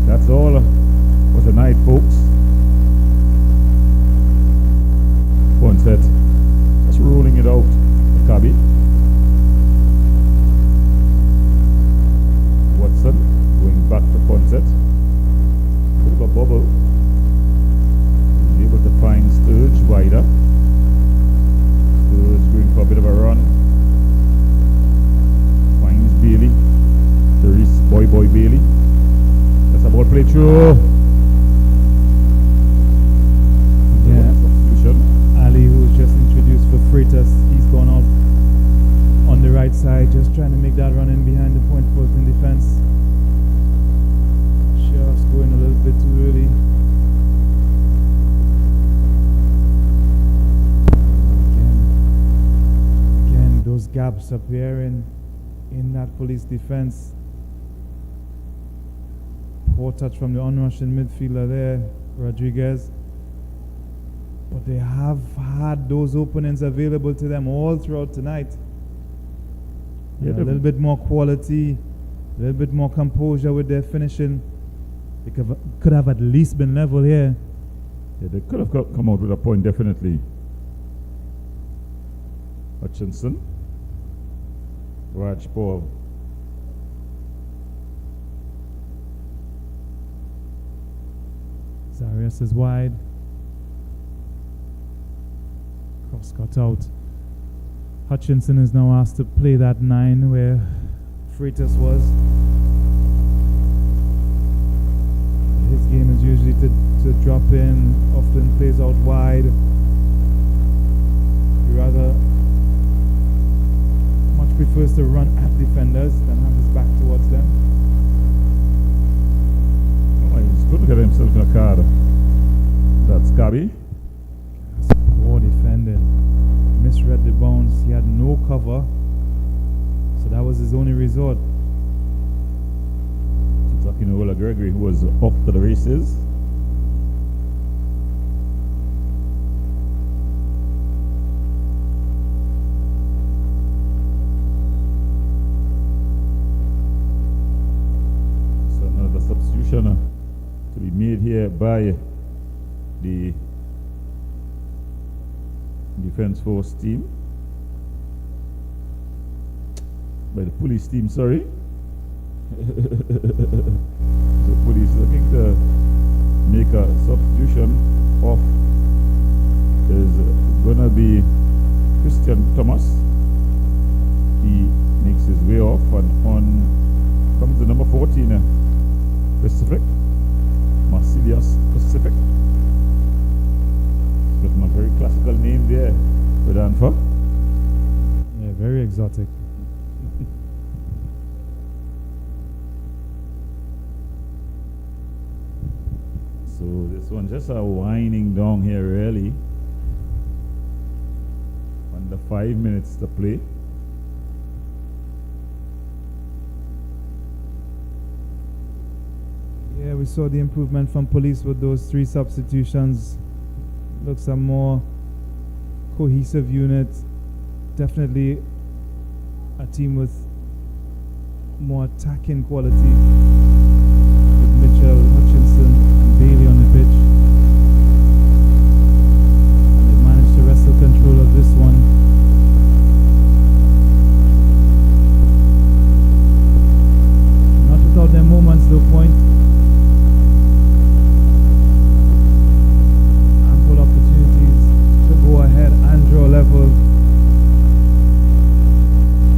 that's all for tonight, folks. One set, just rolling it out, Kabi. Watson going back to Ponset. Bit of a bubble. He's able to find Sturge wider. Sturge going for a bit of a run. Finds Bailey. There is Boy Bailey. That's a ball play through. Ali, who's just introduced for Freitas, he's gone out on the right side, just trying to make that run in behind the Point Fortin defense. Just going a little bit too early. Again, those gaps appearing in that Police defense. Poor touch from the unrushing midfielder there, Rodriguez. But they have had those openings available to them all throughout tonight. Yeah, A little bit more quality, a little bit more composure with their finishing. They could have at least been level here. Yeah, they could have come out with a point, definitely. Hutchinson. Raj Paul. Zarius is wide. Cross got out. Hutchinson is now asked to play that 9 where Freitas was. His game is usually to drop in, often plays out wide. He rather much prefers to run at defenders than have his back towards them. Oh, he's going to get himself in a card. That's Gabi. Poor defending. Misread the bounce. He had no cover, so that was his only resort. Talking to Ola Gregory, who was off to the races. So another substitution to be made here by the Defence Force team, by the police team, sorry. The police looking to make a substitution off is gonna be Christian Thomas. He makes his way off, and on comes the number 14, Pacific, Marcelius Pacific. Got a very classical name there with Anfa. Yeah, very exotic. So this one just a winding down here really. Under 5 minutes to play. Yeah, we saw the improvement from Police with those 3 substitutions. Looks a more cohesive unit. Definitely a team with more attacking quality. With Mitchell, Hutchinson, and Bailey on the pitch. And they managed to wrestle control of this one. Not without their moments though, Point. Go ahead and draw level.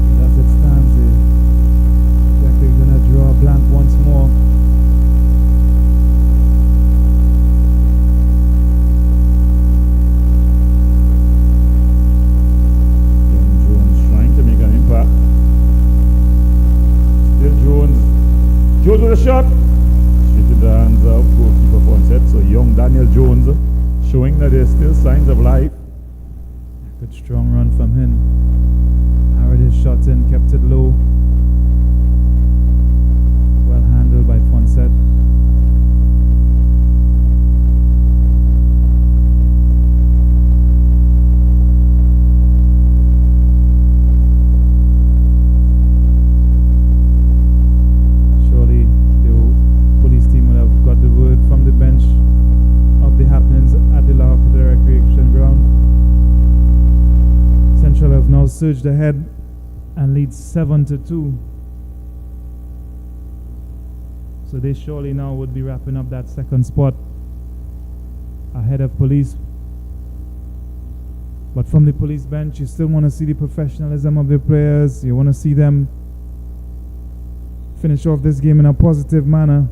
And as it stands, they're going to draw a blank once more. Young Jones trying to make an impact. Still Jones. Jones with a shot. Straight in the hands of goalkeeper Fonset. So young Daniel Jones showing that there's still signs of life. Good strong run from him. Arrowed his shot in, kept it low. Well handled by Fonset. Surely the police team would have got the word from the bench of the happenings at the Larkada Recreation Ground. Central have now surged ahead and lead 7-2. So they surely now would be wrapping up that second spot ahead of police. But from the police bench, you still want to see the professionalism of the players. You want to see them finish off this game in a positive manner.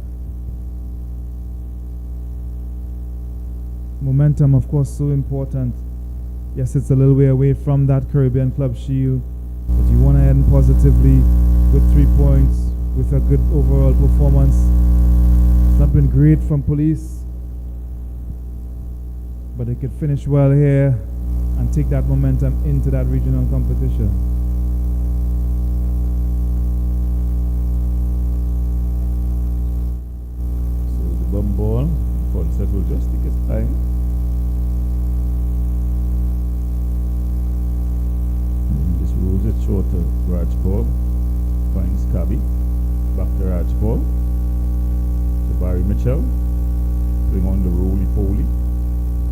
Momentum, of course, so important. Yes, it's a little way away from that Caribbean Club Shield, but you want to end positively with 3 points, with a good overall performance. It's not been great from police, but they could finish well here and take that momentum into that regional competition. So the bum ball, Fonset will just take his time. And just rolls it short to Raj Paul. Finds Kabi. Back to Raj Paul. To Barry Mitchell. Putting on the roly-poly.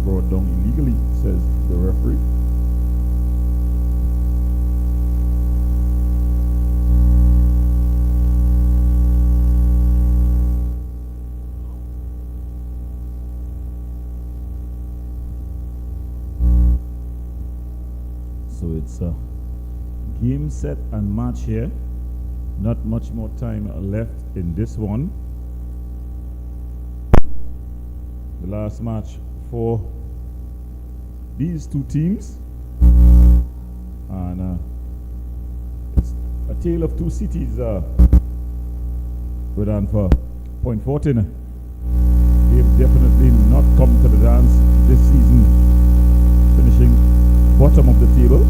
Brought down illegally, says the referee. So it's a game, set and match here. Not much more time left in this one. The last match for these two teams, and it's a tale of two cities. We're on for Point Fortin. They've definitely not come to the dance this season, finishing bottom of the table.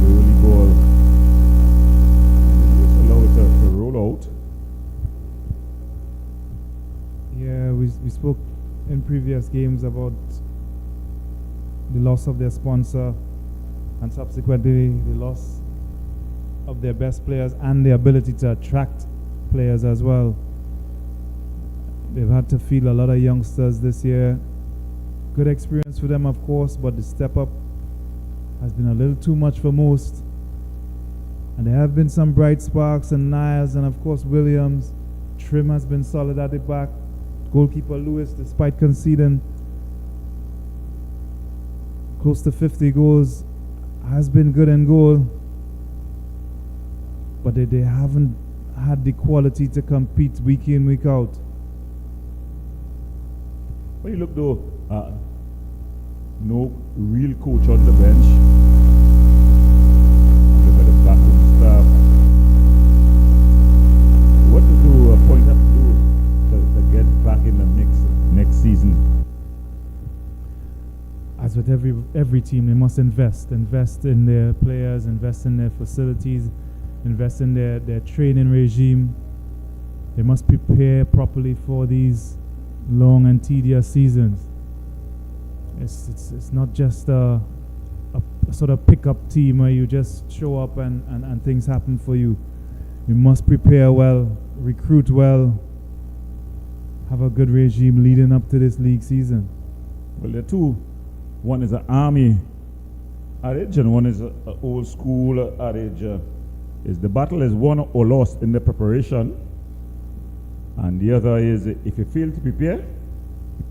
Early ball, and just allow it to roll out. Yeah, we spoke in previous games about the loss of their sponsor and subsequently the loss of their best players and the ability to attract players as well. They've had to field a lot of youngsters this year. Good experience for them, of course, but the step up has been a little too much for most. And there have been some bright sparks, and Niles and of course Williams. Trim has been solid at the back. Goalkeeper Lewis, despite conceding close to 50 goals, has been good in goal. But they haven't had the quality to compete week in, week out. When you look though, no real coach on the bench. Look at the backroom staff. What does Point have to do to get back in the mix next season? As with every team, they must invest in their players, invest in their facilities, invest in their training regime. They must prepare properly for these long and tedious seasons. It's not just a sort of pickup team where you just show up and things happen for you. You must prepare well, recruit well, have a good regime leading up to this league season. Well, there are two. One is an army adage and one is an old school adage. Is the battle is won or lost in the preparation, and the other is if you fail to prepare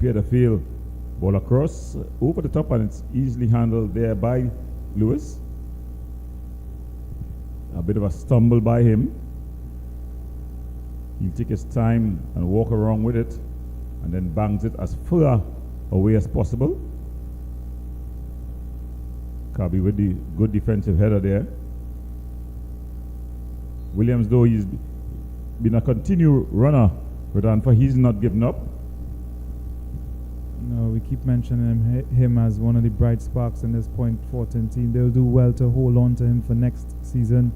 to fail. Ball across over the top, and it's easily handled there by Lewis. A bit of a stumble by him. He'll take his time and walk around with it, and then bangs it as far away as possible. Kabi with the good defensive header there. Williams, though, he's been a continued runner. But he's not given up. No, we keep mentioning him as one of the bright sparks in this Point Fortin team. They'll do well to hold on to him for next season.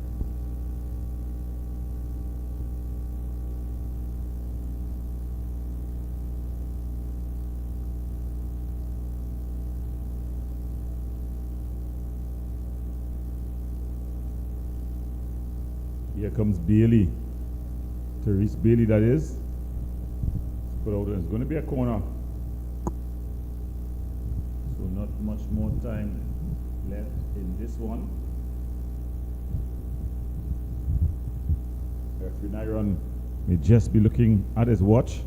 Here comes Bailey. Therese Bailey, that is. Put out, it's going to be a corner. So not much more time left in this one. Referee Nyron may just be looking at his watch.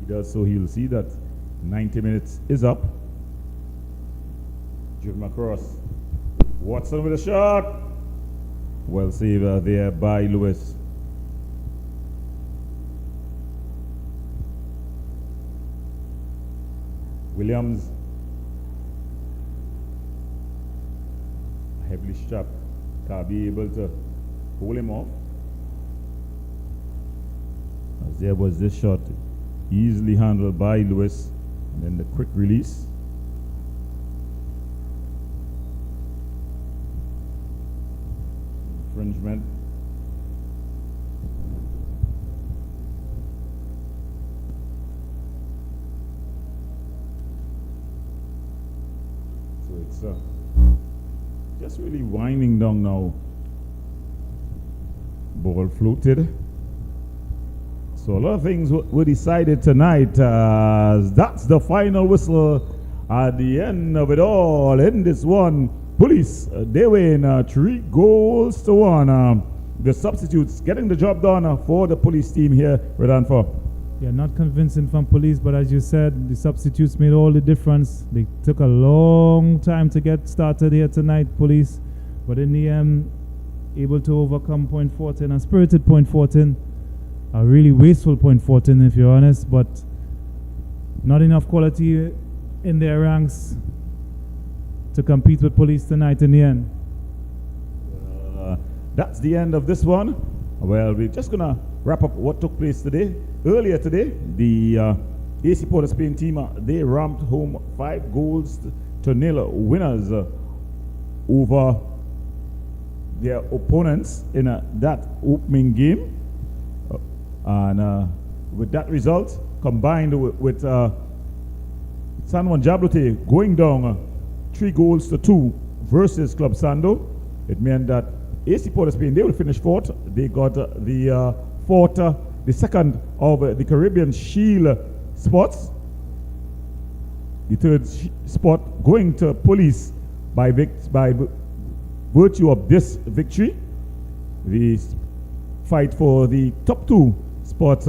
He does so he'll see that 90 minutes is up. Driven across. Watson with a shot. Well saved there by Lewis. Williams, heavily strapped, can't be able to pull him off. As there was this shot, easily handled by Lewis, and then the quick release. Infringement. So it's just really winding down now. Ball floated. So a lot of things were decided tonight. That's the final whistle at the end of it all. In this one, Police, they win 3-1. The substitutes getting the job done for the Police team here, Redanfor. Yeah, not convincing from Police, but as you said, the substitutes made all the difference. They took a long time to get started here tonight, Police, but in the end, able to overcome Point Fortin, a spirited Point Fortin, a really wasteful Point Fortin, if you're honest, but not enough quality in their ranks to compete with Police tonight in the end. That's the end of this one. Well, we're just gonna wrap up what took place today. Earlier today, the AC Port of Spain team, they ramped home 5-0 winners over their opponents in that opening game. And with that result, combined with San Juan Jablote going down 3-2 versus Club Sando, it meant that AC Port of Spain, they will finish fourth. They got the second of the Caribbean Shield spots. The third spot going to Police by virtue of this victory. The fight for the top 2 spots,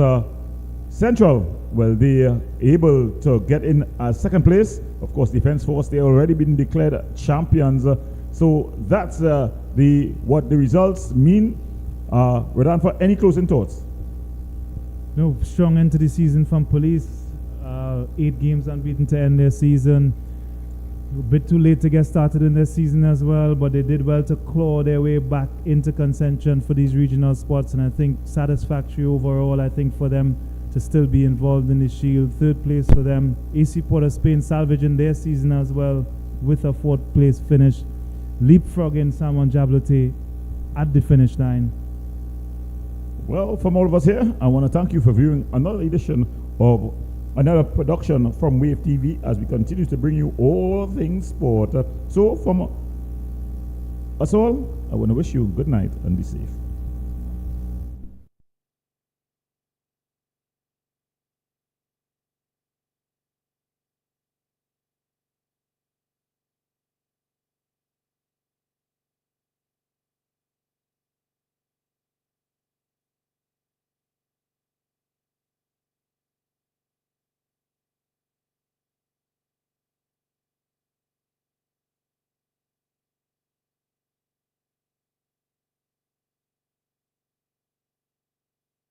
Central, well, they are able to get in second place. Of course, Defense Force, they already been declared champions. So that's what the results mean. Redanfor, any closing thoughts? No, strong end to the season from Police. 8 games unbeaten to end their season. A bit too late to get started in their season as well, but they did well to claw their way back into contention for these regional spots, and I think satisfactory overall, I think, for them to still be involved in the Shield. 3rd place for them. AC Port of Spain salvaging their season as well with a 4th place finish. Leapfrogging San Juan Jablote at the finish line. Well, from all of us here, I want to thank you for viewing another edition of another production from Wave TV as we continue to bring you all things sport. So from us all, I want to wish you good night and be safe.